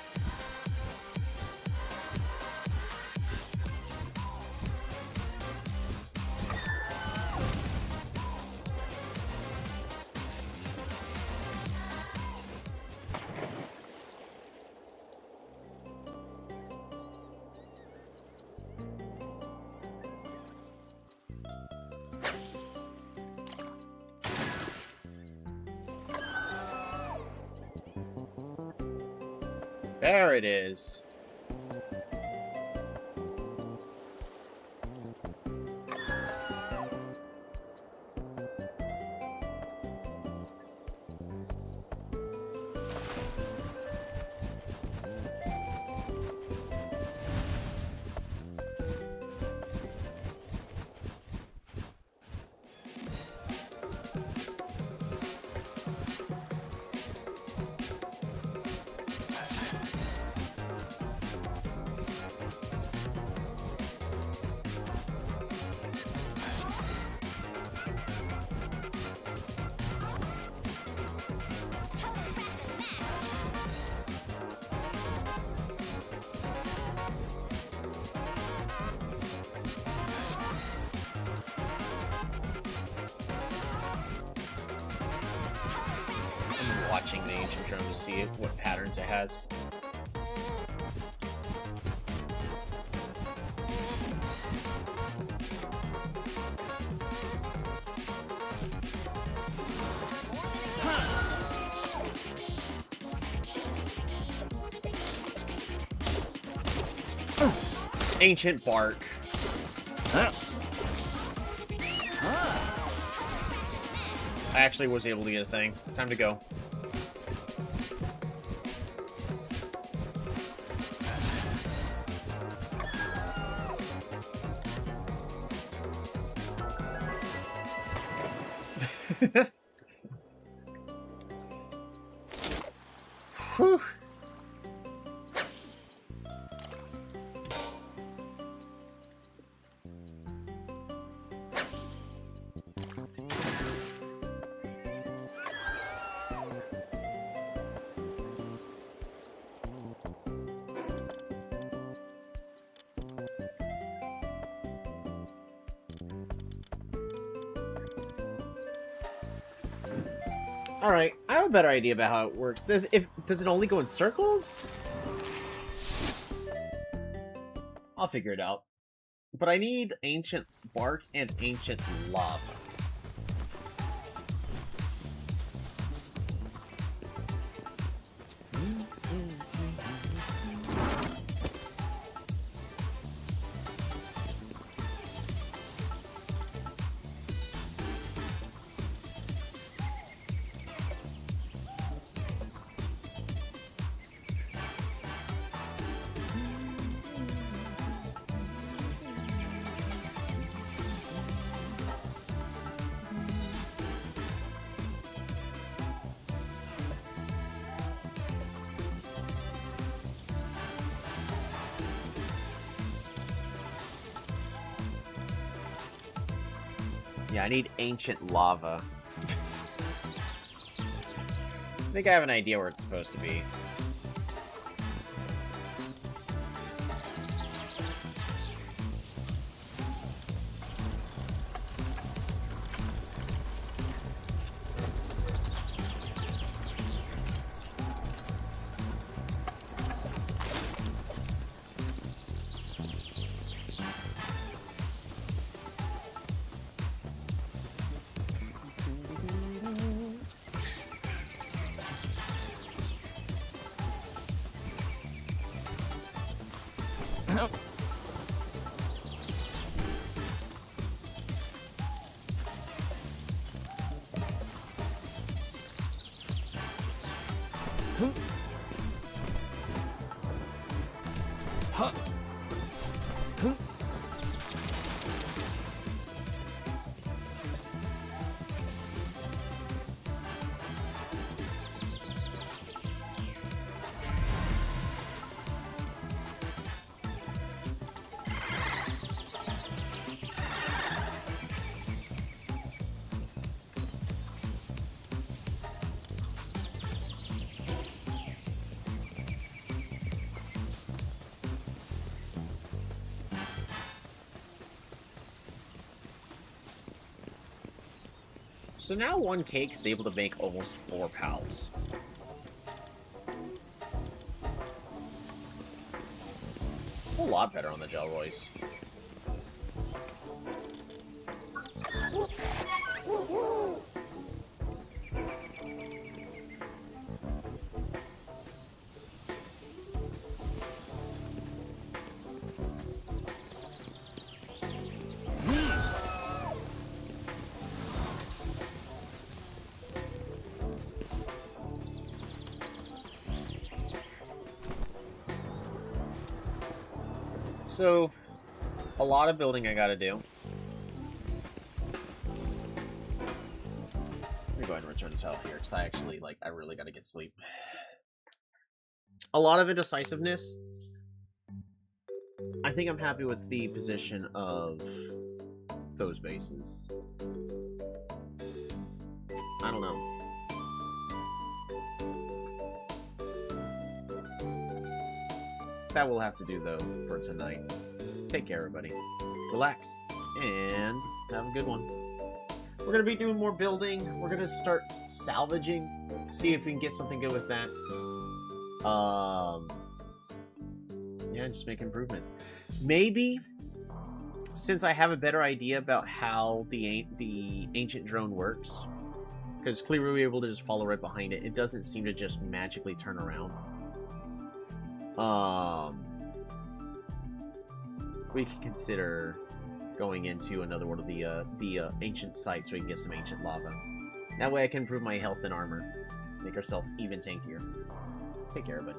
There it is. Watching the ancient drum to see what patterns it has. Ancient bark. I actually was able to get a thing. Time to go. Whew. Alright, I have a better idea about how it works. Does it only go in circles? I'll figure it out. But I need ancient bark and ancient lava. Yeah, I need ancient lava. I think I have an idea where it's supposed to be. So now one cake is able to make almost 4 pals. It's a lot better on the Gelroys. So, a lot of building I gotta do. Let me go ahead and return this out here, because I really gotta get sleep. A lot of indecisiveness. I think I'm happy with the position of those bases. I don't know. That will have to do, though, for tonight. Take care, everybody. Relax, and have a good one. We're going to be doing more building. We're going to start salvaging. See if we can get something good with that. Yeah, just make improvements. Maybe, since I have a better idea about how the ancient drone works, because clearly we were able to just follow right behind it, it doesn't seem to just magically turn around. We could consider going into another one of the ancient sites so we can get some ancient lava. That way I can improve my health and armor. Make ourselves even tankier. Take care, everybody.